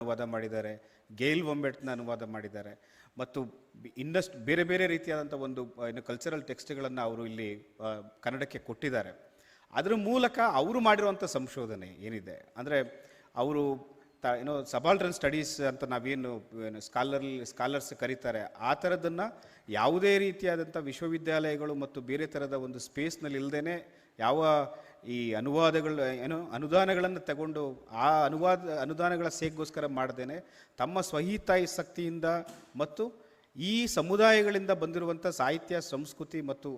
ಅನುವಾದ ಮಾಡಿದ್ದಾರೆ, ಗೇಲ್ ವಂಬೆಟ್ನ ಅನುವಾದ ಮಾಡಿದ್ದಾರೆ ಮತ್ತು ಇನ್ನಷ್ಟು ಬೇರೆ ಬೇರೆ ರೀತಿಯಾದಂಥ ಒಂದು ಏನು ಕಲ್ಚರಲ್ ಟೆಕ್ಸ್ಟ್ಗಳನ್ನು ಅವರು ಇಲ್ಲಿ ಕನ್ನಡಕ್ಕೆ ಕೊಟ್ಟಿದ್ದಾರೆ. ಅದರ ಮೂಲಕ ಅವರು ಮಾಡಿರುವಂಥ ಸಂಶೋಧನೆ ಏನಿದೆ ಅಂದರೆ ಅವರು ಏನೋ ಸಬಾಲ್ಟರ್ನ್ ಸ್ಟಡೀಸ್ ಅಂತ ನಾವೇನು ಸ್ಕಾಲರ್ಸ್ ಕರೀತಾರೆ, ಆ ಥರದನ್ನು ಯಾವುದೇ ರೀತಿಯಾದಂಥ ವಿಶ್ವವಿದ್ಯಾಲಯಗಳು ಮತ್ತು ಬೇರೆ ಥರದ ಒಂದು ಸ್ಪೇಸ್ನಲ್ಲಿ ಇಲ್ಲದೇ ಯಾವ ಈ ಅನುವಾದಗಳು ಅನುದಾನಗಳನ್ನು ತಗೊಂಡು ಆ ಅನುದಾನಗಳ ಸೇಕ್ಗೋಸ್ಕರ ಮಾಡ್ದೇನೆ ತಮ್ಮ ಸ್ವಹಿತಾಸಕ್ತಿಯಿಂದ ಮತ್ತು ಈ ಸಮುದಾಯಗಳಿಂದ ಬಂದಿರುವಂಥ ಸಾಹಿತ್ಯ ಸಂಸ್ಕೃತಿ ಮತ್ತು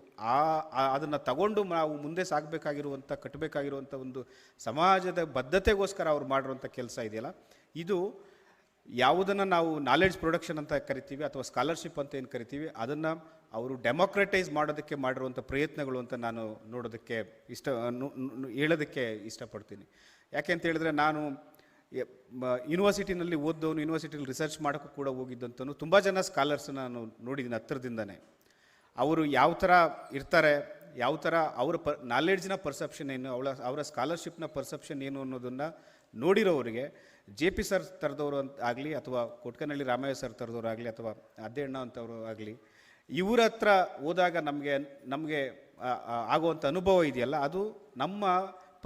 ಅದನ್ನು ತಗೊಂಡು ನಾವು ಮುಂದೆ ಸಾಗಬೇಕಾಗಿರುವಂಥ ಕಟ್ಟಬೇಕಾಗಿರುವಂಥ ಒಂದು ಸಮಾಜದ ಬದ್ಧತೆಗೋಸ್ಕರ ಅವ್ರು ಮಾಡಿರುವಂಥ ಕೆಲಸ ಇದೆಯಲ್ಲ, ಇದು ಯಾವುದನ್ನು ನಾವು ನಾಲೆಡ್ಜ್ ಪ್ರೊಡಕ್ಷನ್ ಅಂತ ಕರಿತೀವಿ ಅಥವಾ ಸ್ಕಾಲರ್ಶಿಪ್ ಅಂತ ಏನು ಕರಿತೀವಿ, ಅದನ್ನು ಅವರು ಡೆಮೋಕ್ರಟೈಸ್ ಮಾಡೋದಕ್ಕೆ ಮಾಡಿರುವಂಥ ಪ್ರಯತ್ನಗಳು ಅಂತ ನಾನು ಹೇಳೋದಕ್ಕೆ ಇಷ್ಟಪಡ್ತೀನಿ. ಯಾಕೆ ಅಂತ ಹೇಳಿದ್ರೆ, ನಾನು ಯೂನಿವರ್ಸಿಟಿನಲ್ಲಿ ಓದ್ದವನು, ಯೂನಿವರ್ಸಿಟಿಲಿ ರಿಸರ್ಚ್ ಮಾಡೋಕ್ಕೂ ಕೂಡ ಹೋಗಿದ್ದಂತೂ ತುಂಬ ಜನ ಸ್ಕಾಲರ್ಸ್ನ ನಾನು ನೋಡಿದ್ದೀನಿ ಹತ್ತಿರದಿಂದನೇ. ಅವರು ಯಾವ ಥರ ಇರ್ತಾರೆ, ಯಾವ ಥರ ಅವರ ನಾಲೆಡ್ಜ್ನ ಪರ್ಸೆಪ್ಷನ್ ಏನು, ಅವರ ಸ್ಕಾಲರ್ಶಿಪ್ನ ಪರ್ಸೆಪ್ಷನ್ ಏನು ಅನ್ನೋದನ್ನು ನೋಡಿರೋರಿಗೆ JP ಸರ್ ಥರದವರು ಆಗಲಿ ಅಥವಾ ಕೊಟ್ಕನಹಳ್ಳಿ ರಾಮಯ್ಯ ಸರ್ ಥರದವ್ರಾಗಲಿ ಅಥವಾ ಅದ್ದಣ್ಣ ಅಂತವರು ಆಗಲಿ, ಇವರ ಹತ್ರ ಹೋದಾಗ ನಮಗೆ ಆಗುವಂಥ ಅನುಭವ ಇದೆಯಲ್ಲ, ಅದು ನಮ್ಮ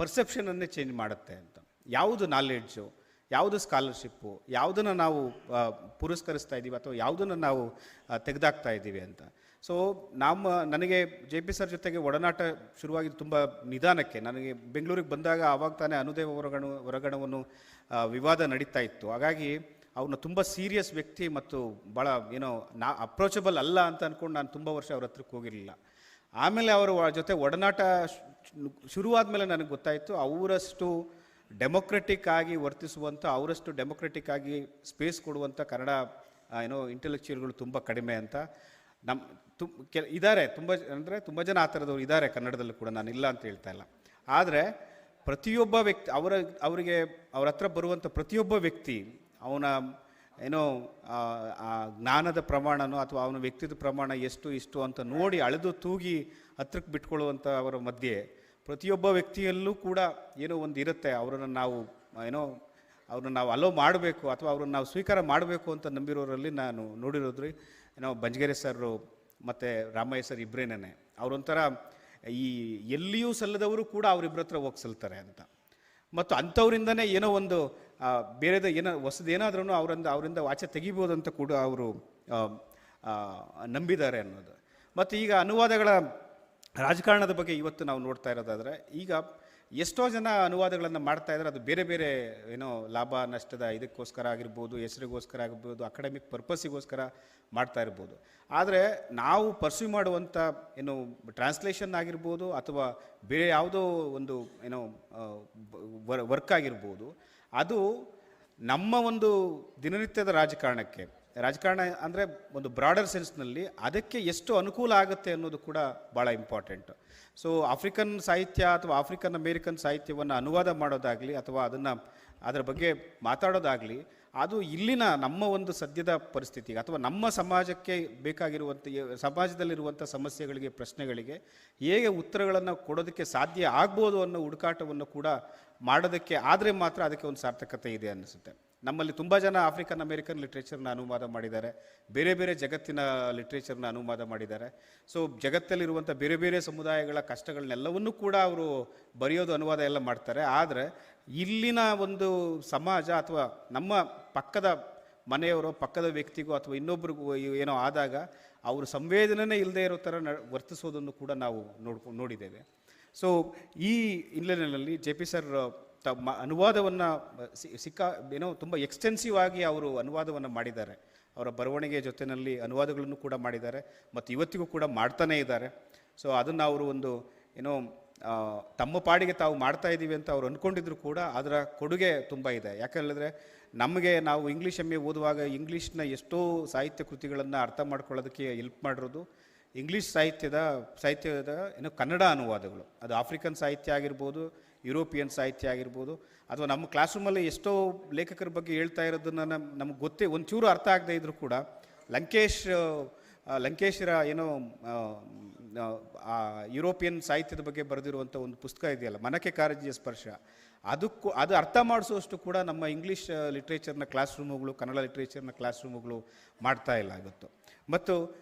ಪರ್ಸೆಪ್ಷನನ್ನೇ ಚೇಂಜ್ ಮಾಡುತ್ತೆ ಅಂತ. ಯಾವುದು ನಾಲೆಡ್ಜು, ಯಾವುದು ಸ್ಕಾಲರ್ಶಿಪ್ಪು, ಯಾವುದನ್ನು ನಾವು ಪುರಸ್ಕರಿಸ್ತಾ ಇದ್ದೀವಿ ಅಥವಾ ಯಾವುದನ್ನು ನಾವು ತೆಗೆದಾಕ್ತಾ ಇದ್ದೀವಿ ಅಂತ. ಸೊ ನನಗೆ JP ಸರ್ ಜೊತೆಗೆ ಒಡನಾಟ ಶುರುವಾಗಿದ್ದು ತುಂಬ ನಿಧಾನಕ್ಕೆ. ನನಗೆ ಬೆಂಗಳೂರಿಗೆ ಬಂದಾಗ ಆವಾಗ ತಾನೇ ಅನುದೇವ ಹೊರಗಣವನ್ನು ವಿವಾದ ನಡೀತಾ ಇತ್ತು. ಹಾಗಾಗಿ ಅವ್ರನ್ನ ತುಂಬ ಸೀರಿಯಸ್ ವ್ಯಕ್ತಿ ಮತ್ತು ಭಾಳ ಅಪ್ರೋಚಬಲ್ ಅಲ್ಲ ಅಂತ ಅಂದ್ಕೊಂಡು ನಾನು ತುಂಬ ವರ್ಷ ಅವ್ರ ಹತ್ರಕ್ಕೆ ಹೋಗಿರಲಿಲ್ಲ. ಆಮೇಲೆ ಅವರ ಜೊತೆ ಒಡನಾಟ ಶುರುವಾದ ಮೇಲೆ ನನಗೆ ಗೊತ್ತಾಯಿತು, ಅವರಷ್ಟು ಡೆಮೊಕ್ರೆಟಿಕ್ ಆಗಿ ವರ್ತಿಸುವಂಥ, ಅವರಷ್ಟು ಡೆಮೊಕ್ರೆಟಿಕ್ ಆಗಿ ಸ್ಪೇಸ್ ಕೊಡುವಂಥ ಕನ್ನಡ ಇಂಟೆಲೆಕ್ಚುಯಲ್ಗಳು ತುಂಬ ಕಡಿಮೆ ಅಂತ. ಇದ್ದಾರೆ ತುಂಬ ಜನ ಆ ಥರದವ್ರು ಇದ್ದಾರೆ ಕನ್ನಡದಲ್ಲೂ ಕೂಡ, ನಾನು ಇಲ್ಲ ಅಂತ ಹೇಳ್ತಾ ಇಲ್ಲ. ಆದರೆ ಪ್ರತಿಯೊಬ್ಬ ವ್ಯಕ್ತಿ ಅವ್ರ ಹತ್ರ ಬರುವಂಥ ಪ್ರತಿಯೊಬ್ಬ ವ್ಯಕ್ತಿ ಅವನ ಜ್ಞಾನದ ಪ್ರಮಾಣನೋ ಅಥವಾ ಅವನ ವ್ಯಕ್ತಿತ್ವ ಪ್ರಮಾಣ ಇಷ್ಟು ಅಂತ ನೋಡಿ ಅಳೆದು ತೂಗಿ ಹತ್ರಕ್ಕೆ ಬಿಟ್ಕೊಳ್ಳುವಂಥ ಅವರ ಮಧ್ಯೆ ಪ್ರತಿಯೊಬ್ಬ ವ್ಯಕ್ತಿಯಲ್ಲೂ ಕೂಡ ಒಂದು ಇರುತ್ತೆ. ಅವ್ರನ್ನ ನಾವು ಅಲೋ ಮಾಡಬೇಕು ಅಥವಾ ಅವ್ರನ್ನ ನಾವು ಸ್ವೀಕಾರ ಮಾಡಬೇಕು ಅಂತ ನಂಬಿರೋರಲ್ಲಿ ನಾನು ನೋಡಿರೋದ್ರಿ ಬಂಜಗೆರೆ ಸರ್ ಮತ್ತು ರಾಮಯ್ಯ ಸರ್ ಇಬ್ಬರೇನೇ. ಅವರೊಂಥರ ಎಲ್ಲಿಯೂ ಸಲ್ಲದವರು ಕೂಡ ಅವರಿಬ್ಬರ ಹತ್ರ ಹೋಗಿ ಸಲ್ತಾರೆ ಅಂತ. ಮತ್ತು ಅಂಥವರಿಂದನೇ ಒಂದು ಬೇರೆದ ಹೊಸದೇನಾದ್ರೂ ಅವರಿಂದ ಆಚೆ ತೆಗಿಬೋದು ಅಂತ ಕೂಡ ಅವರು ನಂಬಿದ್ದಾರೆ ಅನ್ನೋದು. ಮತ್ತು ಈಗ ಅನುವಾದಗಳ ರಾಜಕಾರಣದ ಬಗ್ಗೆ ಇವತ್ತು ನಾವು ನೋಡ್ತಾ ಇರೋದಾದರೆ, ಈಗ ಎಷ್ಟೋ ಜನ ಅನುವಾದಗಳನ್ನು ಮಾಡ್ತಾ ಇದ್ದಾರೆ. ಅದು ಬೇರೆ ಬೇರೆ ಲಾಭ ನಷ್ಟದ ಇದಕ್ಕೋಸ್ಕರ ಆಗಿರ್ಬೋದು, ಹೆಸರಿಗೋಸ್ಕರ ಆಗಿರ್ಬೋದು, ಅಕಾಡೆಮಿಕ್ ಪರ್ಪಸ್ಸಿಗೋಸ್ಕರ ಮಾಡ್ತಾ ಇರ್ಬೋದು. ಆದರೆ ನಾವು ಪರ್ಸ್ಯೂ ಮಾಡುವಂಥ ಟ್ರಾನ್ಸ್ಲೇಷನ್ ಆಗಿರ್ಬೋದು ಅಥವಾ ಬೇರೆ ಯಾವುದೋ ಒಂದು ವರ್ಕ್ ಆಗಿರ್ಬೋದು, ಅದು ನಮ್ಮ ಒಂದು ದಿನನಿತ್ಯದ ರಾಜಕಾರಣ ಅಂದರೆ ಒಂದು ಬ್ರಾಡರ್ ಸೆನ್ಸ್ನಲ್ಲಿ ಅದಕ್ಕೆ ಎಷ್ಟು ಅನುಕೂಲ ಆಗುತ್ತೆ ಅನ್ನೋದು ಕೂಡ ಭಾಳ ಇಂಪಾರ್ಟೆಂಟ್. ಸೊ ಆಫ್ರಿಕನ್ ಸಾಹಿತ್ಯ ಅಥವಾ ಆಫ್ರಿಕನ್ ಅಮೇರಿಕನ್ ಸಾಹಿತ್ಯವನ್ನು ಅನುವಾದ ಮಾಡೋದಾಗಲಿ ಅಥವಾ ಅದರ ಬಗ್ಗೆ ಮಾತಾಡೋದಾಗಲಿ, ಅದು ಇಲ್ಲಿನ ನಮ್ಮ ಒಂದು ಸದ್ಯದ ಪರಿಸ್ಥಿತಿಗೆ ಅಥವಾ ನಮ್ಮ ಸಮಾಜಕ್ಕೆ ಬೇಕಾಗಿರುವಂಥ ಸಮಾಜದಲ್ಲಿರುವಂಥ ಸಮಸ್ಯೆಗಳಿಗೆ, ಪ್ರಶ್ನೆಗಳಿಗೆ ಹೇಗೆ ಉತ್ತರಗಳನ್ನು ಕೊಡೋದಕ್ಕೆ ಸಾಧ್ಯ ಆಗ್ಬೋದು ಅನ್ನೋ ಹುಡುಕಾಟವನ್ನು ಕೂಡ ಮಾಡೋದಕ್ಕೆ ಆದರೆ ಮಾತ್ರ ಅದಕ್ಕೆ ಒಂದು ಸಾರ್ಥಕತೆ ಇದೆ ಅನ್ನಿಸುತ್ತೆ. ನಮ್ಮಲ್ಲಿ ತುಂಬ ಜನ ಆಫ್ರಿಕನ್ ಅಮೇರಿಕನ್ ಲಿಟ್ರೇಚರ್ನ ಅನುವಾದ ಮಾಡಿದ್ದಾರೆ, ಬೇರೆ ಬೇರೆ ಜಗತ್ತಿನ ಲಿಟ್ರೇಚರ್ನ ಅನುವಾದ ಮಾಡಿದ್ದಾರೆ. ಸೊ ಜಗತ್ತಲ್ಲಿರುವಂಥ ಬೇರೆ ಬೇರೆ ಸಮುದಾಯಗಳ ಕಷ್ಟಗಳನ್ನೆಲ್ಲವನ್ನೂ ಕೂಡ ಅವರು ಬರೆಯೋದು, ಅನುವಾದ ಎಲ್ಲ ಮಾಡ್ತಾರೆ. ಆದರೆ ಇಲ್ಲಿನ ಒಂದು ಸಮಾಜ ಅಥವಾ ನಮ್ಮ ಪಕ್ಕದ ಮನೆಯವರೋ ಪಕ್ಕದ ವ್ಯಕ್ತಿಗೋ ಅಥವಾ ಇನ್ನೊಬ್ರಿಗೂ ಆದಾಗ ಅವರು ಸಂವೇದನೆ ಇಲ್ಲದೆ ಇರೋ ಥರ ವರ್ತಿಸೋದನ್ನು ಕೂಡ ನಾವು ನೋಡಿದ್ದೇವೆ. ಸೊ ಈ ಹಿನ್ನೆಲೆಯಲ್ಲಿ JP ಸರ್ ತಮ್ಮ ಅನುವಾದವನ್ನು ತುಂಬ ಎಕ್ಸ್ಟೆನ್ಸಿವ್ ಆಗಿ ಅವರು ಅನುವಾದವನ್ನು ಮಾಡಿದ್ದಾರೆ. ಅವರ ಬರವಣಿಗೆ ಜೊತೆಯಲ್ಲಿ ಅನುವಾದಗಳನ್ನು ಕೂಡ ಮಾಡಿದ್ದಾರೆ ಮತ್ತು ಇವತ್ತಿಗೂ ಕೂಡ ಮಾಡ್ತಾನೇ ಇದ್ದಾರೆ. ಸೊ ಅದನ್ನು ಅವರು ತಮ್ಮ ಪಾಡಿಗೆ ತಾವು ಮಾಡ್ತಾ ಇದ್ದೀವಿ ಅಂತ ಅವ್ರು ಅಂದ್ಕೊಂಡಿದ್ರು ಕೂಡ ಅದರ ಕೊಡುಗೆ ತುಂಬ ಇದೆ. ಯಾಕಂದರೆ ನಾವು ಇಂಗ್ಲೀಷ್ MA ಓದುವಾಗ ಇಂಗ್ಲೀಷ್ನ ಎಷ್ಟೋ ಸಾಹಿತ್ಯ ಕೃತಿಗಳನ್ನು ಅರ್ಥ ಮಾಡ್ಕೊಳ್ಳೋದಕ್ಕೆ ಹೆಲ್ಪ್ ಮಾಡಿರೋದು ಇಂಗ್ಲೀಷ್ ಸಾಹಿತ್ಯದ ಕನ್ನಡ ಅನುವಾದಗಳು. ಅದು ಆಫ್ರಿಕನ್ ಸಾಹಿತ್ಯ ಆಗಿರ್ಬೋದು, ಯುರೋಪಿಯನ್ ಸಾಹಿತ್ಯ ಆಗಿರ್ಬೋದು, ಅಥವಾ ನಮ್ಮ ಕ್ಲಾಸ್ ರೂಮಲ್ಲಿ ಎಷ್ಟೋ ಲೇಖಕರ ಬಗ್ಗೆ ಹೇಳ್ತಾ ಇರೋದನ್ನು ನಮಗೆ ಒಂಚೂರು ಅರ್ಥ ಆಗದೆ ಇದ್ದರೂ ಕೂಡ ಲಂಕೇಶ್ರ ಯುರೋಪಿಯನ್ ಸಾಹಿತ್ಯದ ಬಗ್ಗೆ ಬರೆದಿರುವಂಥ ಒಂದು ಪುಸ್ತಕ ಇದೆಯಲ್ಲ, ಮನಕೆ ಕಾರಂಜಿಯ ಸ್ಪರ್ಶ, ಅದು ಅರ್ಥ ಮಾಡಿಸುವಷ್ಟು ಕೂಡ ನಮ್ಮ ಇಂಗ್ಲೀಷ್ ಲಿಟ್ರೇಚರ್ನ ಕ್ಲಾಸ್ ರೂಮುಗಳು, ಕನ್ನಡ ಲಿಟ್ರೇಚರ್ನ ಕ್ಲಾಸ್ ರೂಮುಗಳು ಮಾಡ್ತಾ ಇಲ್ಲ ಇವತ್ತು. ಮತ್ತು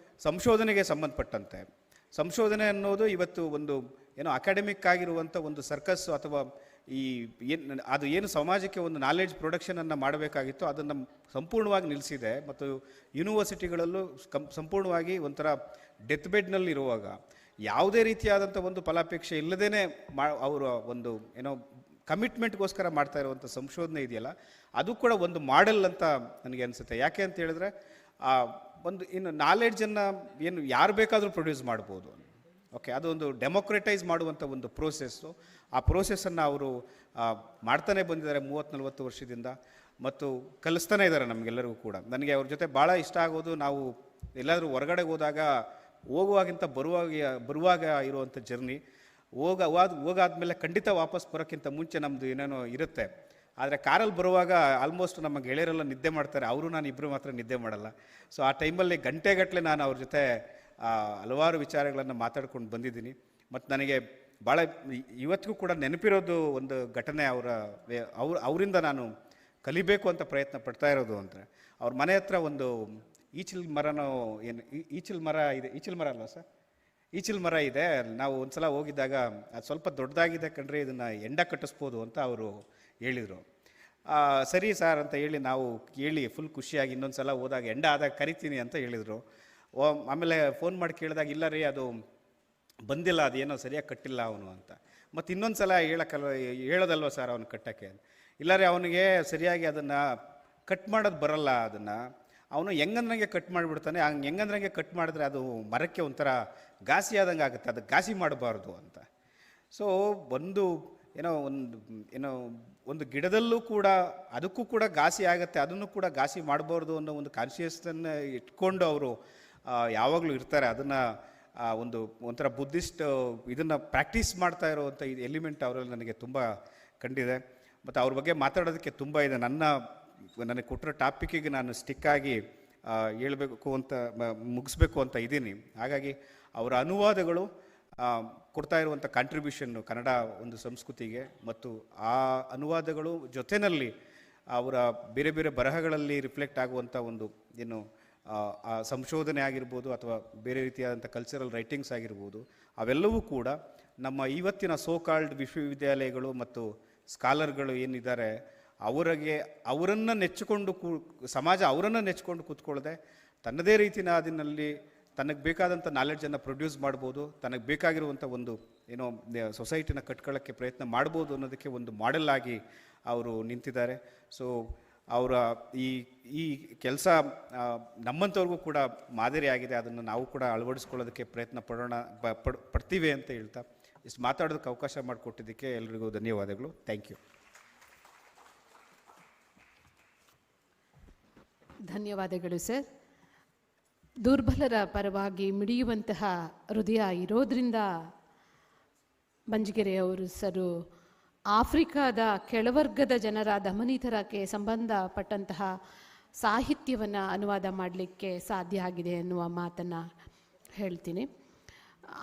ಸಂಶೋಧನೆಗೆ ಸಂಬಂಧಪಟ್ಟಂತೆ ಸಂಶೋಧನೆ ಅನ್ನೋದು ಇವತ್ತು ಒಂದು ಏನೋ ಅಕಾಡೆಮಿಕ್ ಆಗಿರುವಂಥ ಒಂದು ಸರ್ಕಸ್ಸು ಅಥವಾ ಅದು ಏನು ಸಮಾಜಕ್ಕೆ ಒಂದು ನಾಲೆಡ್ಜ್ ಪ್ರೊಡಕ್ಷನನ್ನು ಮಾಡಬೇಕಾಗಿತ್ತು ಅದನ್ನು ಸಂಪೂರ್ಣವಾಗಿ ನಿಲ್ಲಿಸಿದೆ. ಮತ್ತು ಯೂನಿವರ್ಸಿಟಿಗಳಲ್ಲೂ ಸಂಪೂರ್ಣವಾಗಿ ಒಂಥರ ಡೆತ್ ಬೆಡ್ನಲ್ಲಿರುವಾಗ ಯಾವುದೇ ರೀತಿಯಾದಂಥ ಒಂದು ಫಲಾಪೇಕ್ಷೆ ಇಲ್ಲದೇ ಅವರ ಒಂದು ಏನೋ ಕಮಿಟ್ಮೆಂಟ್ಗೋಸ್ಕರ ಮಾಡ್ತಾ ಇರುವಂಥ ಸಂಶೋಧನೆ ಇದೆಯಲ್ಲ, ಅದು ಕೂಡ ಒಂದು ಮಾಡೆಲ್ ಅಂತ ನನಗೆ ಅನಿಸುತ್ತೆ. ಯಾಕೆ ಅಂತ ಹೇಳಿದ್ರೆ ಒಂದು ಇನ್ನು ನಾಲೆಡ್ಜನ್ನು ಏನು ಯಾರು ಬೇಕಾದರೂ ಪ್ರೊಡ್ಯೂಸ್ ಮಾಡ್ಬೋದು. ಓಕೆ, ಅದೊಂದು ಡೆಮೋಕ್ರೆಟೈಸ್ ಮಾಡುವಂಥ ಒಂದು ಪ್ರೋಸೆಸ್ಸು. ಆ ಪ್ರೋಸೆಸ್ಸನ್ನು ಅವರು ಮಾಡ್ತಾನೆ ಬಂದಿದ್ದಾರೆ 30-40 ವರ್ಷದಿಂದ, ಮತ್ತು ಕಲಿಸ್ತಾನೆ ಇದ್ದಾರೆ ನಮಗೆಲ್ಲರಿಗೂ ಕೂಡ. ನನಗೆ ಅವ್ರ ಜೊತೆ ಭಾಳ ಇಷ್ಟ ಆಗೋದು, ನಾವು ಎಲ್ಲಾದರೂ ಹೊರಗಡೆ ಹೋಗುವಾಗಿಂತ ಬರುವಾಗ ಇರುವಂಥ ಜರ್ನಿ. ಹೋಗಾದ್ಮೇಲೆ ಖಂಡಿತ ವಾಪಸ್ ಬರೋಕ್ಕಿಂತ ಮುಂಚೆ ನಮ್ಮದು ಏನೇನೋ ಇರುತ್ತೆ. ಆದರೆ ಕಾರಲ್ಲಿ ಬರುವಾಗ ಆಲ್ಮೋಸ್ಟ್ ನಮ್ಮ ಗೆಳೆಯರೆಲ್ಲ ನಿದ್ದೆ ಮಾಡ್ತಾರೆ, ಅವರು ನಾನು ಇಬ್ಬರು ಮಾತ್ರ ನಿದ್ದೆ ಮಾಡಲ್ಲ. ಸೊ ಆ ಟೈಮಲ್ಲಿ ಗಂಟೆಗಟ್ಟಲೆ ನಾನು ಅವ್ರ ಜೊತೆ ಹಲವಾರು ವಿಚಾರಗಳನ್ನು ಮಾತಾಡ್ಕೊಂಡು ಬಂದಿದ್ದೀನಿ. ಮತ್ತು ನನಗೆ ಭಾಳ ಇವತ್ತಿಗೂ ಕೂಡ ನೆನಪಿರೋದು ಒಂದು ಘಟನೆ, ಅವರಿಂದ ನಾನು ಕಲಿಬೇಕು ಅಂತ ಪ್ರಯತ್ನ ಪಡ್ತಾ ಇರೋದು ಅಂದರೆ, ಅವ್ರ ಮನೆ ಹತ್ರ ಒಂದು ಈಚಿಲ್ ಮರ ಇದೆ. ಈಚಿಲ್ ಮರ ಅಲ್ವಾ ಸರ್? ಈಚಿಲ್ ಮರ ಇದೆ. ನಾವು ಒಂದು ಸಲ ಹೋಗಿದ್ದಾಗ ಅದು ಸ್ವಲ್ಪ ದೊಡ್ಡದಾಗಿದೆ ಕಣ್ರಿ, ಇದನ್ನು ಎಂಡ ಕಟ್ಟಿಸ್ಬೋದು ಅಂತ ಅವರು ಹೇಳಿದರು. ಸರಿ ಸರ್ ಅಂತ ಹೇಳಿ ನಾವು ಫುಲ್ ಖುಷಿಯಾಗಿ ಇನ್ನೊಂದು ಸಲ ಹೋದಾಗ ಎಂಡ ಆದಾಗ ಕರಿತೀನಿ ಅಂತ ಹೇಳಿದರು. ಆಮೇಲೆ ಫೋನ್ ಮಾಡಿ ಕೇಳಿದಾಗ ಇಲ್ಲ ರೀ, ಅದು ಬಂದಿಲ್ಲ, ಅದೇನೋ ಸರಿಯಾಗಿ ಕಟ್ಟಿಲ್ಲ ಅವನು ಅಂತ. ಮತ್ತು ಇನ್ನೊಂದು ಸಲ ಹೇಳೋದಲ್ವ ಸರ್ ಅವನು ಕಟ್ಟೋಕ್ಕೆ? ಇಲ್ಲ ರೀ, ಅವನಿಗೆ ಸರಿಯಾಗಿ ಅದನ್ನು ಕಟ್ ಮಾಡೋದು ಬರಲ್ಲ. ಅದನ್ನು ಅವನು ಹೆಂಗಂದ್ರಂಗೆ ಕಟ್ ಮಾಡಿಬಿಡ್ತಾನೆ. ಹೆಂಗಂದ್ರಂಗೆ ಕಟ್ ಮಾಡಿದ್ರೆ ಅದು ಮರಕ್ಕೆ ಒಂಥರ ಘಾಸಿ ಆದಂಗೆ ಆಗುತ್ತೆ, ಅದು ಘಾಸಿ ಮಾಡಬಾರ್ದು ಅಂತ. ಸೊ ಒಂದು ಗಿಡದಲ್ಲೂ ಕೂಡ ಅದಕ್ಕೂ ಕೂಡ ಘಾಸಿ ಆಗುತ್ತೆ, ಅದನ್ನು ಕೂಡ ಘಾಸಿ ಮಾಡಬಾರ್ದು ಅನ್ನೋ ಒಂದು ಕಾನ್ಷಿಯಸ್ಸನ್ನು ಇಟ್ಕೊಂಡು ಅವರು ಯಾವಾಗಲೂ ಇರ್ತಾರೆ. ಅದನ್ನು ಒಂಥರ ಬುದ್ಧಿಸ್ಟ್ ಇದನ್ನು ಪ್ರಾಕ್ಟೀಸ್ ಮಾಡ್ತಾ ಇರೋವಂಥ ಇದು ಎಲಿಮೆಂಟ್ ಅವರಲ್ಲಿ ನನಗೆ ತುಂಬ ಕಂಡಿದೆ. ಮತ್ತು ಅವ್ರ ಬಗ್ಗೆ ಮಾತಾಡೋದಕ್ಕೆ ತುಂಬ ಇದೆ. ನನಗೆ ಕೊಟ್ಟಿರೋ ಟಾಪಿಕ್ಕಿಗೆ ನಾನು ಸ್ಟಿಕ್ಕಾಗಿ ಮುಗಿಸ್ಬೇಕು ಅಂತ ಇದ್ದೀನಿ. ಹಾಗಾಗಿ ಅವರ ಅನುವಾದಗಳು ಕೊಡ್ತಾ ಇರುವಂಥ ಕಾಂಟ್ರಿಬ್ಯೂಷನ್ನು ಕನ್ನಡ ಒಂದು ಸಂಸ್ಕೃತಿಗೆ, ಮತ್ತು ಆ ಅನುವಾದಗಳು ಜೊತೆಯಲ್ಲಿ ಅವರ ಬೇರೆ ಬೇರೆ ಬರಹಗಳಲ್ಲಿ ರಿಫ್ಲೆಕ್ಟ್ ಆಗುವಂಥ ಒಂದು ಆ ಸಂಶೋಧನೆ ಆಗಿರ್ಬೋದು ಅಥವಾ ಬೇರೆ ರೀತಿಯಾದಂಥ ಕಲ್ಚರಲ್ ರೈಟಿಂಗ್ಸ್ ಆಗಿರ್ಬೋದು, ಅವೆಲ್ಲವೂ ಕೂಡ ನಮ್ಮ ಇವತ್ತಿನ ಸೋಕಾಲ್ಡ್ ವಿಶ್ವವಿದ್ಯಾಲಯಗಳು ಮತ್ತು ಸ್ಕಾಲರ್ಗಳು ಏನಿದ್ದಾರೆ ಅವರನ್ನು ನೆಚ್ಚಿಕೊಂಡು ಸಮಾಜ ಅವರನ್ನು ನೆಚ್ಚಿಕೊಂಡು ಕೂತ್ಕೊಳ್ಳದೆ ತನ್ನದೇ ರೀತಿಯ ಅದರಲ್ಲಿ ತನಗೆ ಬೇಕಾದಂಥ ನಾಲೆಡ್ಜನ್ನು ಪ್ರೊಡ್ಯೂಸ್ ಮಾಡ್ಬೋದು, ತನಗೆ ಬೇಕಾಗಿರುವಂಥ ಒಂದು ಸೊಸೈಟಿನ ಕಟ್ಕೊಳ್ಳೋಕ್ಕೆ ಪ್ರಯತ್ನ ಮಾಡ್ಬೋದು ಅನ್ನೋದಕ್ಕೆ ಒಂದು ಮಾಡೆಲ್ ಆಗಿ ಅವರು ನಿಂತಿದ್ದಾರೆ. ಸೊ ಅವರ ಈ ಕೆಲಸ ನಮ್ಮಂಥವ್ರಿಗೂ ಕೂಡ ಮಾದರಿ ಆಗಿದೆ. ಅದನ್ನು ನಾವು ಕೂಡ ಅಳವಡಿಸ್ಕೊಳ್ಳೋದಕ್ಕೆ ಪ್ರಯತ್ನ ಪಡ್ತೀವಿ ಅಂತ ಹೇಳ್ತಾ ಇಷ್ಟು ಮಾತಾಡೋದಕ್ಕೆ ಅವಕಾಶ ಮಾಡಿಕೊಟ್ಟಿದ್ದಕ್ಕೆ ಎಲ್ರಿಗೂ ಧನ್ಯವಾದಗಳು. Thank you. ಧನ್ಯವಾದಗಳು ಸರ್. ದುರ್ಬಲರ ಪರವಾಗಿ ಮಿಡಿಯುವಂತಹ ಹೃದಯ ಇರೋದ್ರಿಂದ ಬಂಜಗೆರೆಯವರು ಸರು ಆಫ್ರಿಕಾದ ಕೆಳವರ್ಗದ ಜನರ ದಮನಿತರಕ್ಕೆ ಸಂಬಂಧಪಟ್ಟಂತಹ ಸಾಹಿತ್ಯವನ್ನು ಅನುವಾದ ಮಾಡಲಿಕ್ಕೆ ಸಾಧ್ಯ ಆಗಿದೆ ಎನ್ನುವ ಮಾತನ್ನು ಹೇಳ್ತೀನಿ.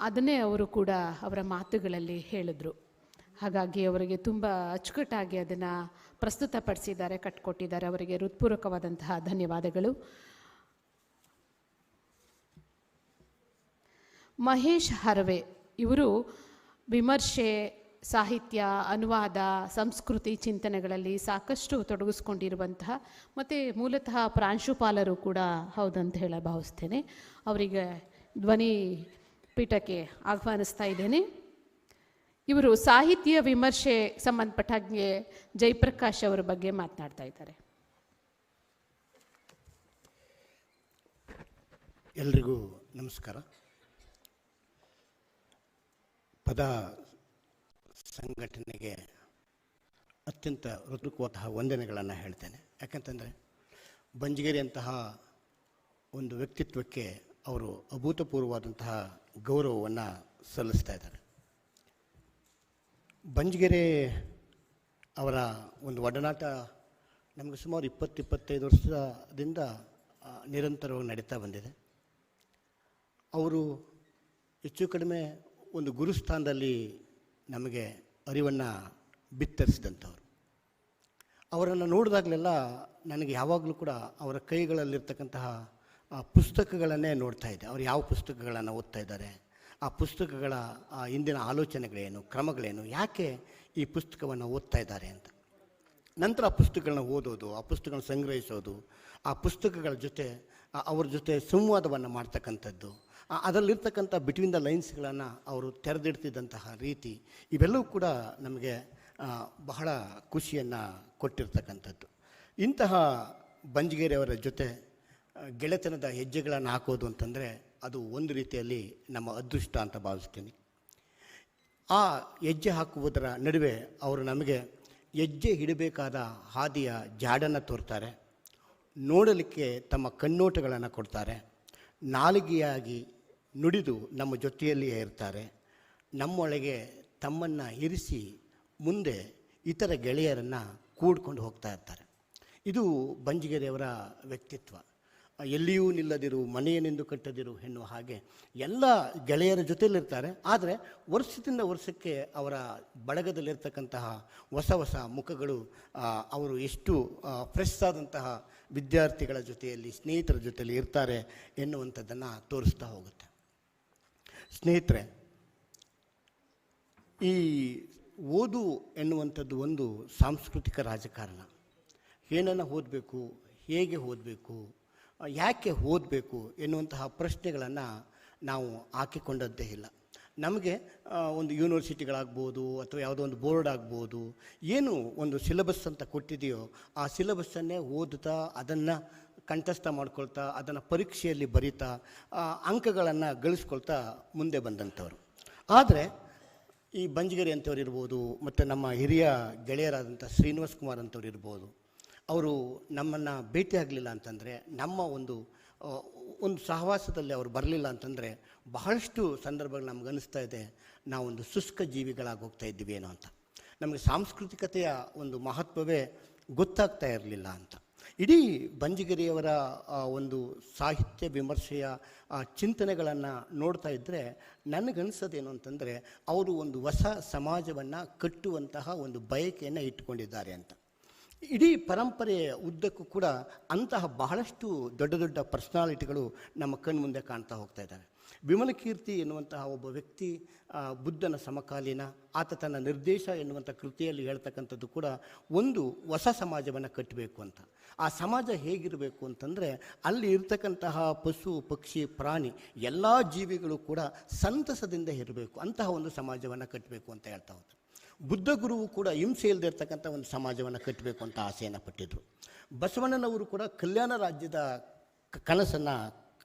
ಅದನ್ನೇ ಅವರು ಕೂಡ ಅವರ ಮಾತುಗಳಲ್ಲಿ ಹೇಳಿದ್ರು. ಹಾಗಾಗಿ ಅವರಿಗೆ ತುಂಬ ಅಚ್ಚುಕಟ್ಟಾಗಿ ಅದನ್ನು ಪ್ರಸ್ತುತಪಡಿಸಿದ್ದಾರೆ, ಕಟ್ಟಿಕೊಟ್ಟಿದ್ದಾರೆ. ಅವರಿಗೆ ಹೃತ್ಪೂರ್ವಕವಾದಂತಹ ಧನ್ಯವಾದಗಳು. ಮಹೇಶ್ ಹರವೆ ಇವರು ವಿಮರ್ಶೆ, ಸಾಹಿತ್ಯ, ಅನುವಾದ, ಸಂಸ್ಕೃತಿ ಚಿಂತನೆಗಳಲ್ಲಿ ಸಾಕಷ್ಟು ತೊಡಗಿಸ್ಕೊಂಡಿರುವಂತಹ ಮತ್ತು ಮೂಲತಃ ಪ್ರಾಂಶುಪಾಲರು ಕೂಡ ಹೌದಂತ ಹೇಳ ಭಾವಿಸ್ತೇನೆ. ಅವರಿಗೆ ಧ್ವನಿ ಪೀಠಕ್ಕೆ ಆಹ್ವಾನಿಸ್ತಾ ಇದ್ದೇನೆ. ಇವರು ಸಾಹಿತ್ಯ ವಿಮರ್ಶೆ ಸಂಬಂಧಪಟ್ಟ ಹಾಗೆ ಜಯಪ್ರಕಾಶ್ ಅವರ ಬಗ್ಗೆ ಮಾತನಾಡ್ತಾ ಇದ್ದಾರೆ. ಎಲ್ರಿಗೂ ನಮಸ್ಕಾರ. ಪದ ಸಂಘಟನೆಗೆ ಅತ್ಯಂತ ಹೃತ್ಪೂರ್ವಕವಾದ ವಂದನೆಗಳನ್ನು ಹೇಳ್ತೇನೆ. ಯಾಕಂತಂದರೆ ಬಂಜಗೆರೆಯಂತಹ ಒಂದು ವ್ಯಕ್ತಿತ್ವಕ್ಕೆ ಅವರು ಅಭೂತಪೂರ್ವವಾದಂತಹ ಗೌರವವನ್ನು ಸಲ್ಲಿಸ್ತಾ ಇದ್ದಾರೆ. ಬಂಜಗೆರೆ ಅವರ ಒಂದು ಒಡನಾಟ ನಮಗೆ ಸುಮಾರು 20-25 ವರ್ಷದಿಂದ ನಿರಂತರವಾಗಿ ನಡೀತಾ ಬಂದಿದೆ. ಅವರು ಹೆಚ್ಚು ಕಡಿಮೆ ಒಂದು ಗುರುಸ್ಥಾನದಲ್ಲಿ ನಮಗೆ ಅರಿವನ್ನು ಬಿತ್ತರಿಸಿದಂಥವ್ರು. ಅವರನ್ನು ನೋಡಿದಾಗಲೆಲ್ಲ ನನಗೆ ಯಾವಾಗಲೂ ಕೂಡ ಅವರ ಕೈಗಳಲ್ಲಿರ್ತಕ್ಕಂತಹ ಪುಸ್ತಕಗಳನ್ನೇ ನೋಡ್ತಾ ಇದ್ದೆ. ಅವರು ಯಾವ ಪುಸ್ತಕಗಳನ್ನು ಓದ್ತಾ ಇದ್ದಾರೆ, ಆ ಪುಸ್ತಕಗಳ ಹಿಂದಿನ ಆಲೋಚನೆಗಳೇನು, ಕ್ರಮಗಳೇನು, ಯಾಕೆ ಈ ಪುಸ್ತಕವನ್ನು ಓದ್ತಾ ಇದ್ದಾರೆ ಅಂತ. ನಂತರ ಆ ಪುಸ್ತಕಗಳನ್ನ ಓದೋದು, ಆ ಪುಸ್ತಕಗಳನ್ನ ಸಂಗ್ರಹಿಸೋದು, ಆ ಪುಸ್ತಕಗಳ ಜೊತೆ ಅವ್ರ ಜೊತೆ ಸಂವಾದವನ್ನು ಮಾಡ್ತಕ್ಕಂಥದ್ದು, ಅದರಲ್ಲಿರ್ತಕ್ಕಂಥ ಬಿಟ್ವೀನ್ ದ ಲೈನ್ಸ್ಗಳನ್ನು ಅವರು ತೆರೆದಿಡ್ತಿದ್ದಂತಹ ರೀತಿ, ಇವೆಲ್ಲವೂ ಕೂಡ ನಮಗೆ ಬಹಳ ಖುಷಿಯನ್ನು ಕೊಟ್ಟಿರ್ತಕ್ಕಂಥದ್ದು. ಇಂತಹ ಬಂಜಗೇರಿಯವರ ಜೊತೆ ಗೆಳೆತನದ ಹೆಜ್ಜೆಗಳನ್ನು ಹಾಕೋದು ಅಂತಂದರೆ ಅದು ಒಂದು ರೀತಿಯಲ್ಲಿ ನಮ್ಮ ಅದೃಷ್ಟ ಅಂತ ಭಾವಿಸ್ತೀನಿ. ಆ ಹೆಜ್ಜೆ ಹಾಕುವುದರ ನಡುವೆ ಅವರು ನಮಗೆ ಹೆಜ್ಜೆ ಹಿಡಬೇಕಾದ ಹಾದಿಯ ಜಾಡನ್ನು ತೋರ್ತಾರೆ, ನೋಡಲಿಕ್ಕೆ ತಮ್ಮ ಕಣ್ಣೋಟಗಳನ್ನು ಕೊಡ್ತಾರೆ, ನಾಲಿಗೆಯಾಗಿ ನುಡಿದು ನಮ್ಮ ಜೊತೆಯಲ್ಲಿಯೇ ಇರ್ತಾರೆ, ನಮ್ಮೊಳಗೆ ತಮ್ಮನ್ನು ಇರಿಸಿ ಮುಂದೆ ಇತರ ಗೆಳೆಯರನ್ನು ಕೂಡ್ಕೊಂಡು ಹೋಗ್ತಾ ಇರ್ತಾರೆ. ಇದು ಬಂಜಗೇರಿಯವರ ವ್ಯಕ್ತಿತ್ವ. ಎಲ್ಲಿಯೂ ನಿಲ್ಲದಿರು, ಮನೆಯನೆಂದು ಕಟ್ಟದಿರು ಎನ್ನುವ ಹಾಗೆ ಎಲ್ಲ ಗೆಳೆಯರ ಜೊತೆಯಲ್ಲಿರ್ತಾರೆ. ಆದರೆ ವರ್ಷದಿಂದ ವರ್ಷಕ್ಕೆ ಅವರ ಬಳಗದಲ್ಲಿರ್ತಕ್ಕಂತಹ ಹೊಸ ಹೊಸ ಮುಖಗಳು, ಅವರು ಎಷ್ಟು ಫ್ರೆಶ್ ಆದಂತಹ ವಿದ್ಯಾರ್ಥಿಗಳ ಜೊತೆಯಲ್ಲಿ, ಸ್ನೇಹಿತರ ಜೊತೆಯಲ್ಲಿ ಇರ್ತಾರೆ ಎನ್ನುವಂಥದ್ದನ್ನು ತೋರಿಸ್ತಾ ಹೋಗುತ್ತೆ. ಸ್ನೇಹಿತರೆ, ಈ ಓದು ಎನ್ನುವಂಥದ್ದು ಒಂದು ಸಾಂಸ್ಕೃತಿಕ ರಾಜಕಾರಣ. ಏನನ್ನು ಓದಬೇಕು, ಹೇಗೆ ಓದಬೇಕು, ಯಾಕೆ ಓದಬೇಕು ಎನ್ನುವಂತಹ ಪ್ರಶ್ನೆಗಳನ್ನು ನಾವು ಹಾಕಿಕೊಂಡದ್ದೇ ಇಲ್ಲ. ನಮಗೆ ಒಂದು ಯೂನಿವರ್ಸಿಟಿಗಳಾಗ್ಬೋದು ಅಥವಾ ಯಾವುದೋ ಒಂದು ಬೋರ್ಡ್ ಆಗ್ಬೋದು, ಏನು ಒಂದು ಸಿಲೆಬಸ್ ಅಂತ ಕೊಟ್ಟಿದೆಯೋ ಆ ಸಿಲೆಬಸ್ಸನ್ನೇ ಓದುತ್ತಾ, ಅದನ್ನು ಕಂಠಸ್ಥ ಮಾಡ್ಕೊಳ್ತಾ, ಅದನ್ನು ಪರೀಕ್ಷೆಯಲ್ಲಿ ಬರಿತಾ, ಅಂಕಗಳನ್ನು ಗಳಿಸ್ಕೊಳ್ತಾ ಮುಂದೆ ಬಂದಂಥವ್ರು. ಆದರೆ ಈ ಬಂಜಗೇರಿ ಅಂಥವ್ರು ಇರ್ಬೋದು, ಮತ್ತು ನಮ್ಮ ಹಿರಿಯ ಗೆಳೆಯರಾದಂಥ ಶ್ರೀನಿವಾಸ್ ಕುಮಾರ್ ಅಂಥವ್ರು ಇರ್ಬೋದು, ಅವರು ನಮ್ಮನ್ನು ಭೇಟಿ ಆಗಲಿಲ್ಲ ಅಂತಂದರೆ, ನಮ್ಮ ಒಂದು ಸಹವಾಸದಲ್ಲಿ ಅವರು ಬರಲಿಲ್ಲ ಅಂತಂದರೆ ಬಹಳಷ್ಟು ಸಂದರ್ಭಗಳು ನಮ್ಗೆ ಅನ್ನಿಸ್ತಾ ಇದೆ ನಾವೊಂದು ಶುಷ್ಕ ಜೀವಿಗಳಾಗಿ ಹೋಗ್ತಾ ಇದ್ದೀವಿ ಏನೋ ಅಂತ. ನಮಗೆ ಸಾಂಸ್ಕೃತಿಕತೆಯ ಒಂದು ಮಹತ್ವವೇ ಗೊತ್ತಾಗ್ತಾ ಇರಲಿಲ್ಲ ಅಂತ. ಇಡೀ ಬಂಜಗೇರಿಯವರ ಒಂದು ಸಾಹಿತ್ಯ ವಿಮರ್ಶೆಯ ಚಿಂತನೆಗಳನ್ನು ನೋಡ್ತಾ ಇದ್ದರೆ ನನಗನ್ನಿಸೋದೇನು ಅಂತಂದರೆ, ಅವರು ಒಂದು ಹೊಸ ಸಮಾಜವನ್ನು ಕಟ್ಟುವಂತಹ ಒಂದು ಬಯಕೆಯನ್ನು ಇಟ್ಟುಕೊಂಡಿದ್ದಾರೆ ಅಂತ. ಇಡೀ ಪರಂಪರೆಯ ಉದ್ದಕ್ಕೂ ಕೂಡ ಅಂತಹ ಬಹಳಷ್ಟು ದೊಡ್ಡ ದೊಡ್ಡ ಪರ್ಸ್ನಾಲಿಟಿಗಳು ನಮ್ಮ ಕಣ್ಮುಂದೆ ಕಾಣ್ತಾ ಹೋಗ್ತಾ ಇದ್ದಾರೆ. ವಿಮಲಕೀರ್ತಿ ಎನ್ನುವಂತಹ ಒಬ್ಬ ವ್ಯಕ್ತಿ ಬುದ್ಧನ ಸಮಕಾಲೀನ, ಆತ ತನ್ನ ನಿರ್ದೇಶ ಎನ್ನುವಂಥ ಕೃತಿಯಲ್ಲಿ ಹೇಳ್ತಕ್ಕಂಥದ್ದು ಕೂಡ ಒಂದು ಹೊಸ ಸಮಾಜವನ್ನು ಕಟ್ಟಬೇಕು ಅಂತ. ಆ ಸಮಾಜ ಹೇಗಿರಬೇಕು ಅಂತಂದರೆ, ಅಲ್ಲಿ ಇರ್ತಕ್ಕಂತಹ ಪಶು ಪಕ್ಷಿ ಪ್ರಾಣಿ ಎಲ್ಲ ಜೀವಿಗಳು ಕೂಡ ಸಂತಸದಿಂದ ಇರಬೇಕು, ಅಂತಹ ಒಂದು ಸಮಾಜವನ್ನು ಕಟ್ಟಬೇಕು ಅಂತ ಹೇಳ್ತಾ ಹೋಗ್ತಾರೆ. ಬುದ್ಧ ಗುರುವು ಕೂಡ ಹಿಂಸೆ ಇಲ್ಲದೆ ಇರ್ತಕ್ಕಂಥ ಒಂದು ಸಮಾಜವನ್ನು ಕಟ್ಟಬೇಕು ಅಂತ ಆಸೆಯನ್ನು ಪಟ್ಟಿದ್ದರು. ಬಸವಣ್ಣನವರು ಕೂಡ ಕಲ್ಯಾಣ ರಾಜ್ಯದ ಕನಸನ್ನು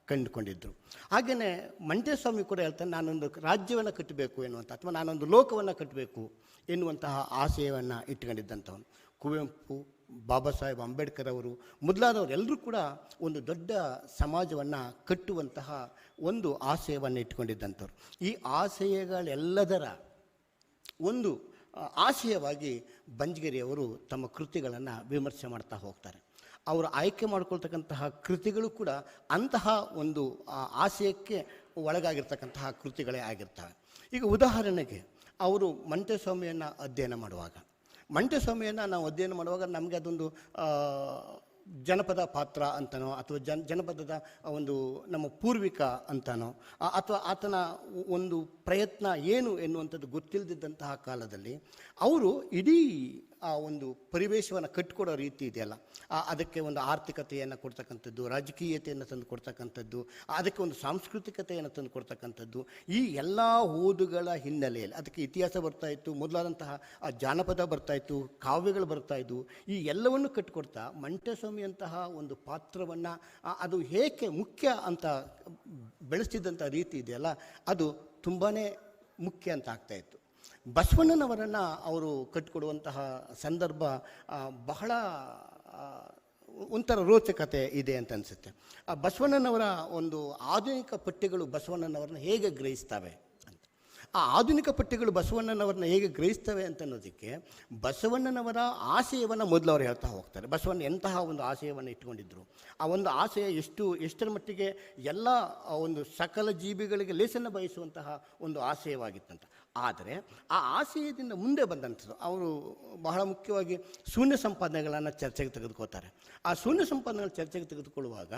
ಕಂಡುಕೊಂಡಿದ್ದರು. ಹಾಗೆಯೇ ಮಂಟೇಸ್ವಾಮಿ ಕೂಡ ಹೇಳ್ತಾನೆ, ನಾನೊಂದು ರಾಜ್ಯವನ್ನು ಕಟ್ಟಬೇಕು ಎನ್ನುವಂಥ, ಅಥವಾ ನಾನೊಂದು ಲೋಕವನ್ನು ಕಟ್ಟಬೇಕು ಎನ್ನುವಂತಹ ಆಶಯವನ್ನು ಇಟ್ಕೊಂಡಿದ್ದಂಥವನು. ಕುವೆಂಪು, ಬಾಬಾ ಸಾಹೇಬ್ ಅಂಬೇಡ್ಕರ್ ಅವರು ಮೊದಲಾದವರೆಲ್ಲರೂ ಕೂಡ ಒಂದು ದೊಡ್ಡ ಸಮಾಜವನ್ನು ಕಟ್ಟುವಂತಹ ಒಂದು ಆಶಯವನ್ನು ಇಟ್ಕೊಂಡಿದ್ದಂಥವ್ರು. ಈ ಆಶಯಗಳೆಲ್ಲದರ ಒಂದು ಆಶಯವಾಗಿ ಬಂಜಗೇರಿಯವರು ತಮ್ಮ ಕೃತಿಗಳನ್ನು ವಿಮರ್ಶೆ ಮಾಡ್ತಾ ಹೋಗ್ತಾರೆ. ಅವರು ಆಯ್ಕೆ ಮಾಡ್ಕೊಳ್ತಕ್ಕಂತಹ ಕೃತಿಗಳು ಕೂಡ ಅಂತಹ ಒಂದು ಆಶಯಕ್ಕೆ ಒಳಗಾಗಿರ್ತಕ್ಕಂತಹ ಕೃತಿಗಳೇ ಆಗಿರ್ತವೆ. ಈಗ ಉದಾಹರಣೆಗೆ ಅವರು ಮಂಟೇಸ್ವಾಮಿಯನ್ನು ಅಧ್ಯಯನ ಮಾಡುವಾಗ ನಾವು ಅಧ್ಯಯನ ಮಾಡುವಾಗ ನಮಗೆ ಅದೊಂದು ಜನಪದ ಪಾತ್ರ ಅಂತನೋ, ಅಥವಾ ಜನಪದದ ಒಂದು ನಮ್ಮ ಪೂರ್ವಿಕ ಅಂತನೋ, ಅಥವಾ ಆತನ ಒಂದು ಪ್ರಯತ್ನ ಏನು ಎನ್ನುವಂಥದ್ದು ಗೊತ್ತಿಲ್ಲದಿದ್ದಂತಹ ಕಾಲದಲ್ಲಿ ಅವರು ಇಡೀ ಆ ಒಂದು ಪರಿವೇಶವನ್ನು ಕಟ್ಟಿಕೊಡೋ ರೀತಿ ಇದೆಯಲ್ಲ, ಅದಕ್ಕೆ ಒಂದು ಆರ್ಥಿಕತೆಯನ್ನು ಕೊಡ್ತಕ್ಕಂಥದ್ದು, ರಾಜಕೀಯತೆಯನ್ನು ತಂದು ಕೊಡ್ತಕ್ಕಂಥದ್ದು, ಅದಕ್ಕೆ ಒಂದು ಸಾಂಸ್ಕೃತಿಕತೆಯನ್ನು ತಂದು ಕೊಡ್ತಕ್ಕಂಥದ್ದು, ಈ ಎಲ್ಲ ಓದುಗಳ ಹಿನ್ನೆಲೆಯಲ್ಲಿ ಅದಕ್ಕೆ ಇತಿಹಾಸ ಬರ್ತಾಯಿತ್ತು, ಮೊದಲಾದಂತಹ ಜಾನಪದ ಬರ್ತಾಯಿತ್ತು, ಕಾವ್ಯಗಳು ಬರ್ತಾಯಿದ್ವು. ಈ ಎಲ್ಲವನ್ನು ಕಟ್ಟಿಕೊಡ್ತಾ ಮಂಟೇಸ್ವಾಮಿಯಂತಹ ಒಂದು ಪಾತ್ರವನ್ನು ಅದು ಏಕೆ ಮುಖ್ಯ ಅಂತ ಬೆಳೆಸ್ತಿದ್ದಂಥ ರೀತಿ ಇದೆಯಲ್ಲ, ಅದು ತುಂಬಾ ಮುಖ್ಯ ಅಂತ ಆಗ್ತಾಯಿತ್ತು. ಬಸವಣ್ಣನವರನ್ನು ಅವರು ಕಟ್ಟಿಕೊಡುವಂತಹ ಸಂದರ್ಭ ಬಹಳ ಒಂಥರ ರೋಚಕತೆ ಇದೆ ಅಂತ ಅನಿಸುತ್ತೆ. ಆ ಬಸವಣ್ಣನವರ ಒಂದು ಆಧುನಿಕ ಪಠ್ಯಗಳು ಬಸವಣ್ಣನವರನ್ನ ಹೇಗೆ ಗ್ರಹಿಸ್ತವೆ ಅಂತ, ಆ ಆಧುನಿಕ ಪಠ್ಯಗಳು ಬಸವಣ್ಣನವರನ್ನ ಹೇಗೆ ಗ್ರಹಿಸ್ತವೆ ಅಂತ ಅನ್ನೋದಕ್ಕೆ ಬಸವಣ್ಣನವರ ಆಶಯವನ್ನು ಮೊದಲು ಅವರು ಹೇಳ್ತಾ ಹೋಗ್ತಾರೆ. ಬಸವಣ್ಣ ಎಂತಹ ಒಂದು ಆಶಯವನ್ನು ಇಟ್ಕೊಂಡಿದ್ರು, ಆ ಒಂದು ಆಶಯ ಎಷ್ಟರ ಮಟ್ಟಿಗೆ ಎಲ್ಲ ಒಂದು ಸಕಲ ಜೀವಿಗಳಿಗೆ ಲೇಸನ್ನು ಬಯಸುವಂತಹ ಒಂದು ಆಶಯವಾಗಿತ್ತಂತ. ಆದರೆ ಆ ಆಶಯದಿಂದ ಮುಂದೆ ಬಂದಂಥದ್ದು ಅವರು ಬಹಳ ಮುಖ್ಯವಾಗಿ ಶೂನ್ಯ ಸಂಪಾದನೆಗಳನ್ನು ಚರ್ಚೆಗೆ ತೆಗೆದುಕೊಳ್ತಾರೆ. ಆ ಶೂನ್ಯ ಸಂಪಾದನೆಗಳು ಚರ್ಚೆಗೆ ತೆಗೆದುಕೊಳ್ಳುವಾಗ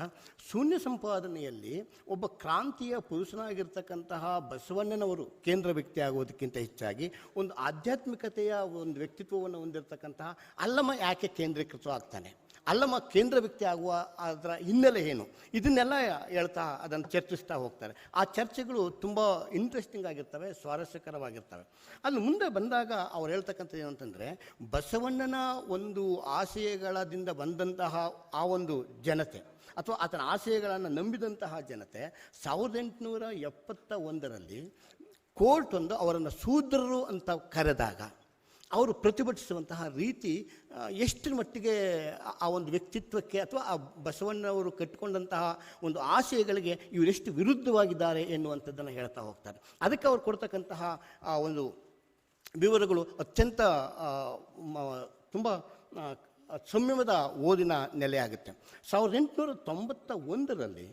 ಶೂನ್ಯ ಸಂಪಾದನೆಯಲ್ಲಿ ಒಬ್ಬ ಕ್ರಾಂತಿಯ ಪುರುಷನಾಗಿರ್ತಕ್ಕಂತಹ ಬಸವಣ್ಣನವರು ಕೇಂದ್ರ ವ್ಯಕ್ತಿ ಆಗೋದಕ್ಕಿಂತ ಹೆಚ್ಚಾಗಿ ಒಂದು ಆಧ್ಯಾತ್ಮಿಕತೆಯ ಒಂದು ವ್ಯಕ್ತಿತ್ವವನ್ನು ಹೊಂದಿರತಕ್ಕಂತಹ ಅಲ್ಲಮ ಯಾಕೆ ಕೇಂದ್ರೀಕೃತವಾಗ್ತಾನೆ, ಅಲ್ಲಮ ಕೇಂದ್ರ ವ್ಯಕ್ತಿ ಆಗುವ ಅದರ ಹಿನ್ನೆಲೆ ಏನು, ಇದನ್ನೆಲ್ಲ ಹೇಳ್ತಾ ಅದನ್ನು ಚರ್ಚಿಸ್ತಾ ಹೋಗ್ತಾರೆ. ಆ ಚರ್ಚೆಗಳು ತುಂಬ ಇಂಟ್ರೆಸ್ಟಿಂಗ್ ಆಗಿರ್ತವೆ, ಸ್ವಾರಸ್ಯಕರವಾಗಿರ್ತವೆ. ಅಲ್ಲಿ ಮುಂದೆ ಬಂದಾಗ ಅವ್ರು ಹೇಳ್ತಕ್ಕಂಥದ್ದು ಏನಂತಂದರೆ, ಬಸವಣ್ಣನ ಒಂದು ಆಶಯಗಳದಿಂದ ಬಂದಂತಹ ಆ ಒಂದು ಜನತೆ ಅಥವಾ ಆತನ ಆಶಯಗಳನ್ನು ನಂಬಿದಂತಹ ಜನತೆ 1871ರಲ್ಲಿ ಕೋರ್ಟ್ ಒಂದು ಅವರನ್ನು ಶೂದ್ರರು ಅಂತ ಕರೆದಾಗ ಅವರು ಪ್ರತಿಭಟಿಸುವಂತಹ ರೀತಿ ಎಷ್ಟರ ಮಟ್ಟಿಗೆ ಆ ಒಂದು ವ್ಯಕ್ತಿತ್ವಕ್ಕೆ ಅಥವಾ ಆ ಬಸವಣ್ಣವರು ಕಟ್ಟಿಕೊಂಡಂತಹ ಒಂದು ಆಶಯಗಳಿಗೆ ಇವರೆಷ್ಟು ವಿರುದ್ಧವಾಗಿದ್ದಾರೆ ಎನ್ನುವಂಥದ್ದನ್ನು ಹೇಳ್ತಾ ಹೋಗ್ತಾರೆ. ಅದಕ್ಕೆ ಅವ್ರು ಕೊಡ್ತಕ್ಕಂತಹ ಆ ಒಂದು ವಿವರಗಳು ಅತ್ಯಂತ ತುಂಬ ಸಂಯಮದ ಓದಿನ ನೆಲೆಯಾಗುತ್ತೆ. 1891ರಲ್ಲಿ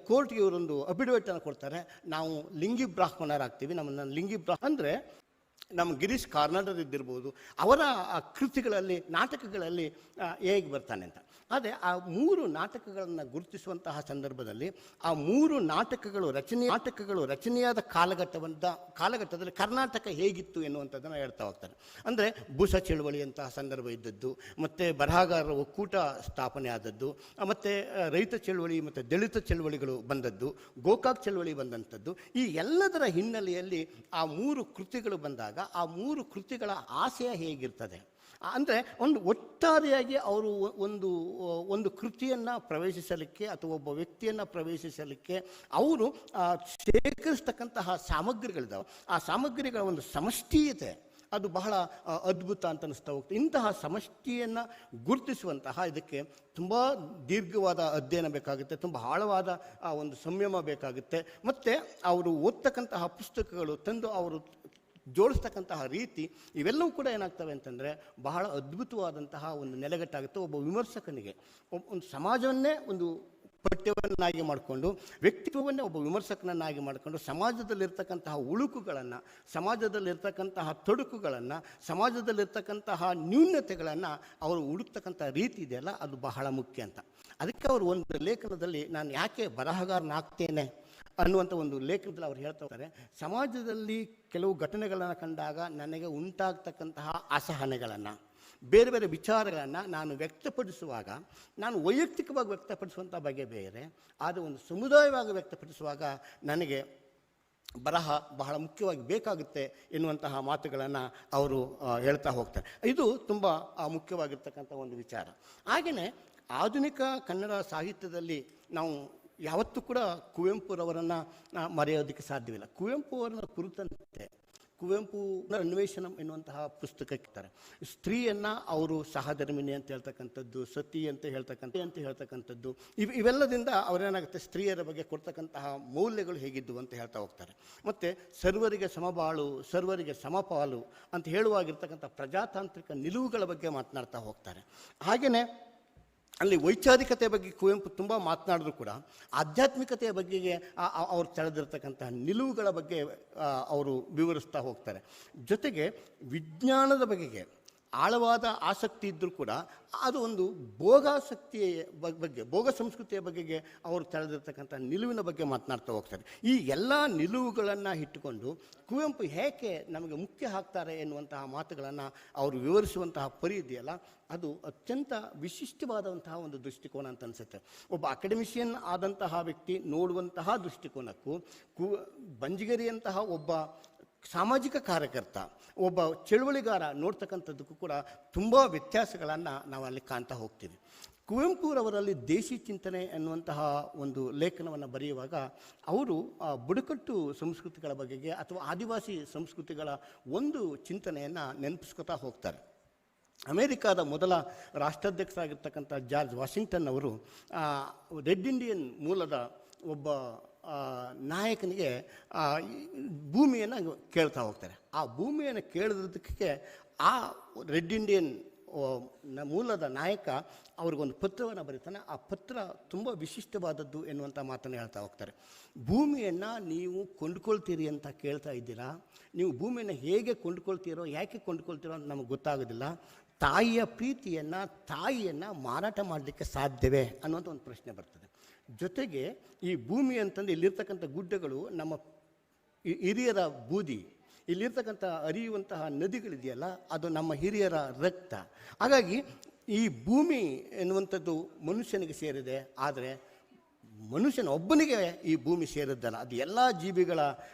ಕೋರ್ಟ್ಗೆ ಇವರೊಂದು ಅಫಿಡವಿಟನ್ನು ಕೊಡ್ತಾರೆ. ನಾವು ಲಿಂಗಿ ಬ್ರಾಹ್ಮಣರಾಗ್ತೀವಿ, ನಮ್ಮನ್ನು ಲಿಂಗಿ ಅಂದರೆ ನಮ್ಮ ಗಿರೀಶ್ ಕಾರ್ನಾಡರ್ ಇದ್ದಿರ್ಬೋದು, ಅವರ ಕೃತಿಗಳಲ್ಲಿ ನಾಟಕಗಳಲ್ಲಿ ಹೇಗೆ ಬರ್ತಾನೆ ಅಂತ. ಆದರೆ ಆ 3 ನಾಟಕಗಳನ್ನು ಗುರುತಿಸುವಂತಹ ಸಂದರ್ಭದಲ್ಲಿ ಆ 3 ನಾಟಕಗಳು ರಚನೆಯಾದ ಕಾಲಘಟ್ಟದಲ್ಲಿ ಕರ್ನಾಟಕ ಹೇಗಿತ್ತು ಎನ್ನುವಂಥದ್ದನ್ನು ಹೇಳ್ತಾ ಹೋಗ್ತಾರೆ. ಅಂದರೆ ಬೂಸ ಚಳವಳಿಯಂತಹ ಸಂದರ್ಭ ಇದ್ದದ್ದು, ಮತ್ತು ಬರಹಗಾರರ ಒಕ್ಕೂಟ ಸ್ಥಾಪನೆ ಆದದ್ದು, ಮತ್ತು ರೈತ ಚಳವಳಿ ಮತ್ತು ದಲಿತ ಚಳವಳಿಗಳು ಬಂದದ್ದು, ಗೋಕಾಕ್ ಚಳವಳಿ ಬಂದಂಥದ್ದು. ಈ ಎಲ್ಲದರ ಹಿನ್ನೆಲೆಯಲ್ಲಿ ಆ 3 ಕೃತಿಗಳು ಬಂದಾಗ ಆ 3 ಕೃತಿಗಳ ಆಶಯ ಹೇಗಿರ್ತದೆ ಅಂದರೆ, ಒಂದು ಒಟ್ಟಾರೆಯಾಗಿ ಅವರು ಒಂದು ಕೃತಿಯನ್ನು ಪ್ರವೇಶಿಸಲಿಕ್ಕೆ ಅಥವಾ ಒಬ್ಬ ವ್ಯಕ್ತಿಯನ್ನು ಪ್ರವೇಶಿಸಲಿಕ್ಕೆ ಅವರು ಶೇಖರಿಸ್ತಕ್ಕಂತಹ ಸಾಮಗ್ರಿಗಳಿದ್ದಾವೆ. ಆ ಸಾಮಗ್ರಿಗಳ ಒಂದು ಸಮಷ್ಟಿಯತೆ ಅದು ಬಹಳ ಅದ್ಭುತ ಅಂತ ಅನ್ನಿಸ್ತಾ ಹೋಗ್ತದೆ. ಇಂತಹ ಸಮಷ್ಟಿಯನ್ನು ಗುರುತಿಸುವಂತಹ ಇದಕ್ಕೆ ತುಂಬ ದೀರ್ಘವಾದ ಅಧ್ಯಯನ ಬೇಕಾಗುತ್ತೆ, ತುಂಬ ಆಳವಾದ ಆ ಒಂದು ಸಂಯಮ ಬೇಕಾಗುತ್ತೆ. ಮತ್ತು ಅವರು ಓದ್ತಕ್ಕಂತಹ ಪುಸ್ತಕಗಳು ತಂದು ಅವರು ಜೋಡಿಸ್ತಕ್ಕಂತಹ ರೀತಿ ಇವೆಲ್ಲವೂ ಕೂಡ ಏನಾಗ್ತವೆ ಅಂತಂದರೆ ಬಹಳ ಅದ್ಭುತವಾದಂತಹ ಒಂದು ನೆಲೆಗಟ್ಟಾಗುತ್ತೆ. ಒಬ್ಬ ವಿಮರ್ಶಕನಿಗೆ ಒಂದು ಸಮಾಜವನ್ನೇ ಒಂದು ಪಠ್ಯವನ್ನಾಗಿ ಮಾಡಿಕೊಂಡು, ವ್ಯಕ್ತಿತ್ವವನ್ನೇ ಒಬ್ಬ ವಿಮರ್ಶಕನನ್ನಾಗಿ ಮಾಡಿಕೊಂಡು, ಸಮಾಜದಲ್ಲಿರ್ತಕ್ಕಂತಹ ಉಳುಕುಗಳನ್ನು, ಸಮಾಜದಲ್ಲಿರ್ತಕ್ಕಂತಹ ತೊಡಕುಗಳನ್ನು, ಸಮಾಜದಲ್ಲಿರ್ತಕ್ಕಂತಹ ನ್ಯೂನತೆಗಳನ್ನು ಅವರು ಹುಡುಕ್ತಕ್ಕಂಥ ರೀತಿ ಇದೆಯಲ್ಲ, ಅದು ಬಹಳ ಮುಖ್ಯ ಅಂತ. ಅದಕ್ಕೆ ಅವರು ಒಂದು ಲೇಖನದಲ್ಲಿ ನಾನು ಯಾಕೆ ಬರಹಗಾರನಾಗ್ತೇನೆ ಅನ್ನುವಂಥ ಒಂದು ಲೇಖನದಲ್ಲಿ ಅವ್ರು ಹೇಳ್ತಾ ಹೋಗ್ತಾರೆ, ಸಮಾಜದಲ್ಲಿ ಕೆಲವು ಘಟನೆಗಳನ್ನು ಕಂಡಾಗ ನನಗೆ ಉಂಟಾಗ್ತಕ್ಕಂತಹ ಅಸಹನೆಗಳನ್ನು, ಬೇರೆ ಬೇರೆ ವಿಚಾರಗಳನ್ನು ನಾನು ವ್ಯಕ್ತಪಡಿಸುವಾಗ ನಾನು ವೈಯಕ್ತಿಕವಾಗಿ ವ್ಯಕ್ತಪಡಿಸುವಂಥ ಬಗೆ ಬೇರೆ, ಆದರೆ ಒಂದು ಸಮುದಾಯವಾಗಿ ವ್ಯಕ್ತಪಡಿಸುವಾಗ ನನಗೆ ಬರಹ ಬಹಳ ಮುಖ್ಯವಾಗಿ ಬೇಕಾಗುತ್ತೆ ಎನ್ನುವಂತಹ ಮಾತುಗಳನ್ನು ಅವರು ಹೇಳ್ತಾ ಹೋಗ್ತಾರೆ. ಇದು ತುಂಬ ಮುಖ್ಯವಾಗಿರ್ತಕ್ಕಂಥ ಒಂದು ವಿಚಾರ. ಹಾಗೆಯೇ ಆಧುನಿಕ ಕನ್ನಡ ಸಾಹಿತ್ಯದಲ್ಲಿ ನಾವು ಯಾವತ್ತೂ ಕೂಡ ಕುವೆಂಪುರವರನ್ನು ಮರೆಯೋದಕ್ಕೆ ಸಾಧ್ಯವಿಲ್ಲ. ಕುವೆಂಪು ಅವರನ್ನ ಕುರಿತಂತೆ ಕುವೆಂಪು ಅನ್ವೇಷಣಂ ಎನ್ನುವಂತಹ ಪುಸ್ತಕಕ್ಕಿದ್ದಾರೆ. ಸ್ತ್ರೀಯನ್ನು ಅವರು ಸಹಧರ್ಮಿಣಿ ಅಂತ ಹೇಳ್ತಕ್ಕಂಥದ್ದು, ಸತಿ ಅಂತ ಹೇಳ್ತಕ್ಕಂಥದ್ದು ಇವೆಲ್ಲದಿಂದ ಅವರೇನಾಗುತ್ತೆ, ಸ್ತ್ರೀಯರ ಬಗ್ಗೆ ಕೊಡ್ತಕ್ಕಂತಹ ಮೌಲ್ಯಗಳು ಹೇಗಿದ್ದು ಅಂತ ಹೇಳ್ತಾ ಹೋಗ್ತಾರೆ. ಮತ್ತು ಸರ್ವರಿಗೆ ಸಮಬಾಳು, ಸರ್ವರಿಗೆ ಸಮಪಾಲು ಅಂತ ಹೇಳುವಾಗಿರ್ತಕ್ಕಂಥ ಪ್ರಜಾತಾಂತ್ರಿಕ ನಿಲುವುಗಳ ಬಗ್ಗೆ ಮಾತನಾಡ್ತಾ ಹೋಗ್ತಾರೆ. ಹಾಗೆಯೇ ಅಲ್ಲಿ ವೈಚಾರಿಕತೆಯ ಬಗ್ಗೆ ಕುವೆಂಪು ತುಂಬ ಮಾತನಾಡಿದ್ರು ಕೂಡ ಆಧ್ಯಾತ್ಮಿಕತೆಯ ಬಗ್ಗೆಗೆ ಅವರು ತಳೆದಿರ್ತಕ್ಕಂತಹ ನಿಲುವುಗಳ ಬಗ್ಗೆ ಅವರು ವಿವರಿಸ್ತಾ ಹೋಗ್ತಾರೆ. ಜೊತೆಗೆ ವಿಜ್ಞಾನದ ಬಗೆಗೆ ಆಳವಾದ ಆಸಕ್ತಿ ಇದ್ದರೂ ಕೂಡ ಅದು ಒಂದು ಭೋಗಾಸಕ್ತಿಯ ಬಗ್ಗೆ, ಭೋಗ ಸಂಸ್ಕೃತಿಯ ಬಗೆಗೆ ಅವರು ತಳೆದಿರ್ತಕ್ಕಂಥ ನಿಲುವಿನ ಬಗ್ಗೆ ಮಾತನಾಡ್ತಾ ಹೋಗ್ತಾರೆ. ಈ ಎಲ್ಲ ನಿಲುವುಗಳನ್ನು ಇಟ್ಟುಕೊಂಡು ಕುವೆಂಪು ಹೇಗೆ ನಮಗೆ ಮುಖ್ಯ ಆಗ್ತಾರೆ ಎನ್ನುವಂತಹ ಮಾತುಗಳನ್ನು ಅವರು ವಿವರಿಸುವಂತಹ ಪರಿ ಇದೆಯಲ್ಲ, ಅದು ಅತ್ಯಂತ ವಿಶಿಷ್ಟವಾದಂತಹ ಒಂದು ದೃಷ್ಟಿಕೋನ ಅಂತ ಅನಿಸುತ್ತೆ. ಒಬ್ಬ ಅಕಾಡೆಮಿಷಿಯನ್ ಆದಂತಹ ವ್ಯಕ್ತಿ ನೋಡುವಂತಹ ದೃಷ್ಟಿಕೋನಕ್ಕೂ ಬಂಜಿಗರಿಯಂತಹ ಒಬ್ಬ ಸಾಮಾಜಿಕ ಕಾರ್ಯಕರ್ತ, ಒಬ್ಬ ಚಳುವಳಿಗಾರ ನೋಡ್ತಕ್ಕಂಥದ್ದಕ್ಕೂ ಕೂಡ ತುಂಬ ವ್ಯತ್ಯಾಸಗಳನ್ನು ನಾವು ಅಲ್ಲಿ ಕಾಣ್ತಾ ಹೋಗ್ತೀವಿ. ಕುವೆಂಪುರವರಲ್ಲಿ ದೇಶಿ ಚಿಂತನೆ ಎನ್ನುವಂತಹ ಒಂದು ಲೇಖನವನ್ನು ಬರೆಯುವಾಗ ಅವರು ಬುಡಕಟ್ಟು ಸಂಸ್ಕೃತಿಗಳ ಬಗೆಗೆ ಅಥವಾ ಆದಿವಾಸಿ ಸಂಸ್ಕೃತಿಗಳ ಒಂದು ಚಿಂತನೆಯನ್ನು ನೆನಪಿಸ್ಕೊತಾ ಹೋಗ್ತಾರೆ. ಅಮೇರಿಕಾದ ಮೊದಲ ರಾಷ್ಟ್ರಾಧ್ಯಕ್ಷರಾಗಿರ್ತಕ್ಕಂಥ ಜಾರ್ಜ್ ವಾಷಿಂಗ್ಟನ್ ಅವರು ರೆಡ್ ಇಂಡಿಯನ್ ಮೂಲದ ಒಬ್ಬ ನಾಯಕನಿಗೆ ಭೂಮಿಯನ್ನು ಕೇಳ್ತಾ ಹೋಗ್ತಾರೆ. ಆ ಭೂಮಿಯನ್ನು ಕೇಳಿದ್ದಕ್ಕೆ ಆ ರೆಡ್ ಇಂಡಿಯನ್ ಮೂಲದ ನಾಯಕ ಅವ್ರಿಗೊಂದು ಪತ್ರವನ್ನು ಬರೀತಾನೆ. ಆ ಪತ್ರ ತುಂಬ ವಿಶಿಷ್ಟವಾದದ್ದು ಎನ್ನುವಂಥ ಮಾತನ್ನು ಹೇಳ್ತಾ ಹೋಗ್ತಾರೆ. ಭೂಮಿಯನ್ನು ನೀವು ಕೊಂಡ್ಕೊಳ್ತೀರಿ ಅಂತ ಕೇಳ್ತಾ ಇದ್ದೀರಾ, ನೀವು ಭೂಮಿಯನ್ನು ಹೇಗೆ ಕೊಂಡ್ಕೊಳ್ತೀರೋ, ಯಾಕೆ ಕೊಂಡ್ಕೊಳ್ತೀರೋ ಅಂತ ನಮಗೆ ಗೊತ್ತಾಗೋದಿಲ್ಲ. ತಾಯಿಯ ಪ್ರೀತಿಯನ್ನು, ತಾಯಿಯನ್ನು ಮಾರಾಟ ಮಾಡಲಿಕ್ಕೆ ಸಾಧ್ಯವೇ ಅನ್ನುವಂಥ ಒಂದು ಪ್ರಶ್ನೆ ಬರ್ತದೆ. ಜೊತೆಗೆ ಈ ಭೂಮಿ ಅಂತಂದು ಇಲ್ಲಿರ್ತಕ್ಕಂಥ ಗುಡ್ಡಗಳು ನಮ್ಮ ಹಿರಿಯರ ಬೂದಿ, ಇಲ್ಲಿರ್ತಕ್ಕಂಥ ಹರಿಯುವಂತಹ ನದಿಗಳಿದೆಯಲ್ಲ ಅದು ನಮ್ಮ ಹಿರಿಯರ ರಕ್ತ. ಹಾಗಾಗಿ ಈ ಭೂಮಿ ಎನ್ನುವಂಥದ್ದು ಮನುಷ್ಯನಿಗೆ ಸೇರಿದೆ, ಆದರೆ ಮನುಷ್ಯನ ಒಬ್ಬನಿಗೆ ಈ ಭೂಮಿ ಸೇರಿದ್ದಲ್ಲ, ಅದು ಎಲ್ಲ ಜೀವಿಗಳ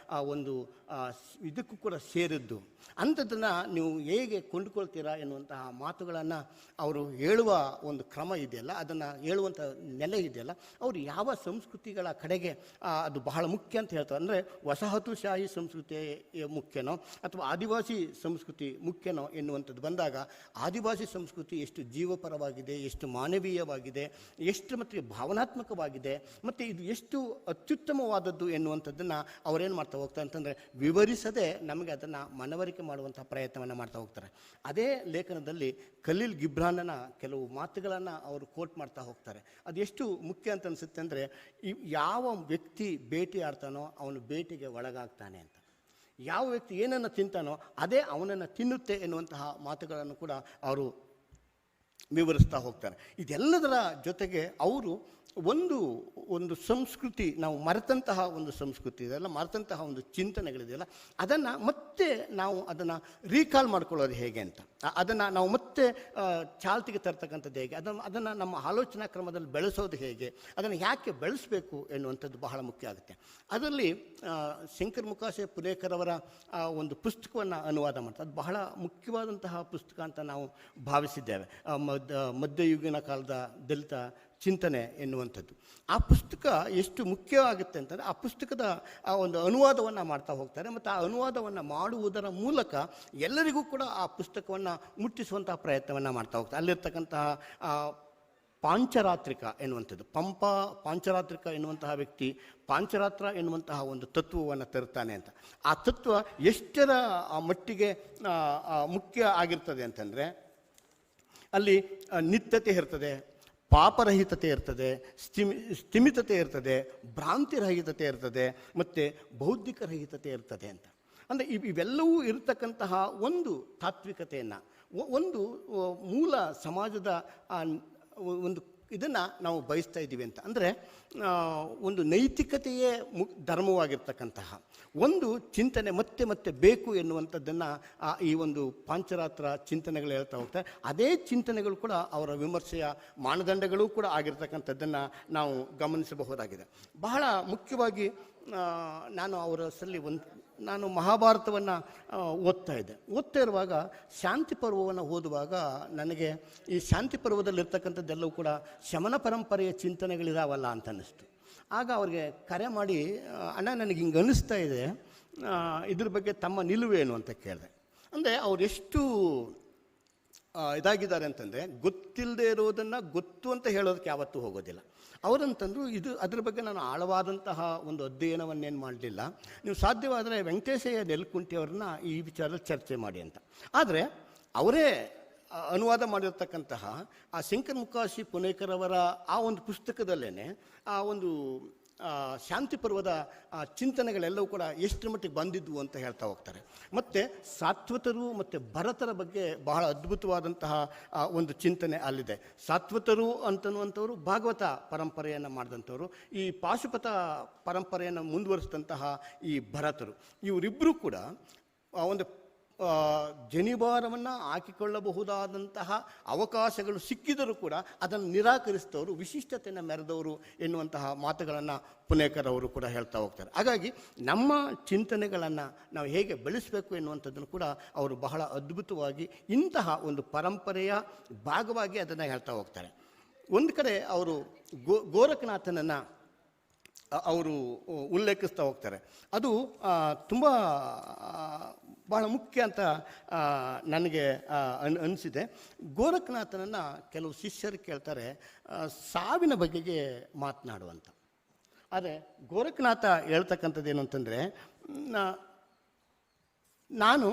ಒಂದು ಇದಕ್ಕೂ ಕೂಡ ಸೇರಿದ್ದು. ಅಂಥದ್ದನ್ನು ನೀವು ಹೇಗೆ ಕೊಂಡುಕೊಳ್ತೀರಾ ಎನ್ನುವಂತಹ ಮಾತುಗಳನ್ನು ಅವರು ಹೇಳುವ ಒಂದು ಕ್ರಮ ಇದೆಯಲ್ಲ, ಅದನ್ನು ಹೇಳುವಂಥ ನೆಲೆ ಇದೆಯಲ್ಲ, ಅವರು ಯಾವ ಸಂಸ್ಕೃತಿಗಳ ಕಡೆಗೆ ಅದು ಬಹಳ ಮುಖ್ಯ ಅಂತ ಹೇಳ್ತಾರೆ. ಅಂದರೆ ವಸಾಹತುಶಾಹಿ ಸಂಸ್ಕೃತಿ ಮುಖ್ಯನೋ ಅಥವಾ ಆದಿವಾಸಿ ಸಂಸ್ಕೃತಿ ಮುಖ್ಯನೋ ಎನ್ನುವಂಥದ್ದು ಬಂದಾಗ, ಆದಿವಾಸಿ ಸಂಸ್ಕೃತಿ ಎಷ್ಟು ಜೀವಪರವಾಗಿದೆ, ಎಷ್ಟು ಮಾನವೀಯವಾಗಿದೆ, ಎಷ್ಟು ಮಟ್ಟಿಗೆ ಭಾವನಾತ್ಮಕವಾಗಿದೆ, ಮತ್ತು ಇದು ಎಷ್ಟು ಅತ್ಯುತ್ತಮವಾದದ್ದು ಎನ್ನುವಂಥದ್ದನ್ನು ಅವರೇನು ಮಾಡ್ತಾ ಹೋಗ್ತಾರೆ ಅಂತಂದರೆ ವಿವರಿಸದೆ ನಮಗೆ ಅದನ್ನು ಮನವರಿಕೆ ಮಾಡುವಂಥ ಪ್ರಯತ್ನವನ್ನು ಮಾಡ್ತಾ ಹೋಗ್ತಾರೆ. ಅದೇ ಲೇಖನದಲ್ಲಿ ಖಲೀಲ್ ಗಿಬ್ರಾನನ ಕೆಲವು ಮಾತುಗಳನ್ನು ಅವರು ಕೋಟ್ ಮಾಡ್ತಾ ಹೋಗ್ತಾರೆ. ಅದು ಎಷ್ಟು ಮುಖ್ಯ ಅಂತ ಅನಿಸುತ್ತೆ ಅಂದರೆ, ಯಾವ ವ್ಯಕ್ತಿ ಬೇಟೆ ಆಡ್ತಾನೋ ಅವನು ಬೇಟೆಗೆ ಒಳಗಾಗ್ತಾನೆ ಅಂತ, ಯಾವ ವ್ಯಕ್ತಿ ಏನನ್ನು ತಿಂತಾನೋ ಅದೇ ಅವನನ್ನು ತಿನ್ನುತ್ತೆ ಎನ್ನುವಂತಹ ಮಾತುಗಳನ್ನು ಕೂಡ ಅವರು ವಿವರಿಸ್ತಾ ಹೋಗ್ತಾರೆ. ಇದೆಲ್ಲದರ ಜೊತೆಗೆ ಅವರು ಒಂದು ಸಂಸ್ಕೃತಿ, ನಾವು ಮರೆತಂತಹ ಒಂದು ಸಂಸ್ಕೃತಿ ಇದೆಲ್ಲ, ಮರೆತಂತಹ ಒಂದು ಚಿಂತನೆಗಳಿದೆಯಲ್ಲ, ಅದನ್ನು ಮತ್ತೆ ನಾವು ಅದನ್ನು ರೀಕಾಲ್ ಮಾಡ್ಕೊಳ್ಳೋದು ಹೇಗೆ ಅಂತ, ಅದನ್ನು ನಾವು ಮತ್ತೆ ಚಾಲ್ತಿಗೆ ತರ್ತಕ್ಕಂಥದ್ದು ಹೇಗೆ, ಅದನ್ನು ನಮ್ಮ ಆಲೋಚನಾ ಕ್ರಮದಲ್ಲಿ ಬೆಳೆಸೋದು ಹೇಗೆ, ಅದನ್ನು ಯಾಕೆ ಬೆಳೆಸಬೇಕು ಎನ್ನುವಂಥದ್ದು ಬಹಳ ಮುಖ್ಯ ಆಗುತ್ತೆ. ಅದರಲ್ಲಿ ಶಂಕರ್ ಮುಖಾಶೆ ಪುಲೇಕರ್ ಅವರ ಒಂದು ಪುಸ್ತಕವನ್ನು ಅನುವಾದ ಮಾಡ್ತಾರೆ. ಅದು ಬಹಳ ಮುಖ್ಯವಾದಂತಹ ಪುಸ್ತಕ ಅಂತ ನಾವು ಭಾವಿಸಿದ್ದೇವೆ. ಮಧ್ಯಯುಗೀನ ಕಾಲದ ದಲಿತ ಚಿಂತನೆ ಎನ್ನುವಂಥದ್ದು. ಆ ಪುಸ್ತಕ ಎಷ್ಟು ಮುಖ್ಯ ಆಗುತ್ತೆ ಅಂತಂದರೆ, ಆ ಪುಸ್ತಕದ ಆ ಒಂದು ಅನುವಾದವನ್ನು ಮಾಡ್ತಾ ಹೋಗ್ತಾರೆ. ಮತ್ತು ಆ ಅನುವಾದವನ್ನು ಮಾಡುವುದರ ಮೂಲಕ ಎಲ್ಲರಿಗೂ ಕೂಡ ಆ ಪುಸ್ತಕವನ್ನು ಮುಟ್ಟಿಸುವಂತಹ ಪ್ರಯತ್ನವನ್ನು ಮಾಡ್ತಾ ಹೋಗ್ತಾರೆ. ಅಲ್ಲಿರ್ತಕ್ಕಂತಹ ಪಾಂಚರಾತ್ರಿಕ ಎನ್ನುವಂಥದ್ದು, ಪಾಂಚರಾತ್ರಿಕ ಎನ್ನುವಂತಹ ವ್ಯಕ್ತಿ ಪಾಂಚರಾತ್ರ ಎನ್ನುವಂತಹ ಒಂದು ತತ್ವವನ್ನು ತರ್ತಾನೆ ಅಂತ. ಆ ತತ್ವ ಎಷ್ಟರ ಮಟ್ಟಿಗೆ ಮುಖ್ಯ ಆಗಿರ್ತದೆ ಅಂತಂದರೆ, ಅಲ್ಲಿ ನಿತ್ಯತೆ ಇರ್ತದೆ, ಪಾಪರಹಿತತೆ ಇರ್ತದೆ, ಸ್ಥಿಮಿತತೆ ಇರ್ತದೆ, ಭ್ರಾಂತಿರಹಿತತೆ ಇರ್ತದೆ, ಮತ್ತು ಬೌದ್ಧಿಕ ರಹಿತತೆ ಇರ್ತದೆ ಅಂತ. ಅಂದರೆ ಇವೆಲ್ಲವೂ ಇರತಕ್ಕಂತಹ ಒಂದು ತಾತ್ವಿಕತೆಯನ್ನು, ಒಂದು ಮೂಲ ಸಮಾಜದ ಒಂದು ಇದನ್ನು ನಾವು ಬಯಸ್ತಾ ಇದ್ದೀವಿ ಅಂತ. ಅಂದರೆ ಒಂದು ನೈತಿಕತೆಯೇ ಧರ್ಮವಾಗಿರ್ತಕ್ಕಂತಹ ಒಂದು ಚಿಂತನೆ ಮತ್ತೆ ಮತ್ತೆ ಬೇಕು ಎನ್ನುವಂಥದ್ದನ್ನು ಈ ಒಂದು ಪಾಂಚರಾತ್ರ ಚಿಂತನೆಗಳು ಹೇಳ್ತಾ ಹೋಗ್ತಾರೆ. ಅದೇ ಚಿಂತನೆಗಳು ಕೂಡ ಅವರ ವಿಮರ್ಶೆಯ ಮಾನದಂಡಗಳು ಕೂಡ ಆಗಿರ್ತಕ್ಕಂಥದ್ದನ್ನು ನಾವು ಗಮನಿಸಬಹುದಾಗಿದೆ. ಬಹಳ ಮುಖ್ಯವಾಗಿ ನಾನು ಅವರ ಸಲ್ಲಿ ನಾನು ಮಹಾಭಾರತವನ್ನು ಓದ್ತಾ ಇರುವಾಗ ಶಾಂತಿ ಪರ್ವವನ್ನು ಓದುವಾಗ ನನಗೆ ಈ ಶಾಂತಿ ಪರ್ವದಲ್ಲಿರ್ತಕ್ಕಂಥದ್ದೆಲ್ಲವೂ ಕೂಡ ಶಮನ ಪರಂಪರೆಯ ಚಿಂತನೆಗಳಿದಾವಲ್ಲ ಅಂತ ಅನ್ನಿಸ್ತು. ಆಗ ಅವ್ರಿಗೆ ಕರೆ ಮಾಡಿ, ಅಣ್ಣ ನನಗೆ ಹಿಂಗೆ ಅನ್ನಿಸ್ತಾ ಇದೆ, ಇದ್ರ ಬಗ್ಗೆ ತಮ್ಮ ನಿಲುವೇನು ಅಂತ ಕೇಳಿದೆ. ಅಂದರೆ ಅವರೆಷ್ಟು ಇದಾಗಿದ್ದಾರೆ ಅಂತಂದರೆ, ಗೊತ್ತಿಲ್ಲದೆ ಇರೋದನ್ನು ಗೊತ್ತು ಅಂತ ಹೇಳೋದಕ್ಕೆ ಯಾವತ್ತೂ ಹೋಗೋದಿಲ್ಲ. ಅವರಂತಂದ್ರು ಅದ್ರ ಬಗ್ಗೆ ನಾನು ಆಳವಾದಂತಹ ಒಂದು ಅಧ್ಯಯನವನ್ನೇನು ಮಾಡಲಿಲ್ಲ, ನೀವು ಸಾಧ್ಯವಾದರೆ ವೆಂಕಟೇಶಯ್ಯ ನೆಲಕುಂಟಿ ಅವ್ರನ್ನ ಈ ವಿಚಾರದಲ್ಲಿ ಚರ್ಚೆ ಮಾಡಿ ಅಂತ. ಆದರೆ ಅವರೇ ಅನುವಾದ ಮಾಡಿರ್ತಕ್ಕಂತಹ ಆ ಶಂಕರ್ ಮುಖಾಶಿ ಪುನೇಕರ್ ಅವರ ಆ ಒಂದು ಪುಸ್ತಕದಲ್ಲೇ ಆ ಒಂದು ಶಾಂತಿ ಪರ್ವದ ಚಿಂತನೆಗಳೆಲ್ಲವೂ ಕೂಡ ಎಷ್ಟು ಮಟ್ಟಿಗೆ ಬಂದಿದ್ವು ಅಂತ ಹೇಳ್ತಾ ಹೋಗ್ತಾರೆ. ಮತ್ತು ಸಾತ್ವತರು ಮತ್ತು ಭರತರ ಬಗ್ಗೆ ಬಹಳ ಅದ್ಭುತವಾದಂತಹ ಒಂದು ಚಿಂತನೆ ಅಲ್ಲಿದೆ. ಸಾತ್ವತರು ಅಂತನ್ನುವಂಥವ್ರು ಭಾಗವತ ಪರಂಪರೆಯನ್ನು ಮಾಡಿದಂಥವ್ರು, ಈ ಪಾಶುಪತ ಪರಂಪರೆಯನ್ನು ಮುಂದುವರಿಸಿದಂತಹ ಈ ಭರತರು, ಇವರಿಬ್ಬರೂ ಕೂಡ ಒಂದು ಜನಿವಾರವನ್ನು ಹಾಕಿಕೊಳ್ಳಬಹುದಾದಂತಹ ಅವಕಾಶಗಳು ಸಿಕ್ಕಿದರೂ ಕೂಡ ಅದನ್ನು ನಿರಾಕರಿಸಿದವರು, ವಿಶಿಷ್ಟತೆಯನ್ನು ಮೆರೆದವರು ಎನ್ನುವಂತಹ ಮಾತುಗಳನ್ನು ಪುನೇಕರ್ ಅವರು ಕೂಡ ಹೇಳ್ತಾ ಹೋಗ್ತಾರೆ. ಹಾಗಾಗಿ ನಮ್ಮ ಚಿಂತನೆಗಳನ್ನು ನಾವು ಹೇಗೆ ಬೆಳೆಸಬೇಕು ಎನ್ನುವಂಥದ್ದನ್ನು ಕೂಡ ಅವರು ಬಹಳ ಅದ್ಭುತವಾಗಿ ಇಂತಹ ಒಂದು ಪರಂಪರೆಯ ಭಾಗವಾಗಿ ಅದನ್ನು ಹೇಳ್ತಾ ಹೋಗ್ತಾರೆ. ಒಂದು ಕಡೆ ಅವರು ಗೋರಖನಾಥನನ್ನು ಅವರು ಉಲ್ಲೇಖಿಸ್ತಾ ಹೋಗ್ತಾರೆ. ಅದು ತುಂಬ ಬಹಳ ಮುಖ್ಯ ಅಂತ ನನಗೆ ಅನಿಸಿದೆ. ಗೋರಖನಾಥನನ್ನು ಕೆಲವು ಶಿಷ್ಯರು ಕೇಳ್ತಾರೆ ಸಾವಿನ ಬಗೆಗೆ ಮಾತನಾಡುವಂಥ. ಆದರೆ ಗೋರಖನಾಥ ಹೇಳ್ತಕ್ಕಂಥದ್ದು ಏನು ಅಂತಂದರೆ, ನಾನು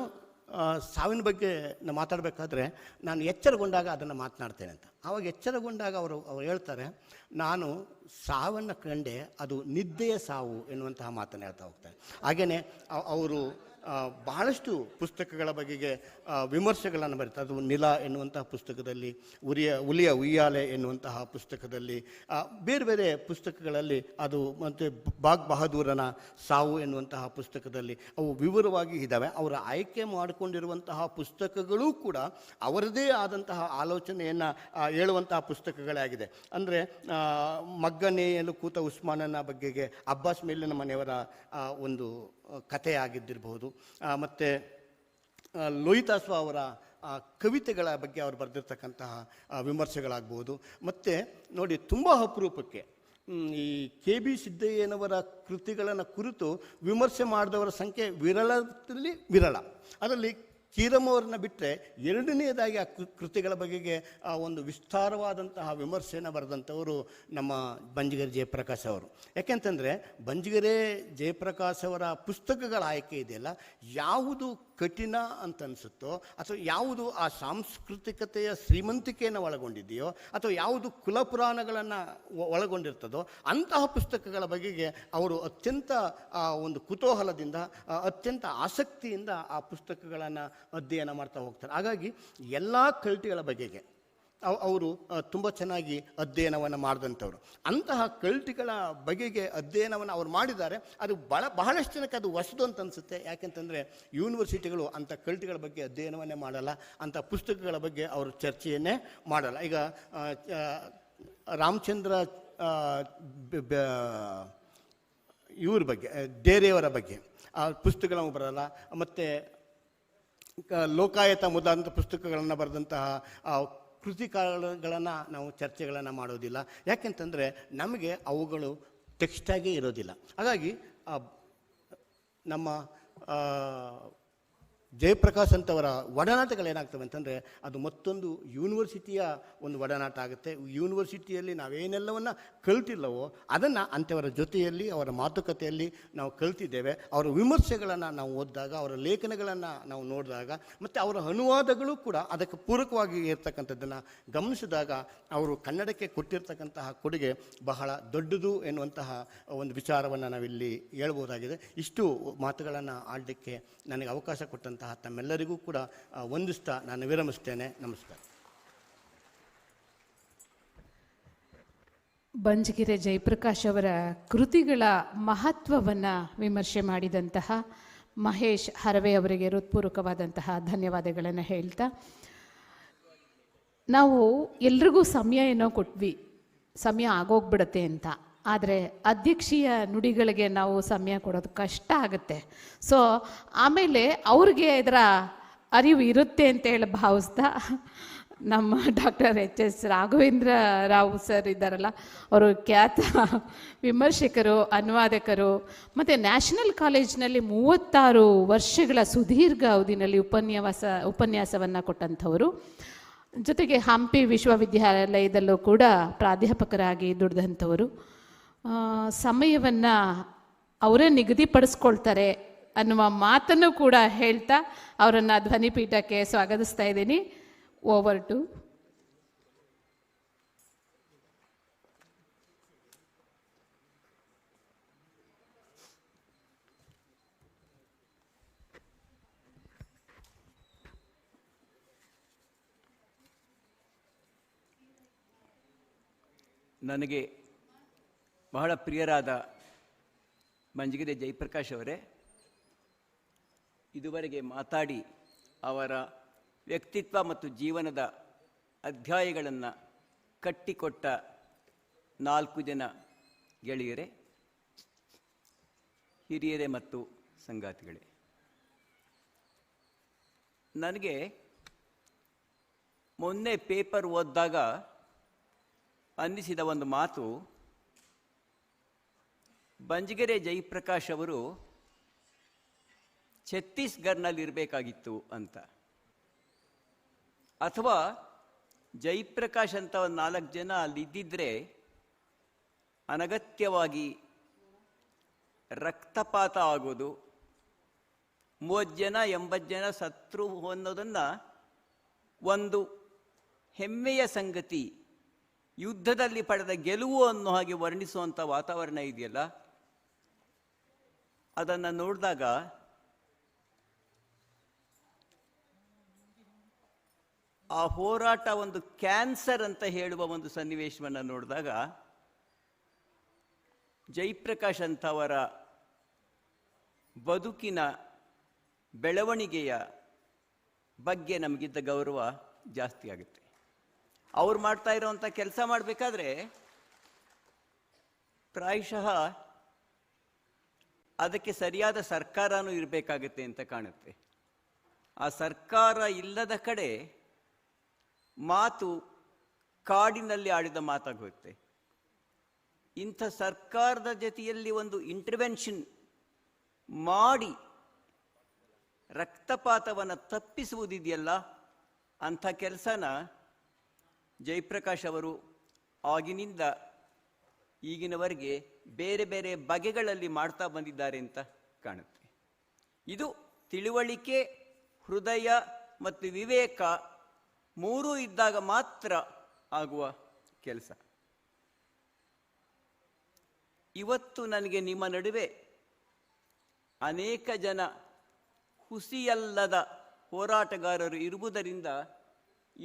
ಸಾವಿನ ಬಗ್ಗೆ ನಾನು ಮಾತಾಡಬೇಕಾದ್ರೆ ನಾನು ಎಚ್ಚರಗೊಂಡಾಗ ಅದನ್ನು ಮಾತನಾಡ್ತೇನೆ ಅಂತ. ಆವಾಗ ಎಚ್ಚರಗೊಂಡಾಗ ಅವರು ಹೇಳ್ತಾರೆ, ನಾನು ಸಾವನ್ನು ಕಂಡೆ, ಅದು ನಿದ್ದೆಯ ಸಾವು ಎನ್ನುವಂತಹ ಮಾತನ್ನು ಹೇಳ್ತಾ ಹೋಗ್ತಾರೆ. ಹಾಗೆಯೇ ಅವರು ಬಹಳಷ್ಟು ಪುಸ್ತಕಗಳ ಬಗೆಗೆ ವಿಮರ್ಶೆಗಳನ್ನು ಬರೀತಾರೆ. ಅದು ನಿಲ ಎನ್ನುವಂತಹ ಪುಸ್ತಕದಲ್ಲಿ, ಹುಲಿಯ ಉಯ್ಯಾಲೆ ಎನ್ನುವಂತಹ ಪುಸ್ತಕದಲ್ಲಿ, ಬೇರೆ ಬೇರೆ ಪುಸ್ತಕಗಳಲ್ಲಿ ಅದು, ಮತ್ತು ಬಾಗ್ ಬಹದ್ದೂರನ ಸಾವು ಎನ್ನುವಂತಹ ಪುಸ್ತಕದಲ್ಲಿ ಅವು ವಿವರವಾಗಿ ಇದ್ದಾವೆ. ಅವರ ಆಯ್ಕೆ ಮಾಡಿಕೊಂಡಿರುವಂತಹ ಪುಸ್ತಕಗಳೂ ಕೂಡ ಅವರದೇ ಆದಂತಹ ಆಲೋಚನೆಯನ್ನು ಹೇಳುವಂತಹ ಪುಸ್ತಕಗಳೇ ಆಗಿದೆ. ಅಂದರೆ ಮಗ್ಗನೆಯಲು ಕೂತ ಉಸ್ಮಾನನ ಬಗ್ಗೆಗೆ ಅಬ್ಬಾಸ್ ಮೇಲಿನ ಮನೆಯವರ ಒಂದು ಕಥೆಯಾಗಿದ್ದಿರಬಹುದು, ಮತ್ತು ಲೋಹಿತಾಸ್ವ ಅವರ ಕವಿತೆಗಳ ಬಗ್ಗೆ ಅವರು ಬರೆದಿರ್ತಕ್ಕಂತಹ ವಿಮರ್ಶೆಗಳಾಗ್ಬೋದು. ಮತ್ತು ನೋಡಿ, ತುಂಬ ಅಪರೂಪಕ್ಕೆ ಈ KB ಸಿದ್ದಯ್ಯನವರ ಕೃತಿಗಳನ್ನು ಕುರಿತು ವಿಮರ್ಶೆ ಮಾಡಿದವರ ಸಂಖ್ಯೆ ವಿರಳದಲ್ಲಿ ವಿರಳ. ಅದರಲ್ಲಿ ಕೀರಮ್ಮವ್ರನ್ನ ಬಿಟ್ಟರೆ ಎರಡನೆಯದಾಗಿ ಆ ಕೃತಿಗಳ ಬಗೆಗೆ ಒಂದು ವಿಸ್ತಾರವಾದಂತಹ ವಿಮರ್ಶೆಯನ್ನು ಬರೆದಂಥವರು ನಮ್ಮ ಬಂಜಿಗೆರೆ ಜಯಪ್ರಕಾಶ್ ಅವರು. ಯಾಕೆಂತಂದರೆ ಬಂಜಿಗೆರೆ ಜಯಪ್ರಕಾಶ್ ಅವರ ಪುಸ್ತಕಗಳ ಆಯ್ಕೆ ಇದೆಯಲ್ಲ, ಯಾವುದು ಕಠಿಣ ಅಂತ ಅನಿಸುತ್ತೋ, ಅಥವಾ ಯಾವುದು ಆ ಸಾಂಸ್ಕೃತಿಕತೆಯ ಶ್ರೀಮಂತಿಕೆಯನ್ನು ಒಳಗೊಂಡಿದೆಯೋ, ಅಥವಾ ಯಾವುದು ಕುಲಪುರಾಣಗಳನ್ನು ಒಳಗೊಂಡಿರ್ತದೋ ಅಂತಹ ಪುಸ್ತಕಗಳ ಬಗೆಗೆ ಅವರು ಅತ್ಯಂತ ಒಂದು ಕುತೂಹಲದಿಂದ, ಅತ್ಯಂತ ಆಸಕ್ತಿಯಿಂದ ಆ ಪುಸ್ತಕಗಳನ್ನು ಅಧ್ಯಯನ ಮಾಡ್ತಾ ಹೋಗ್ತಾರೆ. ಹಾಗಾಗಿ ಎಲ್ಲ ಕಲ್ಟಿಗಳ ಬಗೆಗೆ ಅವರು ತುಂಬ ಚೆನ್ನಾಗಿ ಅಧ್ಯಯನವನ್ನು ಮಾಡಿದಂಥವ್ರು. ಅಂತಹ ಕಲ್ಟಿಗಳ ಬಗೆಗೆ ಅಧ್ಯಯನವನ್ನು ಅವ್ರು ಮಾಡಿದ್ದಾರೆ. ಅದು ಬಹಳಷ್ಟು ಜನಕ್ಕೆ ಅದು ಹೊಸದು ಅಂತ ಅನಿಸುತ್ತೆ. ಯಾಕೆಂತಂದರೆ ಯೂನಿವರ್ಸಿಟಿಗಳು ಅಂಥ ಕಲ್ಟಿಗಳ ಬಗ್ಗೆ ಅಧ್ಯಯನವನ್ನೇ ಮಾಡಲ್ಲ, ಅಂಥ ಪುಸ್ತಕಗಳ ಬಗ್ಗೆ ಅವರು ಚರ್ಚೆಯನ್ನೇ ಮಾಡಲ್ಲ. ಈಗ ರಾಮಚಂದ್ರ ಇವ್ರ ಬಗ್ಗೆ, ಡೇರೆಯವರ ಬಗ್ಗೆ ಪುಸ್ತಕಗಳನ್ನು ಬರಲ್ಲ, ಮತ್ತು ಲೋಕಾಯತ ಮೊದಲಾದಂಥ ಪುಸ್ತಕಗಳನ್ನು ಬರೆದಂತಹ ಕೃತಿಗಳನ್ನು ನಾವು ಚರ್ಚೆಗಳನ್ನು ಮಾಡೋದಿಲ್ಲ. ಯಾಕೆಂತಂದರೆ ನಮಗೆ ಅವುಗಳು ಟೆಕ್ಸ್ಟಾಗೇ ಇರೋದಿಲ್ಲ. ಹಾಗಾಗಿ ನಮ್ಮ ಜಯಪ್ರಕಾಶ್ ಅಂತವರ ಒಡನಾಟಗಳೇನಾಗ್ತವೆ ಅಂತಂದರೆ ಅದು ಮತ್ತೊಂದು ಯೂನಿವರ್ಸಿಟಿಯ ಒಂದು ಒಡನಾಟ ಆಗುತ್ತೆ. ಯೂನಿವರ್ಸಿಟಿಯಲ್ಲಿ ನಾವೇನೆಲ್ಲವನ್ನು ಕಲ್ತಿಲ್ಲವೋ ಅದನ್ನು ಅಂಥವರ ಜೊತೆಯಲ್ಲಿ, ಅವರ ಮಾತುಕತೆಯಲ್ಲಿ ನಾವು ಕಲ್ತಿದ್ದೇವೆ. ಅವರ ವಿಮರ್ಶೆಗಳನ್ನು ನಾವು ಓದಿದಾಗ, ಅವರ ಲೇಖನಗಳನ್ನು ನಾವು ನೋಡಿದಾಗ, ಮತ್ತು ಅವರ ಅನುವಾದಗಳು ಕೂಡ ಅದಕ್ಕೆ ಪೂರಕವಾಗಿ ಇರ್ತಕ್ಕಂಥದ್ದನ್ನು ಗಮನಿಸಿದಾಗ ಅವರು ಕನ್ನಡಕ್ಕೆ ಕೊಟ್ಟಿರ್ತಕ್ಕಂತಹ ಕೊಡುಗೆ ಬಹಳ ದೊಡ್ಡದು ಎನ್ನುವಂತಹ ಒಂದು ವಿಚಾರವನ್ನು ನಾವಿಲ್ಲಿ ಹೇಳ್ಬೋದಾಗಿದೆ. ಇಷ್ಟು ಮಾತುಗಳನ್ನು ಆಡಲಿಕ್ಕೆ ನನಗೆ ಅವಕಾಶ ಕೊಟ್ಟಂತಹ ತಮ್ಮೆಲ್ಲರಿಗೂ ಕೂಡ ವಂದಿಸ್ತಾ ನಾನು ವಿರಮಿಸ್ತೇನೆ. ನಮಸ್ಕಾರ. ಬಂಜಿಗೆರೆ ಜಯಪ್ರಕಾಶ್ ಅವರ ಕೃತಿಗಳ ಮಹತ್ವವನ್ನು ವಿಮರ್ಶೆ ಮಾಡಿದಂತಹ ಮಹೇಶ್ ಹರವೆ ಅವರಿಗೆ ಹೃತ್ಪೂರ್ವಕವಾದಂತಹ ಧನ್ಯವಾದಗಳನ್ನು ಹೇಳ್ತಾ, ನಾವು ಎಲ್ರಿಗೂ ಸಮಯ ಏನೋ ಕೊಟ್ವಿ, ಸಮಯ ಆಗೋಗ್ಬಿಡತ್ತೆ ಅಂತ. ಆದರೆ ಅಧ್ಯಕ್ಷೀಯ ನುಡಿಗಳಿಗೆ ನಾವು ಸಮಯ ಕೊಡೋದು ಕಷ್ಟ ಆಗುತ್ತೆ. ಸೊ ಆಮೇಲೆ ಅವ್ರಿಗೆ ಇದರ ಅರಿವು ಇರುತ್ತೆ ಅಂತ ಹೇಳಿ ಭಾವಿಸ್ತಾ, ನಮ್ಮ doctor HS Raghavendra Rao sir ಇದ್ದಾರಲ್ಲ, ಅವರು ಖ್ಯಾತ ವಿಮರ್ಶಕರು, ಅನುವಾದಕರು, ಮತ್ತು ನ್ಯಾಷನಲ್ ಕಾಲೇಜ್ನಲ್ಲಿ 36 ವರ್ಷಗಳ ಸುದೀರ್ಘ ಅವಧಿನಲ್ಲಿ ಉಪನ್ಯಾಸವನ್ನು ಕೊಟ್ಟಂಥವರು. ಜೊತೆಗೆ ಹಂಪಿ ವಿಶ್ವವಿದ್ಯಾಲಯದಲ್ಲೂ ಕೂಡ ಪ್ರಾಧ್ಯಾಪಕರಾಗಿ ದುಡಿದಂಥವರು. ಸಮಯವನ್ನು ಅವರೇ ನಿಗದಿಪಡಿಸ್ಕೊಳ್ತಾರೆ ಅನ್ನುವ ಮಾತನ್ನು ಕೂಡ ಹೇಳ್ತಾ ಅವರನ್ನು ಧ್ವನಿಪೀಠಕ್ಕೆ ಸ್ವಾಗತಿಸ್ತಾ ಇದ್ದೀನಿ. ಓವರ್ ಟು ನನಗೆ ಬಹಳ ಪ್ರಿಯರಾದ ಬಂಜಿಗೆರೆ ಜಯಪ್ರಕಾಶ್ ಅವರೇ, ಇದುವರೆಗೆ ಮಾತಾಡಿ ಅವರ ವ್ಯಕ್ತಿತ್ವ ಮತ್ತು ಜೀವನದ ಅಧ್ಯಾಯಗಳನ್ನು ಕಟ್ಟಿಕೊಟ್ಟ 4 ಜನ ಗೆಳೆಯರೇ, ಹಿರಿಯರೇ ಮತ್ತು ಸಂಗಾತಿಗಳೇ, ನನಗೆ ಮೊನ್ನೆ ಪೇಪರ್ ಓದಿದಾಗ ಅನ್ನಿಸಿದ ಒಂದು ಮಾತು, ಬಂಜಿಗೆರೆ ಜಯಪ್ರಕಾಶ್ ಅವರು ಛತ್ತೀಸ್ಗಢ್ನಲ್ಲಿರಬೇಕಾಗಿತ್ತು ಅಂತ. ಅಥವಾ ಜಯಪ್ರಕಾಶ್ ಅಂತ ಒಂದು 4 ಜನ ಅಲ್ಲಿದ್ದಿದ್ರೆ ಅನಗತ್ಯವಾಗಿ ರಕ್ತಪಾತ ಆಗೋದು, 30 ಜನ 80 ಜನ ಸತ್ರು ಅನ್ನೋದನ್ನು ಒಂದು ಹೆಮ್ಮೆಯ ಸಂಗತಿ, ಯುದ್ಧದಲ್ಲಿ ಪಡೆದ ಗೆಲುವು ಅನ್ನೋ ಹಾಗೆ ವರ್ಣಿಸುವಂಥ ವಾತಾವರಣ ಇದೆಯಲ್ಲ, ಅದನ್ನು ನೋಡಿದಾಗ ಆ ಹೋರಾಟ ಒಂದು ಕ್ಯಾನ್ಸರ್ ಅಂತ ಹೇಳುವ ಒಂದು ಸನ್ನಿವೇಶವನ್ನು ನೋಡಿದಾಗ ಜಯಪ್ರಕಾಶ್ ಅಂತವರ ಬದುಕಿನ ಬೆಳವಣಿಗೆಯ ಬಗ್ಗೆ ನಮಗಿದ್ದ ಗೌರವ ಜಾಸ್ತಿ ಆಗುತ್ತೆ. ಅವ್ರು ಮಾಡ್ತಾ ಇರೋವಂಥ ಕೆಲಸ ಮಾಡಬೇಕಾದ್ರೆ ಪ್ರಾಯಶಃ ಅದಕ್ಕೆ ಸರಿಯಾದ ಸರ್ಕಾರನೂ ಇರಬೇಕಾಗತ್ತೆ ಅಂತ ಕಾಣುತ್ತೆ. ಆ ಸರ್ಕಾರ ಇಲ್ಲದ ಕಡೆ ಮಾತು ಕಾಡಿನಲ್ಲಿ ಆಡಿದ ಮಾತಾಗುತ್ತೆ. ಇಂಥ ಸರ್ಕಾರದ ಜೊತೆಯಲ್ಲಿ ಒಂದು ಇಂಟರ್ವೆನ್ಷನ್ ಮಾಡಿ ರಕ್ತಪಾತವನ್ನು ತಪ್ಪಿಸುವುದಿದೆಯಲ್ಲ, ಅಂಥ ಕೆಲಸನ ಜಯಪ್ರಕಾಶ್ ಅವರು ಆಗಿನಿಂದ ಈಗಿನವರೆಗೆ ಬೇರೆ ಬೇರೆ ಬಗೆಗಳಲ್ಲಿ ಮಾಡ್ತಾ ಬಂದಿದ್ದಾರೆ ಅಂತ ಕಾಣುತ್ತೆ. ಇದು ತಿಳುವಳಿಕೆ, ಹೃದಯ ಮತ್ತು ವಿವೇಕ ಮೂರೂ ಇದ್ದಾಗ ಮಾತ್ರ ಆಗುವ ಕೆಲಸ. ಇವತ್ತು ನನಗೆ ನಿಮ್ಮ ನಡುವೆ ಅನೇಕ ಜನ ಹುಸಿಯಲ್ಲದ ಹೋರಾಟಗಾರರು ಇರುವುದರಿಂದ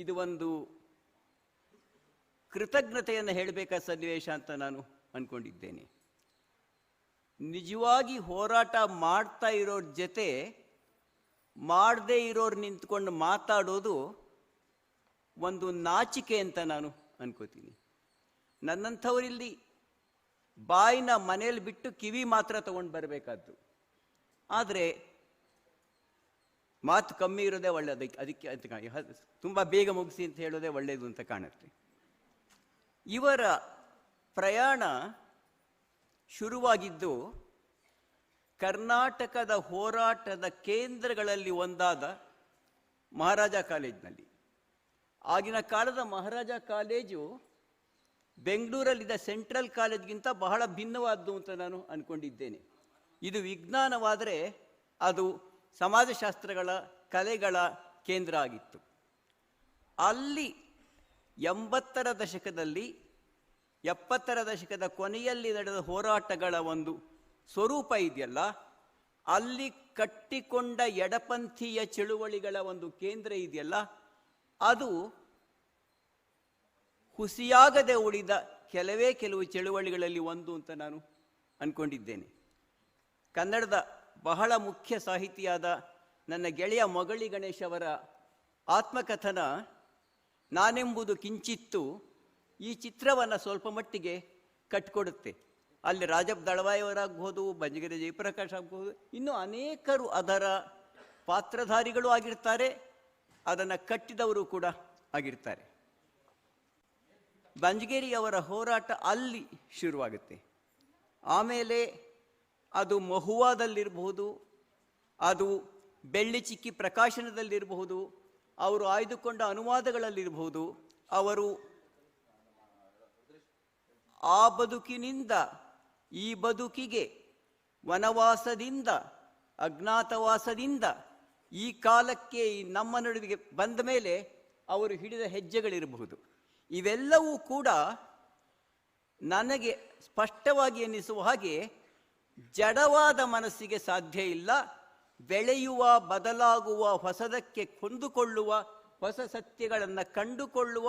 ಇದು ಒಂದು ಕೃತಜ್ಞತೆಯನ್ನು ಹೇಳಬೇಕಾದ ಸನ್ನಿವೇಶ ಅಂತ ನಾನು ಅಂದ್ಕೊಂಡಿದ್ದೇನೆ. ನಿಜವಾಗಿ ಹೋರಾಟ ಮಾಡ್ತಾ ಇರೋರ ಜೊತೆ ಮಾಡದೇ ಇರೋರು ನಿಂತ್ಕೊಂಡು ಮಾತಾಡೋದು ಒಂದು ನಾಚಿಕೆ ಅಂತ ನಾನು ಅನ್ಕೋತೀನಿ. ನನ್ನಂಥವರಿಲ್ಲಿ ಬಾಯಿನ ಮನೇಲಿ ಬಿಟ್ಟು ಕಿವಿ ಮಾತ್ರ ತಗೊಂಡು ಬರಬೇಕಾದ್ದು. ಆದರೆ ಮಾತು ಕಮ್ಮಿ ಇರೋದೇ ಒಳ್ಳೆಯದು. ಅದಕ್ಕೆ ತುಂಬ ಬೇಗ ಮುಗಿಸಿ ಅಂತ ಹೇಳೋದೇ ಒಳ್ಳೆಯದು ಅಂತ ಕಾಣುತ್ತೆ. ಇವರ ಪ್ರಯಾಣ ಶುರುವಾಗಿದ್ದು ಕರ್ನಾಟಕದ ಹೋರಾಟದ ಕೇಂದ್ರಗಳಲ್ಲಿ ಒಂದಾದ ಮಹಾರಾಜ ಕಾಲೇಜಿನಲ್ಲಿ. ಆಗಿನ ಕಾಲದ ಮಹಾರಾಜ ಕಾಲೇಜು ಬೆಂಗಳೂರಲ್ಲಿದ್ದ ಸೆಂಟ್ರಲ್ ಕಾಲೇಜ್ಗಿಂತ ಬಹಳ ಭಿನ್ನವಾದ್ದು ಅಂತ ನಾನು ಅಂದ್ಕೊಂಡಿದ್ದೇನೆ. ಇದು ವಿಜ್ಞಾನವಾದರೆ ಅದು ಸಮಾಜಶಾಸ್ತ್ರಗಳ ಕಲೆಗಳ ಕೇಂದ್ರ ಆಗಿತ್ತು. ಅಲ್ಲಿ 80ರ ದಶಕದಲ್ಲಿ 70ರ ದಶಕದ ಕೊನೆಯಲ್ಲಿ ನಡೆದ ಹೋರಾಟಗಳ ಒಂದು ಸ್ವರೂಪ ಇದೆಯಲ್ಲ, ಅಲ್ಲಿ ಕಟ್ಟಿಕೊಂಡ ಎಡಪಂಥೀಯ ಚಳುವಳಿಗಳ ಒಂದು ಕೇಂದ್ರ ಇದೆಯಲ್ಲ, ಅದು ಹುಸಿಯಾಗದೆ ಉಳಿದ ಕೆಲವು ಚಳುವಳಿಗಳಲ್ಲಿ ಒಂದು ಅಂತ ನಾನು ಅಂದ್ಕೊಂಡಿದ್ದೇನೆ. ಕನ್ನಡದ ಬಹಳ ಮುಖ್ಯ ಸಾಹಿತಿಯಾದ ನನ್ನ ಗೆಳೆಯ ಮೊಗಳಿ ಗಣೇಶ್ ಅವರ ಆತ್ಮಕಥನ ನಾನೆಂಬುದು ಕಿಂಚಿತ್ತು ಈ ಚಿತ್ರವನ್ನು ಸ್ವಲ್ಪ ಮಟ್ಟಿಗೆ ಕಟ್ಟಿಕೊಡುತ್ತೆ. ಅಲ್ಲಿ ರಾಜಪ್ಪ ದಳವಾಯವರಾಗಬಹುದು, ಬಂಜಗೆರೆ ಜಯಪ್ರಕಾಶ್ ಆಗಬಹುದು, ಇನ್ನೂ ಅನೇಕರು ಅದರ ಪಾತ್ರಧಾರಿಗಳು ಆಗಿರ್ತಾರೆ, ಅದನ್ನು ಕಟ್ಟಿದವರು ಕೂಡ ಆಗಿರ್ತಾರೆ. ಬಂಜಗೇರಿಯವರ ಹೋರಾಟ ಅಲ್ಲಿ ಶುರುವಾಗುತ್ತೆ. ಆಮೇಲೆ ಅದು ಮಹುವಾದಲ್ಲಿರಬಹುದು, ಅದು ಬೆಳ್ಳಿಚಿಕ್ಕಿ ಪ್ರಕಾಶನದಲ್ಲಿರಬಹುದು, ಅವರು ಆಯ್ದುಕೊಂಡ ಅನುವಾದಗಳಲ್ಲಿರಬಹುದು, ಅವರು ಆ ಬದುಕಿನಿಂದ ಈ ಬದುಕಿಗೆ, ವನವಾಸದಿಂದ ಅಜ್ಞಾತವಾಸದಿಂದ ಈ ಕಾಲಕ್ಕೆ ನಮ್ಮ ನಡುವಿಗೆ ಬಂದ ಮೇಲೆ ಅವರು ಹಿಡಿದ ಹೆಜ್ಜೆಗಳಿರಬಹುದು. ಇವೆಲ್ಲವೂ ಕೂಡ ನನಗೆ ಸ್ಪಷ್ಟವಾಗಿ ಎನ್ನಿಸುವ ಹಾಗೆ ಜಡವಾದ ಮನಸ್ಸಿಗೆ ಸಾಧ್ಯ ಇಲ್ಲ. ಬೆಳೆಯುವ, ಬದಲಾಗುವ, ಹೊಸದಕ್ಕೆ ಹೊಂದಿಕೊಳ್ಳುವ, ಹೊಸ ಸತ್ಯಗಳನ್ನು ಕಂಡುಕೊಳ್ಳುವ,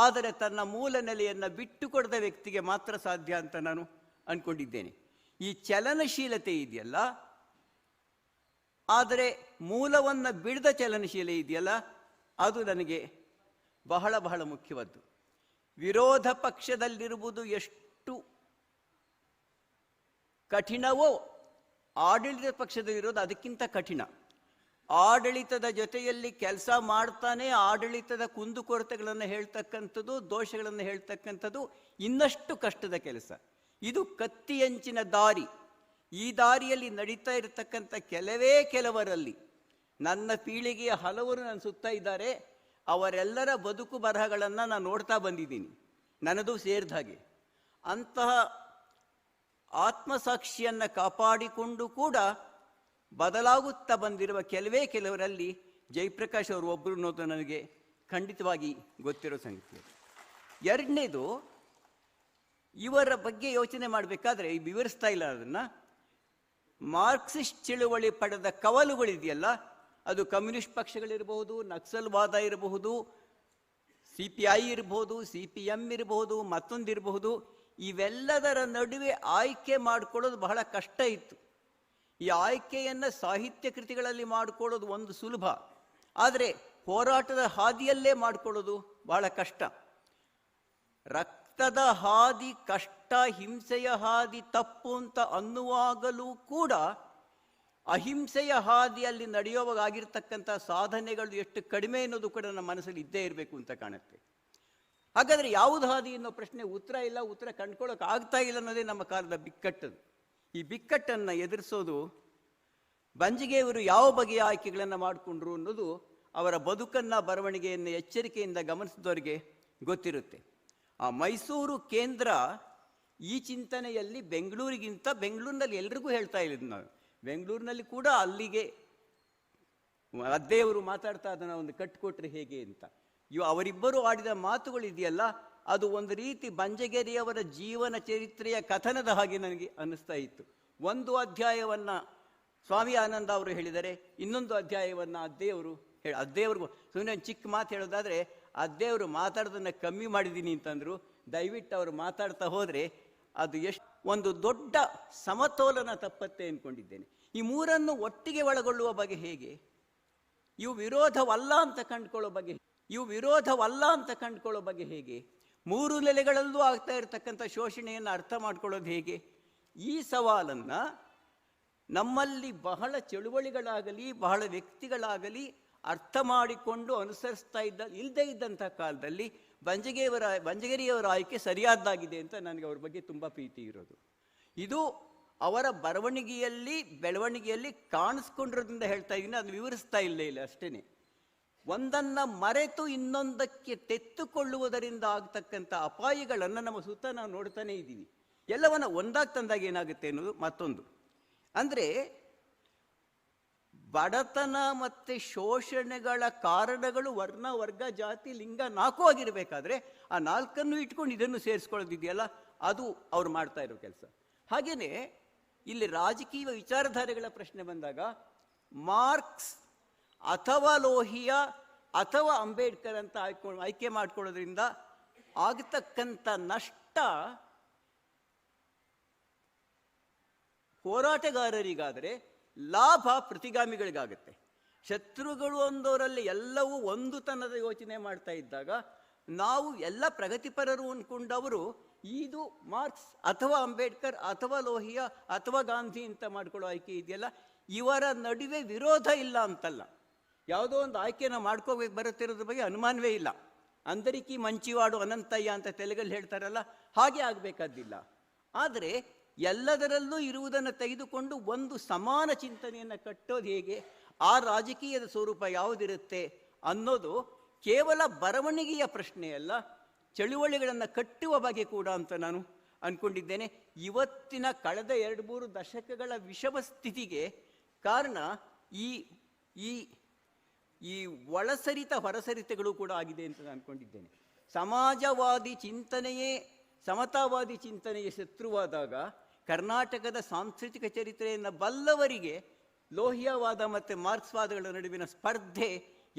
ಆದರೆ ತನ್ನ ಮೂಲ ನೆಲೆಯನ್ನು ಬಿಟ್ಟುಕೊಡದ ವ್ಯಕ್ತಿಗೆ ಮಾತ್ರ ಸಾಧ್ಯ ಅಂತ ನಾನು ಅಂದ್ಕೊಂಡಿದ್ದೇನೆ. ಈ ಚಲನಶೀಲತೆ ಇದೆಯಲ್ಲ, ಆದರೆ ಮೂಲವನ್ನು ಬಿಡದ ಚಲನಶೀಲ ಇದೆಯಲ್ಲ, ಅದು ನನಗೆ ಬಹಳ ಬಹಳ ಮುಖ್ಯವಾದ್ದು. ವಿರೋಧ ಪಕ್ಷದಲ್ಲಿರುವುದು ಎಷ್ಟು ಕಠಿಣವೋ ಆಡಳಿತ ಪಕ್ಷದಲ್ಲಿರೋದು ಅದಕ್ಕಿಂತ ಕಠಿಣ. ಆಡಳಿತದ ಜೊತೆಯಲ್ಲಿ ಕೆಲಸ ಮಾಡ್ತಾನೆ ಆಡಳಿತದ ಕುಂದುಕೊರತೆಗಳನ್ನು ಹೇಳ್ತಕ್ಕಂಥದ್ದು, ದೋಷಗಳನ್ನು ಹೇಳ್ತಕ್ಕಂಥದ್ದು ಇನ್ನಷ್ಟು ಕಷ್ಟದ ಕೆಲಸ. ಇದು ಕತ್ತಿಯಂಚಿನ ದಾರಿ. ಈ ದಾರಿಯಲ್ಲಿ ನಡೀತಾ ಇರತಕ್ಕಂಥ ಕೆಲವರಲ್ಲಿ ನನ್ನ ಪೀಳಿಗೆಯ ಹಲವರು ನನ್ನ ಸುತ್ತ ಇದ್ದಾರೆ. ಅವರೆಲ್ಲರ ಬದುಕು ಬರಹಗಳನ್ನು ನಾನು ನೋಡ್ತಾ ಬಂದಿದ್ದೀನಿ, ನನ್ನದು ಸೇರಿದ ಹಾಗೆ. ಅಂತಹ ಆತ್ಮಸಾಕ್ಷಿಯನ್ನು ಕಾಪಾಡಿಕೊಂಡು ಕೂಡ ಬದಲಾಗುತ್ತಾ ಬಂದಿರುವ ಕೆಲವರಲ್ಲಿ ಜಯಪ್ರಕಾಶ್ ಅವರು ಒಬ್ಬರು ಅನ್ನೋದು ನನಗೆ ಖಂಡಿತವಾಗಿ ಗೊತ್ತಿರೋ ಸಂಗತಿ. ಎರಡನೇದು, ಇವರ ಬಗ್ಗೆ ಯೋಚನೆ ಮಾಡಬೇಕಾದ್ರೆ ವಿವರಿಸ್ತಾ ಇಲ್ಲ ಅದನ್ನು. ಮಾರ್ಕ್ಸಿಸ್ಟ್ ಚಳುವಳಿ ಪಡೆದ ಕವಲುಗಳಿದೆಯಲ್ಲ, ಅದು ಕಮ್ಯುನಿಸ್ಟ್ ಪಕ್ಷಗಳಿರಬಹುದು, ನಕ್ಸಲ್ವಾದ ಇರಬಹುದು, CPI ಇರಬಹುದು, CPM ಇರಬಹುದು, ಮತ್ತೊಂದಿರಬಹುದು. ಇವೆಲ್ಲದರ ನಡುವೆ ಆಯ್ಕೆ ಮಾಡಿಕೊಳ್ಳೋದು ಬಹಳ ಕಷ್ಟ ಇತ್ತು. ಈ ಆಯ್ಕೆಯನ್ನು ಸಾಹಿತ್ಯ ಕೃತಿಗಳಲ್ಲಿ ಮಾಡಿಕೊಳ್ಳೋದು ಒಂದು ಸುಲಭ, ಆದರೆ ಹೋರಾಟದ ಹಾದಿಯಲ್ಲೇ ಮಾಡಿಕೊಳ್ಳೋದು ಬಹಳ ಕಷ್ಟ. ರಕ್ತದ ಹಾದಿ ಕಷ್ಟ, ಹಿಂಸೆಯ ಹಾದಿ ತಪ್ಪು ಅಂತ ಅನ್ನುವಾಗಲೂ ಕೂಡ ಅಹಿಂಸೆಯ ಹಾದಿಯಲ್ಲಿ ನಡೆಯುವಾಗ ಆಗಿರ್ತಕ್ಕಂಥ ಸಾಧನೆಗಳು ಎಷ್ಟು ಕಡಿಮೆ ಅನ್ನೋದು ಕೂಡ ನಮ್ಮ ಮನಸ್ಸಲ್ಲಿ ಇದ್ದೇ ಇರಬೇಕು ಅಂತ ಕಾಣುತ್ತೆ. ಹಾಗಾದರೆ ಯಾವುದು ಹಾದಿ ಅನ್ನೋ ಪ್ರಶ್ನೆ ಉತ್ತರ ಕಂಡ್ಕೊಳ್ಳೋಕೆ ಆಗ್ತಾ ಇಲ್ಲ ಅನ್ನೋದೇ ನಮ್ಮ ಕಾಲದ ಬಿಕ್ಕಟ್ಟು. ಈ ಬಿಕ್ಕಟ್ಟನ್ನು ಎದುರಿಸೋದು ಬಂಜಿಗೆಯವರು ಯಾವ ಬಗೆಯ ಆಯ್ಕೆಗಳನ್ನು ಮಾಡಿಕೊಂಡ್ರು ಅನ್ನೋದು ಅವರ ಬದುಕನ್ನು, ಬರವಣಿಗೆಯನ್ನು ಎಚ್ಚರಿಕೆಯಿಂದ ಗಮನಿಸಿದವರಿಗೆ ಗೊತ್ತಿರುತ್ತೆ. ಆ ಮೈಸೂರು ಕೇಂದ್ರ ಈ ಚಿಂತನೆಯಲ್ಲಿ ಬೆಂಗಳೂರಿನಲ್ಲಿ ಎಲ್ರಿಗೂ ಹೇಳ್ತಾ ಇಲ್ಲಿದ್ದು ನಾವು. ಬೆಂಗಳೂರಿನಲ್ಲಿ ಕೂಡ ಅಲ್ಲಿಗೆ ಅದ್ದೆಯವರು ಮಾತಾಡ್ತಾ ಅದನ್ನು ಒಂದು ಕಟ್ಟಿಕೊಟ್ರೆ ಹೇಗೆ ಅಂತ. ಅವರಿಬ್ಬರು ಆಡಿದ ಮಾತುಗಳಿದೆಯಲ್ಲ, ಅದು ಒಂದು ರೀತಿ ಬಂಜಗೆರೆಯವರ ಜೀವನ ಚರಿತ್ರೆಯ ಕಥನದ ಹಾಗೆ ನನಗೆ ಅನ್ನಿಸ್ತಾ ಇತ್ತು. ಒಂದು ಅಧ್ಯಾಯವನ್ನು ಸ್ವಾಮಿ ಆನಂದ ಅವರು ಹೇಳಿದರೆ, ಇನ್ನೊಂದು ಅಧ್ಯಾಯವನ್ನು ಅದ್ದೆಯವ್ರಿಗೂ ಸುಮ್ಮನೆ ಒಂದು ಚಿಕ್ಕ ಮಾತು ಹೇಳೋದಾದರೆ, ಅದ್ದೆಯವರು ಮಾತಾಡೋದನ್ನು ಕಮ್ಮಿ ಮಾಡಿದ್ದೀನಿ ಅಂತಂದರು. ದಯವಿಟ್ಟು ಅವರು ಮಾತಾಡ್ತಾ ಹೋದರೆ ಅದು ಎಷ್ಟು ಒಂದು ದೊಡ್ಡ ಸಮತೋಲನ ತಪ್ಪತ್ತೆ ಅಂದ್ಕೊಂಡಿದ್ದೇನೆ. ಈ ಮೂರನ್ನು ಒಟ್ಟಿಗೆ ಒಳಗೊಳ್ಳುವ ಬಗೆ ಹೇಗೆ, ಇವು ವಿರೋಧವಲ್ಲ ಅಂತ ಕಂಡುಕೊಳ್ಳೋ ಬಗೆ ಹೇಗೆ, ಮೂರು ನೆಲೆಗಳಲ್ಲೂ ಆಗ್ತಾ ಇರತಕ್ಕಂಥ ಶೋಷಣೆಯನ್ನು ಅರ್ಥ ಮಾಡ್ಕೊಳ್ಳೋದು ಹೇಗೆ, ಈ ಸವಾಲನ್ನು ನಮ್ಮಲ್ಲಿ ಬಹಳ ಚಳುವಳಿಗಳಾಗಲಿ ಬಹಳ ವ್ಯಕ್ತಿಗಳಾಗಲಿ ಅರ್ಥ ಮಾಡಿಕೊಂಡು ಅನುಸರಿಸ್ತಾ ಇಲ್ಲದೇ ಇದ್ದಂಥ ಕಾಲದಲ್ಲಿ ಬಂಜಗೆರೆಯವರ ಆಯ್ಕೆ ಸರಿಯಾದ್ದಾಗಿದೆ ಅಂತ ನನಗೆ ಅವ್ರ ಬಗ್ಗೆ ತುಂಬ ಪ್ರೀತಿ ಇರೋದು. ಇದು ಅವರ ಬೆಳವಣಿಗೆಯಲ್ಲಿ ಕಾಣಿಸ್ಕೊಂಡಿರೋದ್ರಿಂದ ಹೇಳ್ತಾ ಇದ್ದೀನಿ, ಅದನ್ನು ವಿವರಿಸ್ತಾ ಇಲ್ಲ ಅಷ್ಟೇ. ಒಂದನ್ನು ಮರೆತು ಇನ್ನೊಂದಕ್ಕೆ ತೆತ್ತುಕೊಳ್ಳುವುದರಿಂದ ಆಗ್ತಕ್ಕಂಥ ಅಪಾಯಗಳನ್ನು ನಮ್ಮ ಸುತ್ತ ನಾವು ನೋಡ್ತಾನೆ ಇದ್ದೀವಿ. ಎಲ್ಲವನ್ನ ಒಂದಾಗಿ ತಂದಾಗ ಏನಾಗುತ್ತೆ ಅನ್ನೋದು ಮತ್ತೊಂದು. ಅಂದರೆ ಬಡತನ ಮತ್ತು ಶೋಷಣೆಗಳ ಕಾರಣಗಳು ವರ್ಣ, ವರ್ಗ, ಜಾತಿ, ಲಿಂಗ 4 ಆಗಿರಬೇಕಾದ್ರೆ ಆ 4 ಇಟ್ಕೊಂಡು ಇದನ್ನು ಸೇರಿಸ್ಕೊಳ್ಳೋದಿದೆಯಲ್ಲ, ಅದು ಅವ್ರು ಮಾಡ್ತಾ ಇರೋ ಕೆಲಸ. ಹಾಗೆಯೇ ಇಲ್ಲಿ ರಾಜಕೀಯ ವಿಚಾರಧಾರೆಗಳ ಪ್ರಶ್ನೆ ಬಂದಾಗ ಮಾರ್ಕ್ಸ್ ಅಥವಾ ಲೋಹಿಯಾ ಅಥವಾ ಅಂಬೇಡ್ಕರ್ ಅಂತ ಆಯ್ಕೆ ಮಾಡ್ಕೊಳ್ಳೋದ್ರಿಂದ ಆಗತಕ್ಕಂಥ ನಷ್ಟ ಹೋರಾಟಗಾರರಿಗಾದರೆ ಲಾಭ ಪ್ರತಿಗಾಮಿಗಳಿಗಾಗುತ್ತೆ. ಶತ್ರುಗಳು ಅಂದವರಲ್ಲಿ ಎಲ್ಲವೂ ಒಂದು ತನ್ನದ ಯೋಚನೆ ಮಾಡ್ತಾ ಇದ್ದಾಗ ನಾವು ಎಲ್ಲ ಪ್ರಗತಿಪರರು ಅಂದ್ಕೊಂಡವರು ಇದು ಮಾರ್ಕ್ಸ್ ಅಥವಾ ಅಂಬೇಡ್ಕರ್ ಅಥವಾ ಲೋಹಿಯಾ ಅಥವಾ ಗಾಂಧಿ ಅಂತ ಮಾಡ್ಕೊಳ್ಳೋ ಆಯ್ಕೆ ಇದೆಯಲ್ಲ, ಇವರ ನಡುವೆ ವಿರೋಧ ಇಲ್ಲ ಅಂತಲ್ಲ. ಯಾವುದೋ ಒಂದು ಆಯ್ಕೆನ ಮಾಡ್ಕೋಬೇಕು ಬರುತ್ತಿರೋದ್ರ ಬಗ್ಗೆ ಅನುಮಾನವೇ ಇಲ್ಲ. ಅಂದರಿಕಿ ಮಂಚಿವಾಡು ಅನಂತಯ್ಯ ಅಂತ ತೆಲುಗಲ್ಲಿ ಹೇಳ್ತಾರಲ್ಲ, ಹಾಗೆ ಆಗಬೇಕಾದ್ದಿಲ್ಲ. ಆದರೆ ಎಲ್ಲದರಲ್ಲೂ ಇರುವುದನ್ನು ತೆಗೆದುಕೊಂಡು ಒಂದು ಸಮಾನ ಚಿಂತನೆಯನ್ನು ಕಟ್ಟೋದು ಹೇಗೆ, ಆ ರಾಜಕೀಯದ ಸ್ವರೂಪ ಯಾವುದಿರುತ್ತೆ ಅನ್ನೋದು ಕೇವಲ ಬರವಣಿಗೆಯ ಪ್ರಶ್ನೆಯಲ್ಲ, ಚಳುವಳಿಗಳನ್ನು ಕಟ್ಟುವ ಬಗೆ ಕೂಡ ಅಂತ ನಾನು ಅಂದ್ಕೊಂಡಿದ್ದೇನೆ. ಇವತ್ತಿನ ಕಳೆದ 2-3 ದಶಕಗಳ ವಿಷಮ ಸ್ಥಿತಿಗೆ ಕಾರಣ ಈ ಈ ಈ ಒಳಸರಿತ ಹೊರಸರಿತೆಗಳು ಕೂಡ ಆಗಿದೆ ಅಂತ ನಾನು ಅಂದ್ಕೊಂಡಿದ್ದೇನೆ. ಸಮಾಜವಾದಿ ಚಿಂತನೆಯೇ ಸಮತಾವಾದಿ ಚಿಂತನೆಗೆ ಶತ್ರುವಾದಾಗ ಕರ್ನಾಟಕದ ಸಾಂಸ್ಕೃತಿಕ ಚರಿತ್ರೆಯನ್ನು ಬಲ್ಲವರಿಗೆ ಲೋಹಿಯಾವಾದ ಮತ್ತು ಮಾರ್ಕ್ಸ್ವಾದಗಳ ನಡುವಿನ ಸ್ಪರ್ಧೆ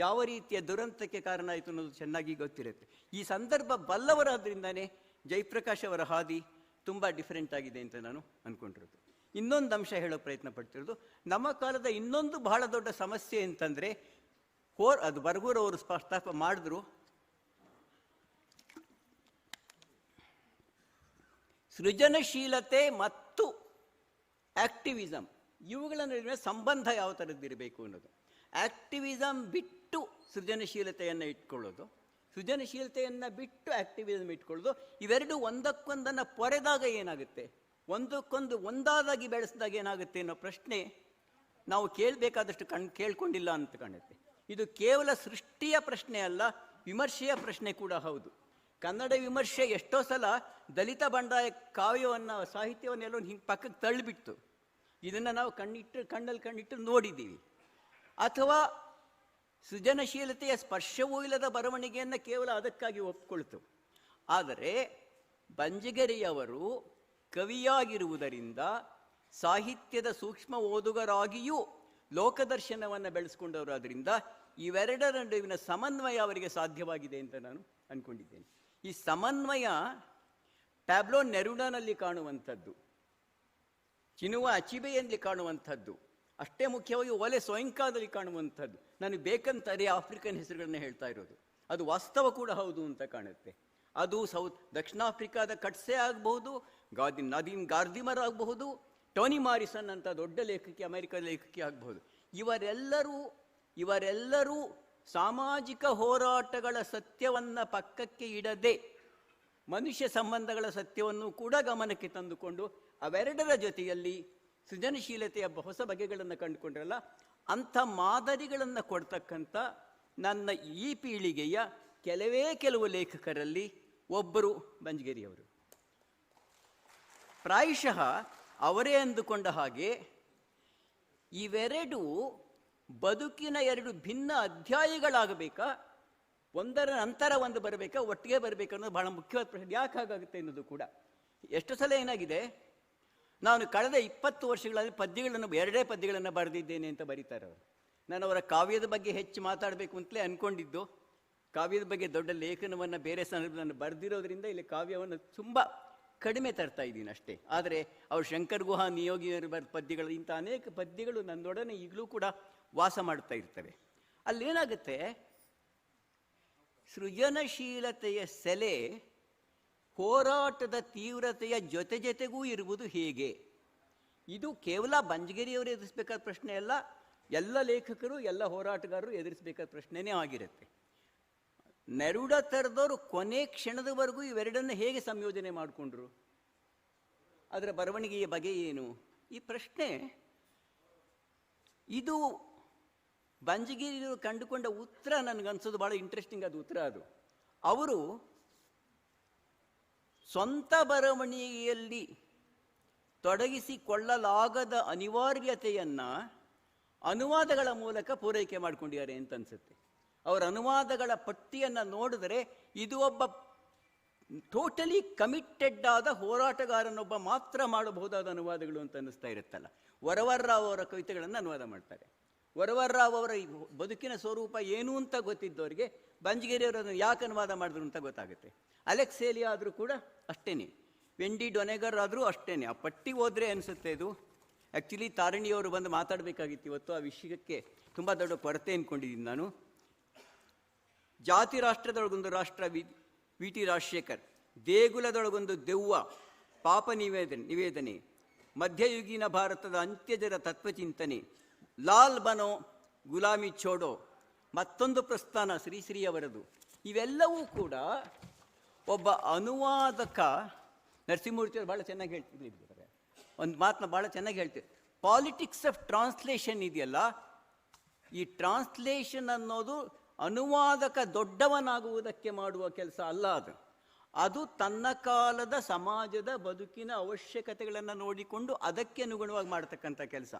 ಯಾವ ರೀತಿಯ ದುರಂತಕ್ಕೆ ಕಾರಣ ಆಯಿತು ಅನ್ನೋದು ಚೆನ್ನಾಗಿ ಗೊತ್ತಿರುತ್ತೆ. ಈ ಸಂದರ್ಭ ಬಲ್ಲವರಾದ್ರಿಂದನೇ ಜಯಪ್ರಕಾಶ್ ಅವರ ಹಾದಿ ತುಂಬ ಡಿಫರೆಂಟ್ ಆಗಿದೆ ಅಂತ ನಾನು ಅಂದ್ಕೊಂಡಿರೋದು. ಇನ್ನೊಂದು ಅಂಶ ಹೇಳೋ ಪ್ರಯತ್ನ ಪಡ್ತಿರೋದು, ನಮ್ಮ ಕಾಲದ ಇನ್ನೊಂದು ಬಹಳ ದೊಡ್ಡ ಸಮಸ್ಯೆ ಅಂತಂದರೆ ಅದು ಬರಗೂರವರು ಪ್ರಸ್ತಾಪ ಮಾಡಿದ್ರು, ಸೃಜನಶೀಲತೆ ಮತ್ತು ಆಕ್ಟಿವಿಸಮ್ ಇವುಗಳ ನಡುವಿನ ಸಂಬಂಧ ಯಾವ ಥರದ್ದಿರಬೇಕು ಅನ್ನೋದು. ಆಕ್ಟಿವಿಸಮ್ ಬಿಟ್ಟು ಸೃಜನಶೀಲತೆಯನ್ನು ಇಟ್ಕೊಳ್ಳೋದು, ಸೃಜನಶೀಲತೆಯನ್ನು ಬಿಟ್ಟು ಆಕ್ಟಿವಿಸಮ್ ಇಟ್ಕೊಳ್ಳೋದು, ಇವೆರಡು ಒಂದಕ್ಕೊಂದನ್ನು ಪೊರೆದಾಗ ಏನಾಗುತ್ತೆ, ಒಂದಾದಾಗಿ ಬೆಳೆಸಿದಾಗ ಏನಾಗುತ್ತೆ ಅನ್ನೋ ಪ್ರಶ್ನೆ ನಾವು ಕೇಳಬೇಕಾದಷ್ಟು ಕೇಳ್ಕೊಂಡಿಲ್ಲ ಅಂತ ಕಾಣುತ್ತೆ. ಇದು ಕೇವಲ ಸೃಷ್ಟಿಯ ಪ್ರಶ್ನೆ ಅಲ್ಲ, ವಿಮರ್ಶೆಯ ಪ್ರಶ್ನೆ ಕೂಡ ಹೌದು. ಕನ್ನಡ ವಿಮರ್ಶೆ ಎಷ್ಟೋ ಸಲ ದಲಿತ ಬಂಡಾಯ ಕಾವ್ಯವನ್ನು, ಸಾಹಿತ್ಯವನ್ನೆಲ್ಲೋ ಹಿಂಗೆ ಪಕ್ಕಕ್ಕೆ ತಳ್ಳಿಬಿಡ್ತು. ಇದನ್ನು ನಾವು ಕಣ್ಣಲ್ಲಿ ಕಣ್ಣಿಟ್ಟು ನೋಡಿದ್ದೀವಿ. ಅಥವಾ ಸೃಜನಶೀಲತೆಯ ಸ್ಪರ್ಶವೂ ಇಲ್ಲದ ಬರವಣಿಗೆಯನ್ನು ಕೇವಲ ಅದಕ್ಕಾಗಿ ಒಪ್ಕೊಳ್ತು. ಆದರೆ ಬಂಜಗೆರೆಯವರು ಕವಿಯಾಗಿರುವುದರಿಂದ ಸಾಹಿತ್ಯದ ಸೂಕ್ಷ್ಮ ಓದುಗರಾಗಿಯೂ ಲೋಕದರ್ಶನವನ್ನು ಬೆಳೆಸ್ಕೊಂಡವರಾದ್ರಿಂದ ಇವೆರಡರ ನಡುವಿನ ಸಮನ್ವಯ ಅವರಿಗೆ ಸಾಧ್ಯವಾಗಿದೆ ಅಂತ ನಾನು ಅಂದ್ಕೊಂಡಿದ್ದೇನೆ. ಈ ಸಮನ್ವಯ ಪ್ಯಾಬ್ಲೋ ನೆರುಡಾನಲ್ಲಿ ಕಾಣುವಂಥದ್ದು, ಚಿನುವ ಅಚಿಬೆಯಲ್ಲಿ ಕಾಣುವಂಥದ್ದು, ಅಷ್ಟೇ ಮುಖ್ಯವಾಗಿ ಒಲೆ ಸೊಯಂಕಾದಲ್ಲಿ ಕಾಣುವಂಥದ್ದು. ನಾನು ಬೇಕಂತಾರೆ ಆಫ್ರಿಕನ್ ಹೆಸರುಗಳನ್ನ ಹೇಳ್ತಾ ಇರೋದು, ಅದು ವಾಸ್ತವ ಕೂಡ ಹೌದು ಅಂತ ಕಾಣುತ್ತೆ. ಅದು ದಕ್ಷಿಣ ಆಫ್ರಿಕಾದ ಕಟ್ಸೆ ಆಗಬಹುದು, ನದೀಮ್ ಗಾರ್ದಿಮರ್ ಆಗಬಹುದು, ಟೋನಿ ಮಾರಿಸನ್ ಅಂತ ದೊಡ್ಡ ಲೇಖಕಿ, ಅಮೆರಿಕದ ಲೇಖಕಿ ಆಗಬಹುದು. ಇವರೆಲ್ಲರೂ ಸಾಮಾಜಿಕ ಹೋರಾಟಗಳ ಸತ್ಯವನ್ನು ಪಕ್ಕಕ್ಕೆ ಇಡದೆ ಮನುಷ್ಯ ಸಂಬಂಧಗಳ ಸತ್ಯವನ್ನು ಕೂಡ ಗಮನಕ್ಕೆ ತಂದುಕೊಂಡು ಅವೆರಡರ ಜೊತೆಯಲ್ಲಿ ಸೃಜನಶೀಲತೆಯ ಹೊಸ ಬಗೆಗಳನ್ನು ಕಂಡುಕೊಂಡ್ರಲ್ಲ, ಅಂಥ ಮಾದರಿಗಳನ್ನು ಕೊಡ್ತಕ್ಕಂಥ ನನ್ನ ಈ ಪೀಳಿಗೆಯ ಕೆಲವು ಲೇಖಕರಲ್ಲಿ ಒಬ್ಬರು ಬಂಜಗೆರೆಯವರು. ಪ್ರಾಯಶಃ ಅವರೇ ಅಂದುಕೊಂಡ ಹಾಗೆ ಇವೆರಡು ಬದುಕಿನ ಎರಡು ಭಿನ್ನ ಅಧ್ಯಾಯಗಳಾಗಬೇಕಾ, ಒಂದರ ನಂತರ ಒಂದು ಬರಬೇಕಾ, ಒಟ್ಟಿಗೆ ಬರಬೇಕಾ ಅನ್ನೋದು ಬಹಳ ಮುಖ್ಯವಾದ ಪ್ರಶ್ನೆ. ಯಾಕೆ ಹಾಗಾಗುತ್ತೆ ಅನ್ನೋದು ಕೂಡ. ಎಷ್ಟು ಸಲ ಏನಾಗಿದೆ, ನಾನು ಕಳೆದ 20 ವರ್ಷಗಳಲ್ಲಿ ಎರಡೇ ಪದ್ಯಗಳನ್ನು ಬರೆದಿದ್ದೇನೆ ಅಂತ ಬರೀತಾರೆ ಅವರು. ನಾನು ಅವರ ಕಾವ್ಯದ ಬಗ್ಗೆ ಹೆಚ್ಚು ಮಾತಾಡಬೇಕು ಅಂತಲೇ ಅಂದ್ಕೊಂಡಿದ್ದು. ಕಾವ್ಯದ ಬಗ್ಗೆ ದೊಡ್ಡ ಲೇಖನವನ್ನು ಬೇರೆ ಸಂದರ್ಭದಲ್ಲಿ ಬರೆದಿರೋದ್ರಿಂದ ಇಲ್ಲಿ ಕಾವ್ಯವನ್ನು ತುಂಬ ಕಡಿಮೆ ತರ್ತಾ ಇದ್ದೀನಿ ಅಷ್ಟೇ. ಆದರೆ ಅವರು ಶಂಕರ್ ಗುಹಾ ನಿಯೋಗಿಯರು ಬರೆದ ಪದ್ಯಗಳು, ಇಂಥ ಅನೇಕ ಪದ್ಯಗಳು ನನ್ನೊಡನೆ ಈಗಲೂ ಕೂಡ ವಾಸ ಮಾಡ್ತಾ ಇರ್ತವೆ. ಅಲ್ಲೇನಾಗುತ್ತೆ, ಸೃಜನಶೀಲತೆಯ ಸೆಲೆ ಹೋರಾಟದ ತೀವ್ರತೆಯ ಜೊತೆಗೂ ಇರುವುದು ಹೇಗೆ? ಇದು ಕೇವಲ ಬಂಜಗೆರೆಯವರು ಎದುರಿಸಬೇಕಾದ ಪ್ರಶ್ನೆ ಅಲ್ಲ, ಎಲ್ಲ ಲೇಖಕರು ಎಲ್ಲ ಹೋರಾಟಗಾರರು ಎದುರಿಸಬೇಕಾದ ಪ್ರಶ್ನೆನೇ ಆಗಿರುತ್ತೆ. ನೆರುಡ ಥರದವರು ಕೊನೆ ಕ್ಷಣದವರೆಗೂ ಇವೆರಡನ್ನು ಹೇಗೆ ಸಂಯೋಜನೆ ಮಾಡಿಕೊಂಡ್ರು, ಅದರ ಬರವಣಿಗೆಯ ಬಗೆ ಏನು, ಈ ಪ್ರಶ್ನೆ, ಇದು ಬಂಜಗೆರೆಯವರು ಕಂಡುಕೊಂಡ ಉತ್ತರ ನನಗನ್ಸೋದು ಭಾಳ ಇಂಟ್ರೆಸ್ಟಿಂಗ್ ಆದ ಉತ್ತರ. ಅದು ಅವರು ಸ್ವಂತ ಬರವಣಿಗೆಯಲ್ಲಿ ತೊಡಗಿಸಿಕೊಳ್ಳಲಾಗದ ಅನಿವಾರ್ಯತೆಯನ್ನು ಅನುವಾದಗಳ ಮೂಲಕ ಪೂರೈಕೆ ಮಾಡಿಕೊಂಡಿದ್ದಾರೆ ಅಂತ ಅನಿಸುತ್ತೆ. ಅವರ ಅನುವಾದಗಳ ಪಟ್ಟಿಯನ್ನು ನೋಡಿದರೆ ಇದು ಒಬ್ಬ ಟೋಟಲಿ ಕಮಿಟೆಡ್ ಆದ ಹೋರಾಟಗಾರನೊಬ್ಬ ಮಾತ್ರ ಮಾಡಬಹುದಾದ ಅನುವಾದಗಳು ಅಂತ ಅನ್ನಿಸ್ತಾ ಇರುತ್ತಲ್ಲ. ವರವರ್ರಾವ್ ಅವರ ಕವಿತೆಗಳನ್ನು ಅನುವಾದ ಮಾಡ್ತಾರೆ. ವರವರ್ರಾವ್ ಅವರ ಬದುಕಿನ ಸ್ವರೂಪ ಏನು ಅಂತ ಗೊತ್ತಿದ್ದವರಿಗೆ ಬಂಜಗೆರೆಯವರನ್ನು ಯಾಕೆ ಅನುವಾದ ಮಾಡಿದ್ರು ಅಂತ ಗೊತ್ತಾಗುತ್ತೆ. ಅಲೆಕ್ಸೇಲಿ ಆದರೂ ಕೂಡ ಅಷ್ಟೇನೆ, ವೆಂಡಿ ಡೊನೆಗರ್ ಆದರೂ ಅಷ್ಟೇನೆ. ಆ ಪಟ್ಟಿ ಹೋದರೆ ಅನಿಸುತ್ತೆ ಇದು. ಆ್ಯಕ್ಚುಲಿ ತಾರಿಣಿಯವರು ಬಂದು ಮಾತಾಡಬೇಕಾಗಿತ್ತು ಇವತ್ತು. ಆ ವಿಷಯಕ್ಕೆ ತುಂಬ ದೊಡ್ಡ ಕೊರತೆ ಅಂದ್ಕೊಂಡಿದ್ದೀನಿ ನಾನು. ಜಾತಿ ರಾಷ್ಟ್ರದೊಳಗೊಂದು ರಾಷ್ಟ್ರ ವಿ ಟಿ ರಾಜಶೇಖರ್, ದೇಗುಲದೊಳಗೊಂದು ದೆವ್ವ ಪಾಪ ನಿವೇದನೆ, ಮಧ್ಯಯುಗೀನ ಭಾರತದ ಅಂತ್ಯಜರ ತತ್ವಚಿಂತನೆ, ಲಾಲ್ ಬನೋ ಗುಲಾಮಿ ಛೋಡೋ, ಮತ್ತೊಂದು ಪ್ರಸ್ಥಾನ ಶ್ರೀಶ್ರೀಯವರದು. ಇವೆಲ್ಲವೂ ಕೂಡ ಒಬ್ಬ ಅನುವಾದಕ, ನರಸಿಂಹಮೂರ್ತಿಯವರು ಭಾಳ ಚೆನ್ನಾಗಿ ಹೇಳ್ತಿದ್ದಾರೆ, ಒಂದು ಮಾತನ್ನ ಭಾಳ ಚೆನ್ನಾಗಿ ಹೇಳ್ತಾರೆ, ಪಾಲಿಟಿಕ್ಸ್ ಆಫ್ ಟ್ರಾನ್ಸ್ಲೇಷನ್ ಇದೆಯಲ್ಲ, ಈ ಟ್ರಾನ್ಸ್ಲೇಷನ್ ಅನ್ನೋದು ಅನುವಾದಕ ದೊಡ್ಡವನಾಗುವುದಕ್ಕೆ ಮಾಡುವ ಕೆಲಸ ಅಲ್ಲ. ಅದು ತನ್ನ ಕಾಲದ ಸಮಾಜದ ಬದುಕಿನ ಅವಶ್ಯಕತೆಗಳನ್ನು ನೋಡಿಕೊಂಡು ಅದಕ್ಕೆ ಅನುಗುಣವಾಗಿ ಮಾಡತಕ್ಕಂಥ ಕೆಲಸ.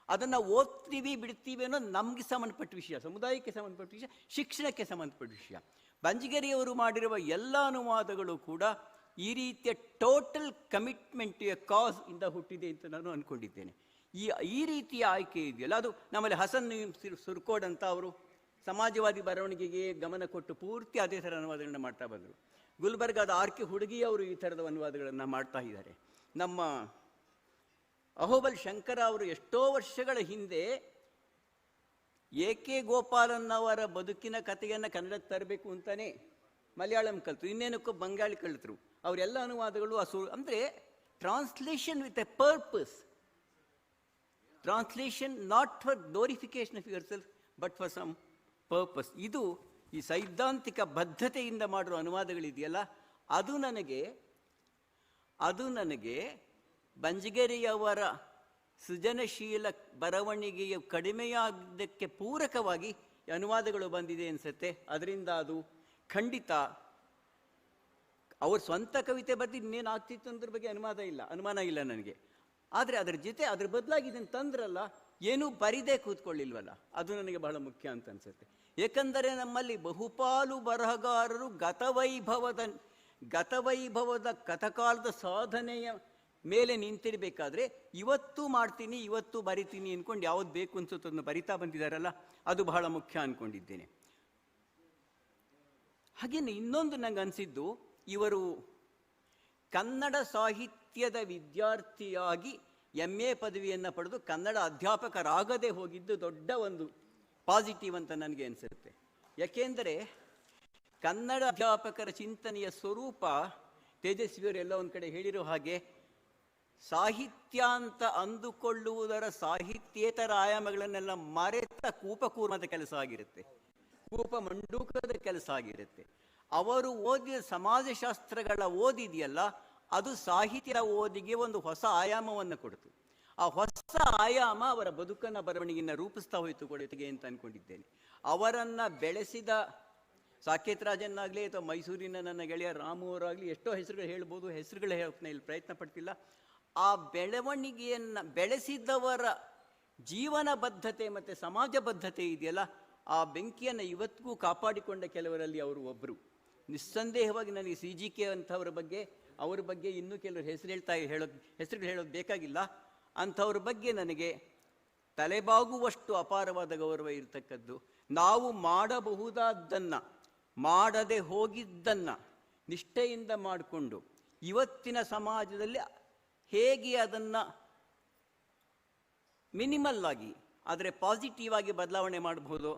ಅದನ್ನು ಓದ್ತೀವಿ ಬಿಡ್ತೀವಿ ಅನ್ನೋ ನಮಗೆ ಸಂಬಂಧಪಟ್ಟ ವಿಷಯ, ಸಮುದಾಯಕ್ಕೆ ಸಂಬಂಧಪಟ್ಟ ವಿಷಯ, ಶಿಕ್ಷಣಕ್ಕೆ ಸಂಬಂಧಪಟ್ಟ ವಿಷಯ. ಬಂಜಗೆರೆಯವರು ಮಾಡಿರುವ ಎಲ್ಲ ಅನುವಾದಗಳು ಕೂಡ ಈ ರೀತಿಯ ಟೋಟಲ್ ಕಮಿಟ್ಮೆಂಟ್ ಟು ಎ ಕಾಸ್ ಇಂದ ಹುಟ್ಟಿದೆ ಅಂತ ನಾನು ಅಂದ್ಕೊಂಡಿದ್ದೇನೆ. ಈ ರೀತಿಯ ಆಯ್ಕೆ ಇದೆಯಲ್ಲ, ಅದು ನಮ್ಮಲ್ಲಿ ಹಸನ್ ಸುರ್ಕೋಡ್ ಅಂತ ಅವರು ಸಮಾಜವಾದಿ ಬರವಣಿಗೆಗೆ ಗಮನ ಕೊಟ್ಟು ಪೂರ್ತಿ ಅದೇ ಥರ ಅನುವಾದಗಳನ್ನ ಮಾಡ್ತಾ ಬಂದರು. ಗುಲ್ಬರ್ಗಾದ ಆರ್ಕೆ ಹುಡುಗಿ ಅವರು ಈ ಥರದ ಅನುವಾದಗಳನ್ನು ಮಾಡ್ತಾ ಇದ್ದಾರೆ. ನಮ್ಮ ಅಹೋಬಲ್ ಶಂಕರ ಅವರು ಎಷ್ಟೋ ವರ್ಷಗಳ ಹಿಂದೆ ಎ.ಕೆ. ಗೋಪಾಲನ್ ಅವರ ಬದುಕಿನ ಕಥೆಯನ್ನು ಕನ್ನಡಕ್ಕೆ ತರಬೇಕು ಅಂತಾನೆ ಮಲಯಾಳಂ ಕಲಿತರು, ಇನ್ನೇನಕ್ಕೂ ಬಂಗಾಳಿ ಕಲಿತರು. ಅವರೆಲ್ಲ ಅನುವಾದಗಳು ಅಂದರೆ translation with a purpose, translation not for glorification of yourself but for some purpose. ಇದು ಈ ಸೈದ್ಧಾಂತಿಕ ಬದ್ಧತೆಯಿಂದ ಮಾಡುವ ಅನುವಾದಗಳಿದೆಯಲ್ಲ, ಅದು ನನಗೆ ಬಂಜಗೆರೆಯವರ ಸೃಜನಶೀಲ ಬರವಣಿಗೆಯ ಕಡಿಮೆಯಾದ್ದಕ್ಕೆ ಪೂರಕವಾಗಿ ಅನುವಾದಗಳು ಬಂದಿದೆ ಅನಿಸುತ್ತೆ. ಅದರಿಂದ ಅದು ಖಂಡಿತ ಅವ್ರ ಸ್ವಂತ ಕವಿತೆ ಬರೆದು ಇನ್ನೇನು ಆಗ್ತಿತ್ತು ಅನ್ನೋದ್ರ ಬಗ್ಗೆ ಅನುಮಾನ ಇಲ್ಲ ನನಗೆ. ಆದರೆ ಅದರ ಜೊತೆ ಅದ್ರ ಬದಲಾಗಿ ಇದನ್ನು ತಂದ್ರಲ್ಲ, ಏನೂ ಬರಿದೇ ಕೂತ್ಕೊಳ್ಳಿಲ್ವಲ್ಲ, ಅದು ನನಗೆ ಬಹಳ ಮುಖ್ಯ ಅಂತ ಅನಿಸುತ್ತೆ. ಏಕೆಂದರೆ ನಮ್ಮಲ್ಲಿ ಬಹುಪಾಲು ಬರಹಗಾರರು ಗತವೈಭವದ ಕಥಕಾಲದ ಸಾಧನೆಯ ಮೇಲೆ ನಿಂತಿರಬೇಕಾದ್ರೆ ಇವತ್ತು ಮಾಡ್ತೀನಿ, ಇವತ್ತು ಬರಿತೀನಿ ಅಂದ್ಕೊಂಡು ಯಾವ್ದು ಬೇಕು ಅನ್ಸುತ್ತದನ್ನು ಬರಿತಾ ಬಂದಿದ್ದಾರಲ್ಲ, ಅದು ಬಹಳ ಮುಖ್ಯ ಅಂದ್ಕೊಂಡಿದ್ದೇನೆ. ಹಾಗೆಯೇ ಇನ್ನೊಂದು ನಂಗೆ ಅನಿಸಿದ್ದು, ಇವರು ಕನ್ನಡ ಸಾಹಿತ್ಯದ ವಿದ್ಯಾರ್ಥಿಯಾಗಿ MA ಪದವಿಯನ್ನು ಪಡೆದು ಕನ್ನಡ ಅಧ್ಯಾಪಕರಾಗದೇ ಹೋಗಿದ್ದು ದೊಡ್ಡ ಒಂದು ಪಾಸಿಟಿವ್ ಅಂತ ನನಗೆ ಅನಿಸುತ್ತೆ. ಯಾಕೆಂದರೆ ಕನ್ನಡ ಅಧ್ಯಾಪಕರ ಚಿಂತನೆಯ ಸ್ವರೂಪ ತೇಜಸ್ವಿಯವರು ಎಲ್ಲ ಒಂದು ಕಡೆ ಹೇಳಿರೋ ಹಾಗೆ ಸಾಹಿತ್ಯ ಅಂತ ಅಂದುಕೊಳ್ಳುವುದರ ಸಾಹಿತ್ಯೇತರ ಆಯಾಮಗಳನ್ನೆಲ್ಲ ಮರೆತ ಕೂಪಕೂರ್ಮದ ಕೆಲಸ ಆಗಿರುತ್ತೆ, ಕೂಪ ಮಂಡೂಕದ ಕೆಲಸ ಆಗಿರುತ್ತೆ. ಅವರು ಓದಿದ ಸಮಾಜಶಾಸ್ತ್ರಗಳ ಓದಿದೆಯಲ್ಲ, ಅದು ಸಾಹಿತ್ಯ ಓದಿಗೆ ಒಂದು ಹೊಸ ಆಯಾಮವನ್ನು ಕೊಡ್ತು. ಆ ಹೊಸ ಆಯಾಮ ಅವರ ಬದುಕನ್ನು ಬರವಣಿಗೆಯನ್ನು ರೂಪಿಸ್ತಾ ಹೋಯಿತು ಕೊಡುಗೆ ಅಂತ ಅಂದ್ಕೊಂಡಿದ್ದೇನೆ. ಅವರನ್ನು ಬೆಳೆಸಿದ ಸಾಕೇತ್ ರಾಜನ್ನಾಗಲಿ ಅಥವಾ ಮೈಸೂರಿನ ನನ್ನ ಗೆಳೆಯ ರಾಮು ಅವರಾಗಲಿ ಎಷ್ಟೋ ಹೆಸರುಗಳು ಹೇಳ್ಬೋದು, ಹೆಸರುಗಳು ಹೇಳೋಕೆ ಇಲ್ಲಿ ಪ್ರಯತ್ನ ಪಡ್ತಿಲ್ಲ. ಆ ಬೆಳವಣಿಗೆಯನ್ನು ಬೆಳೆಸಿದವರ ಜೀವನ ಬದ್ಧತೆ ಮತ್ತು ಸಮಾಜ ಬದ್ಧತೆ ಇದೆಯಲ್ಲ, ಆ ಬೆಂಕಿಯನ್ನು ಇವತ್ತಿಗೂ ಕಾಪಾಡಿಕೊಂಡ ಕೆಲವರಲ್ಲಿ ಅವರು ಒಬ್ಬರು. ನಿಸ್ಸಂದೇಹವಾಗಿ ನನಗೆ CGK ಅವ್ರ ಬಗ್ಗೆ ಇನ್ನೂ ಕೆಲವರು ಹೆಸರುಗಳು ಹೇಳೋದು ಬೇಕಾಗಿಲ್ಲ. ಅಂಥವ್ರ ಬಗ್ಗೆ ನನಗೆ ತಲೆಬಾಗುವಷ್ಟು ಅಪಾರವಾದ ಗೌರವ ಇರತಕ್ಕದ್ದು. ನಾವು ಮಾಡಬಹುದಾದ್ದನ್ನು, ಮಾಡದೆ ಹೋಗಿದ್ದನ್ನು ನಿಷ್ಠೆಯಿಂದ ಮಾಡಿಕೊಂಡು ಇವತ್ತಿನ ಸಮಾಜದಲ್ಲಿ ಹೇಗೆ ಅದನ್ನು ಮಿನಿಮಲ್ ಆಗಿ ಆದರೆ ಪಾಸಿಟಿವ್ ಆಗಿ ಬದಲಾವಣೆ ಮಾಡಬಹುದು.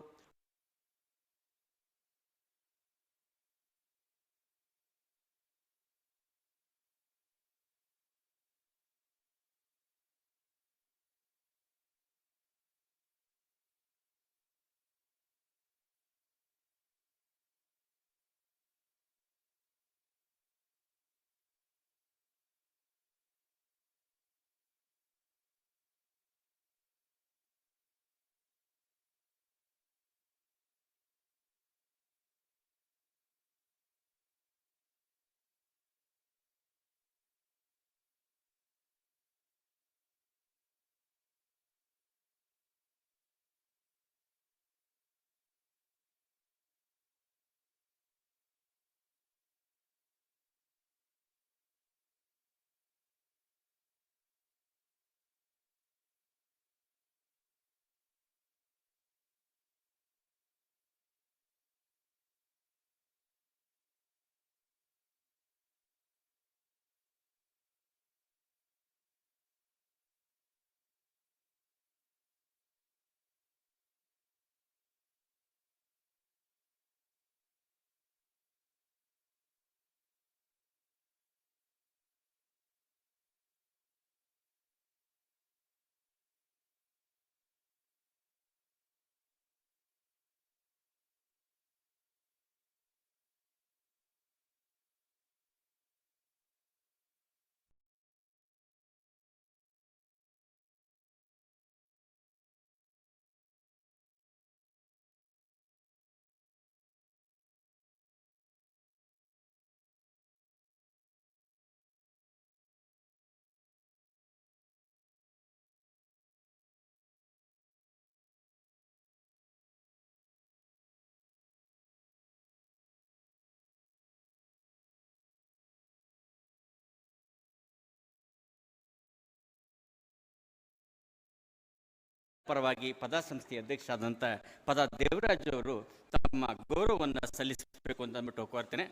ಪರವಾಗಿ ಪದ ಸಂಸ್ಥೆಯ ಅಧ್ಯಕ್ಷರಾದಂಥ ಪದ ದೇವರಾಜ್ ಅವರು ತಮ್ಮ ಗೌರವವನ್ನು ಸಲ್ಲಿಸಬೇಕು ಅಂತ ಅಂದ್ಬಿಟ್ಟು ಕೋರ್ತೇನೆ.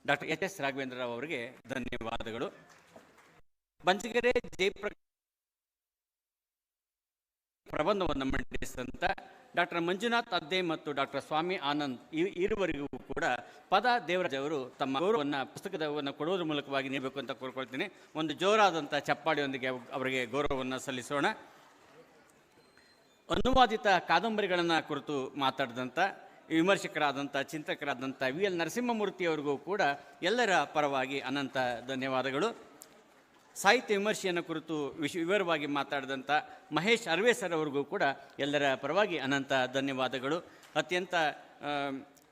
ಡಾಕ್ಟರ್ HS ರಾಘವೇಂದ್ರ ರಾವ್ ಅವರಿಗೆ ಧನ್ಯವಾದಗಳು. ಬಂಚಗೆರೆ ಜಯಪ್ರಕಾಶ್ ಪ್ರಬಂಧವನ್ನು ಮಂಡಿಸಿದಂಥ ಡಾಕ್ಟರ್ ಮಂಜುನಾಥ್ ಅದ್ದೆ ಮತ್ತು ಡಾಕ್ಟರ್ ಸ್ವಾಮಿ ಆನಂದ್ ಇರುವರೆಗೂ ಕೂಡ ಪದ ದೇವರಾಜ್ ಅವರು ತಮ್ಮ ಗೌರವವನ್ನು ಪುಸ್ತಕವನ್ನು ಕೊಡುವುದರ ಮೂಲಕವಾಗಿ ನೀಡಬೇಕು ಅಂತ ಕೋರ್ಕೊಳ್ತೀನಿ. ಒಂದು ಜೋರಾದಂಥ ಚಪ್ಪಾಳಿಯೊಂದಿಗೆ ಅವರಿಗೆ ಗೌರವವನ್ನು ಸಲ್ಲಿಸೋಣ. ಅನುವಾದಿತ ಕಾದಂಬರಿಗಳನ್ನು ಕುರಿತು ಮಾತಾಡಿದಂಥ ವಿಮರ್ಶಕರಾದಂಥ ಚಿಂತಕರಾದಂಥ VL ನರಸಿಂಹಮೂರ್ತಿಯವರಿಗೂ ಕೂಡ ಎಲ್ಲರ ಪರವಾಗಿ ಅನಂತ ಧನ್ಯವಾದಗಳು. ಸಾಹಿತ್ಯ ವಿಮರ್ಶೆಯನ್ನು ಕುರಿತು ವಿವರವಾಗಿ ಮಾತಾಡಿದಂಥ ಮಹೇಶ್ ಅರ್ವೇಸರ್ ಅವರಿಗೂ ಕೂಡ ಎಲ್ಲರ ಪರವಾಗಿ ಅನಂತ ಧನ್ಯವಾದಗಳು. ಅತ್ಯಂತ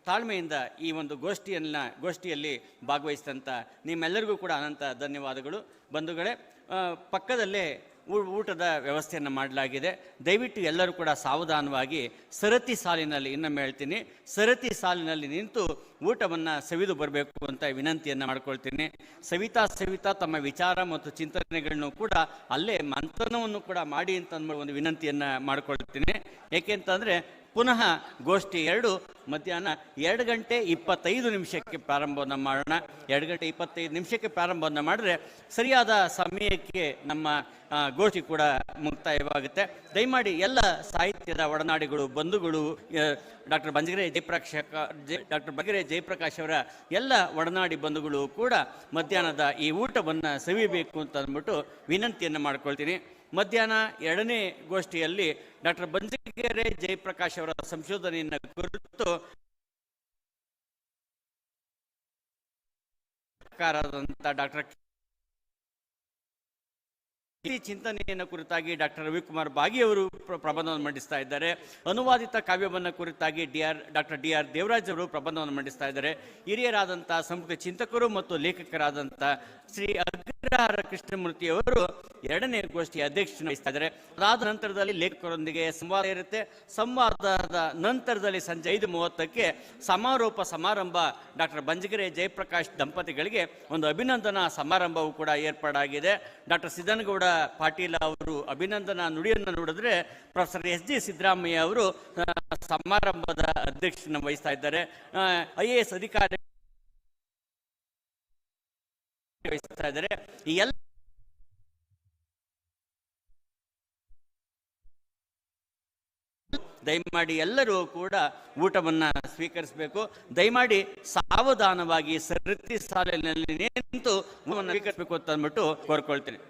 ತಾಳ್ಮೆಯಿಂದ ಈ ಒಂದು ಗೋಷ್ಠಿಯಲ್ಲಿ ಭಾಗವಹಿಸಿದಂಥ ನಿಮ್ಮೆಲ್ಲರಿಗೂ ಕೂಡ ಅನಂತ ಧನ್ಯವಾದಗಳು. ಬಂಧುಗಳೇ, ಪಕ್ಕದಲ್ಲೇ ಊಟದ ವ್ಯವಸ್ಥೆಯನ್ನು ಮಾಡಲಾಗಿದೆ. ದಯವಿಟ್ಟು ಎಲ್ಲರೂ ಕೂಡ ಸಾವಧಾನವಾಗಿ ಸರತಿ ಸಾಲಿನಲ್ಲಿ, ಇನ್ನೊಮ್ಮೆ ಹೇಳ್ತೀನಿ, ಸರತಿ ಸಾಲಿನಲ್ಲಿ ನಿಂತು ಊಟವನ್ನು ಸವಿದು ಬರಬೇಕು ಅಂತ ವಿನಂತಿಯನ್ನು ಮಾಡ್ಕೊಳ್ತೀನಿ. ಸವಿತಾ ತಮ್ಮ ವಿಚಾರ ಮತ್ತು ಚಿಂತನೆಗಳನ್ನು ಕೂಡ ಅಲ್ಲೇ ಮಂಥನವನ್ನು ಕೂಡ ಮಾಡಿ ಅಂತ ಒಂದು ವಿನಂತಿಯನ್ನು ಮಾಡ್ಕೊಳ್ತೀನಿ. ಏಕೆಂತಂದರೆ ಪುನಃ ಗೋಷ್ಠಿ 2 ಮಧ್ಯಾಹ್ನ 2:25 ಪ್ರಾರಂಭವನ್ನು ಮಾಡೋಣ. 2:25 ಪ್ರಾರಂಭವನ್ನು ಮಾಡಿದ್ರೆ ಸರಿಯಾದ ಸಮಯಕ್ಕೆ ನಮ್ಮ ಗೋಷ್ಠಿ ಕೂಡ ಮುಕ್ತಾಯವಾಗುತ್ತೆ. ದಯಮಾಡಿ ಎಲ್ಲ ಸಾಹಿತ್ಯದ ಒಡನಾಡಿಗಳು, ಬಂಧುಗಳು, ಡಾಕ್ಟರ್ ಬಂಜಗೆರೆ ಜಯಪ್ರಕಾಶ್ ಅವರ ಎಲ್ಲ ಒಡನಾಡಿ ಬಂಧುಗಳು ಕೂಡ ಮಧ್ಯಾಹ್ನದ ಈ ಊಟವನ್ನು ಸವಿಬೇಕು ಅಂತ ಅಂದ್ಬಿಟ್ಟು ವಿನಂತಿಯನ್ನು ಮಾಡ್ಕೊಳ್ತೀನಿ. ಮಧ್ಯಾಹ್ನ 2ನೇ ಗೋಷ್ಠಿಯಲ್ಲಿ ಡಾಕ್ಟರ್ ಬಂಜಗೆರೆ ಜಯಪ್ರಕಾಶ್ ಅವರ ಸಂಶೋಧನೆಯನ್ನು ಕುರಿತು ಡಾಕ್ಟರ್ ಈ ಚಿಂತನೆಯನ್ನು ಕುರಿತಾಗಿ ಡಾಕ್ಟರ್ ರವಿಕುಮಾರ್ ಬಾಗಿ ಅವರು ಪ್ರಬಂಧವನ್ನು ಮಂಡಿಸ್ತಾ ಇದ್ದಾರೆ. ಅನುವಾದಿತ ಕಾವ್ಯವನ್ನು ಕುರಿತಾಗಿ ಡಾಕ್ಟರ್ ಡಿ.ಆರ್. ದೇವರಾಜ್ ಅವರು ಪ್ರಬಂಧವನ್ನು ಮಂಡಿಸ್ತಾ ಇದ್ದಾರೆ. ಹಿರಿಯರಾದಂಥ ಸಂಸ್ಕೃತ ಚಿಂತಕರು ಮತ್ತು ಲೇಖಕರಾದಂಥ ಶ್ರೀ ಅಗ್ರಹಾರ ಕೃಷ್ಣಮೂರ್ತಿ ಅವರು 2ನೇ ಗೋಷ್ಠಿಯ ಅಧ್ಯಕ್ಷತೆ ವಹಿಸ್ತಾ ಇದ್ದಾರೆ. ಅದಾದ ನಂತರದಲ್ಲಿ ಲೇಖಕರೊಂದಿಗೆ ಸಂವಾದ ಇರುತ್ತೆ. ಸಂವಾದದ ನಂತರದಲ್ಲಿ ಸಂಜೆ 5:30ಕ್ಕೆ ಸಮಾರೋಪ ಸಮಾರಂಭ. ಡಾಕ್ಟರ್ ಬಂಜಗೆರೆ ಜಯಪ್ರಕಾಶ್ ದಂಪತಿಗಳಿಗೆ ಒಂದು ಅಭಿನಂದನಾ ಸಮಾರಂಭವೂ ಕೂಡ ಏರ್ಪಾಡಾಗಿದೆ. ಡಾಕ್ಟರ್ ಸಿದ್ದನಗೌಡ ಪಾಟೀಲ್ ಅವರು ಅಭಿನಂದನಾ ನುಡಿಯನ್ನು ನೋಡಿದ್ರೆ ಪ್ರೊಫೆಸರ್ ಎಸ್.ಜಿ. ಸಿದ್ದರಾಮಯ್ಯ ಅವರು ಸಮಾರಂಭದ ಅಧ್ಯಕ್ಷತೆ ವಹಿಸ್ತಾ ಇದ್ದಾರೆ. IAS ಅಧಿಕಾರಿ ವಹಿಸ್ತಾ ಇದ್ದಾರೆ. ಈ ಎಲ್ಲ ದಯಮಾಡಿ ಎಲ್ಲರೂ ಕೂಡ ಊಟವನ್ನು ಸ್ವೀಕರಿಸಬೇಕು. ದಯಮಾಡಿ ಸಾವಧಾನವಾಗಿ ಸರತಿ ಸಾಲಿನಲ್ಲಿ ನಿಂತು ಊಟವನ್ನು ಸ್ವೀಕರಿಸಬೇಕು ಅಂತ ಅಂದ್ಬಿಟ್ಟು ಕೋರ್ಕೊಳ್ತೀನಿ.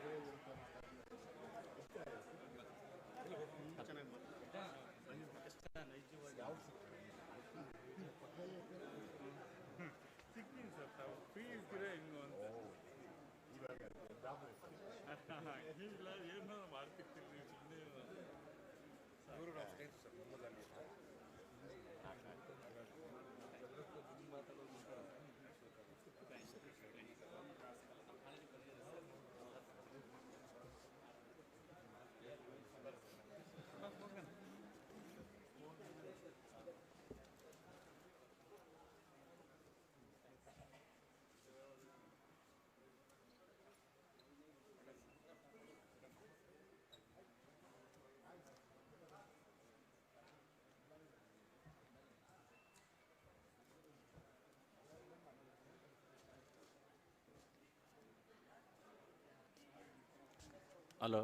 ಹಲೋ,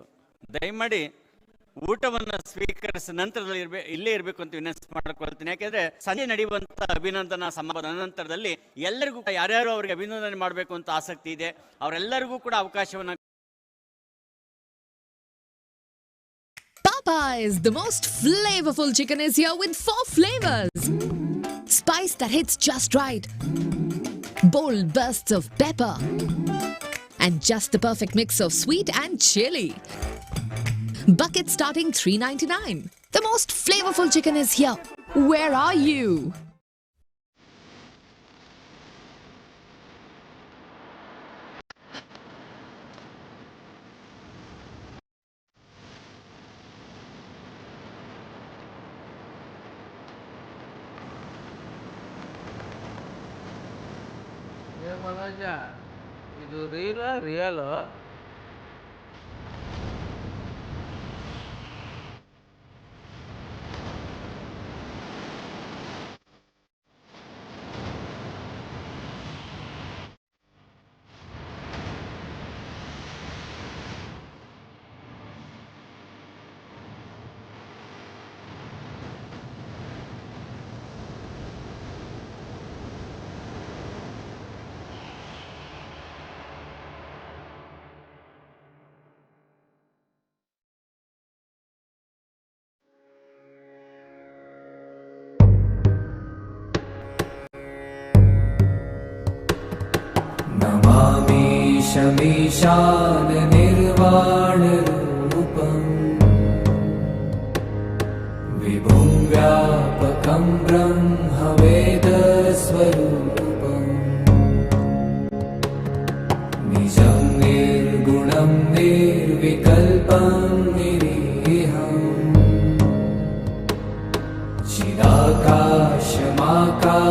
ದಯಮಾಡಿ ಊಟವನ್ನು ಸ್ವೀಕರಿಸಿದ ನಂತರದಲ್ಲಿ ಇಲ್ಲೇ ಇರಬೇಕು ಅಂತ ವಿನಂತಿ ಮಾಡ್ಕೊಳ್ತೀನಿ. ಯಾಕೆಂದ್ರೆ ಸಂಜೆ ನಡೆಯುವಂತ ಅಭಿನಂದನಾ ಸಮಾರಂಭದ ನಂತರದಲ್ಲಿ ಎಲ್ಲರಿಗೂ ಯಾರ್ಯಾರು ಅವರಿಗೆ ಅಭಿನಂದನೆ ಮಾಡಬೇಕು ಅಂತ ಆಸಕ್ತಿ ಇದೆ ಅವರೆಲ್ಲರಿಗೂ ಕೂಡ ಅವಕಾಶವನ್ನು. Popeyes, the most flavorful chicken is here with 4 flavors. Spice that hits just right. Bold bursts of pepper. And just the perfect mix of sweet and chili. Bucket starting $3.99. The most flavorful chicken is here. Where are you? ಇದು real शमीशान निर्वाण रूपम् विभुं व्यापकं ब्रह्मवेद स्वरूपम् निजं निर्गुण निर्गुणं निर्विकल्पं निरीहम्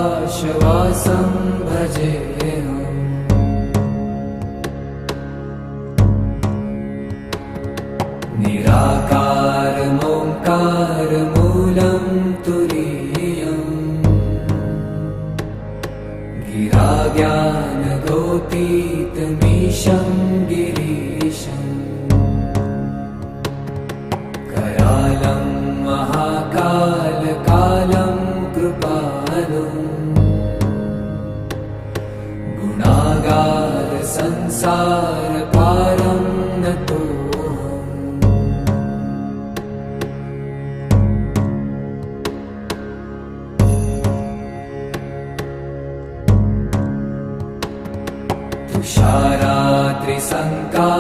चिदाकाशमाकाशवासं भजेऽहम् निराकारमोङ्कारमूलं तुरीयम् गिराज्ञानगोतीतमीशं गिरीशम् करालं महाकालकालं कृपालुम् गुणागारसंसारपारं नतोऽहम्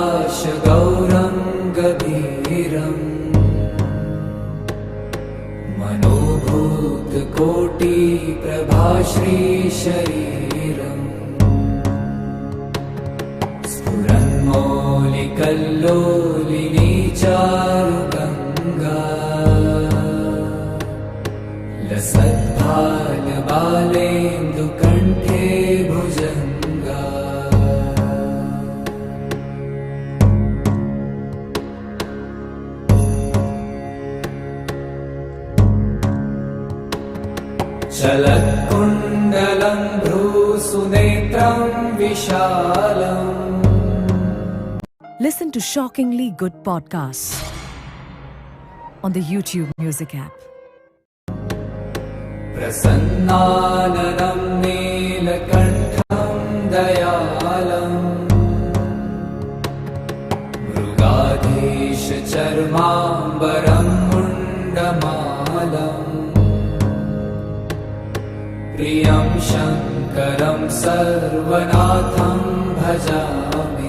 तुषारात्रिसङ्काशगौरं गभीरम् मनोभूतकोटिप्रभाश्रीशरीरम् स्फुरन्मौलिकल्लोलिनी चारुगङ्गा लसद्भालबालेन्दुकण्ठे भुजङ्गा चलत्कुण्डलं भ्रूसुनेत्रं विशालम् Listen to shockingly good podcasts on the YouTube Music app. प्रसन्नाननं नीलकण्ठं दयालम् मृगाधीशचर्माम्बरं मुण्डमालम् प्रियं शङ्करं सर्वनाथं भजामि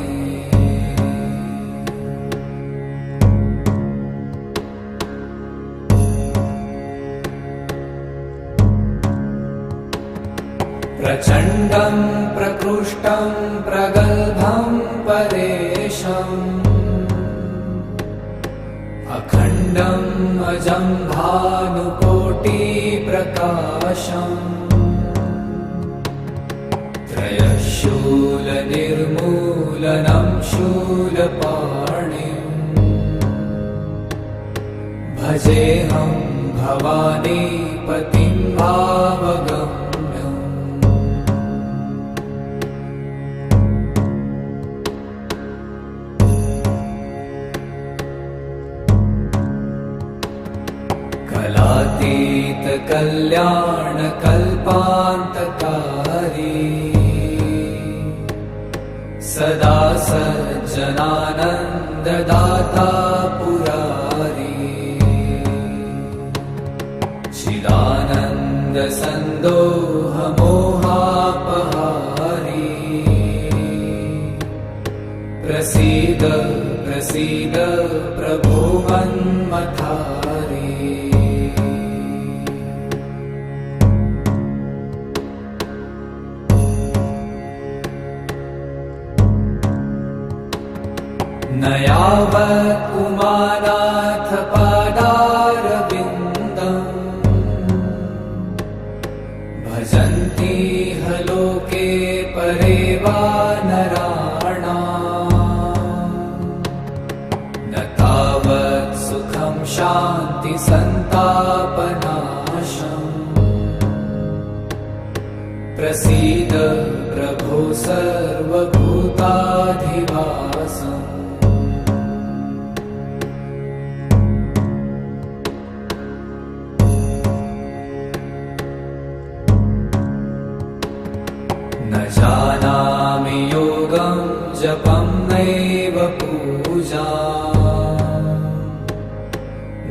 प्रचण्डं प्रकृष्टं प्रगल्भं परेशम् अखण्डम् अजं भानुकोटिप्रकाशम् त्रयशूलनिर्मूलनं शूलपाणिम् भजेऽहं भवानीपतिं भावगम् कलातीतकल्याणकल्पान्तकारी सदा सज्जनानन्ददाता पुरारी चिदानन्दसन्दोहमोहापहारी प्रसीद प्रसीद प्रभो मन्मथारी न यावत् उमानाथ पादारविन्दम् भजन्ति ह लोके परे वा नराणाम् न तावत् सुखं शान्तिसन्तापनाशम् प्रसीद प्रभो सर्वभूताधिवासम् न जानामि योगं जपं नैव पूजा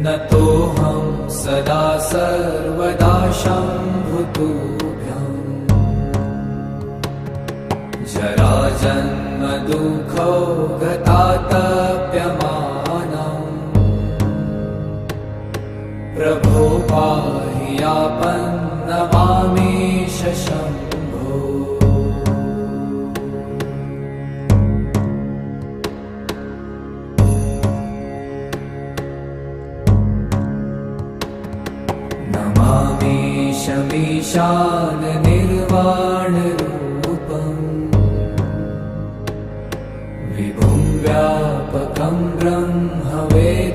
न तोऽहं सदा सर्वदा शम्भुतुभ्यम् जराजन्म दुःखौ गतातप्यमानम् प्रभो पाहि यापन्नमामीश शम्भो नमामि शमीशान निर्वाणरूपम् विभुं व्यापकं ब्रह्मवेदस्वरूपम्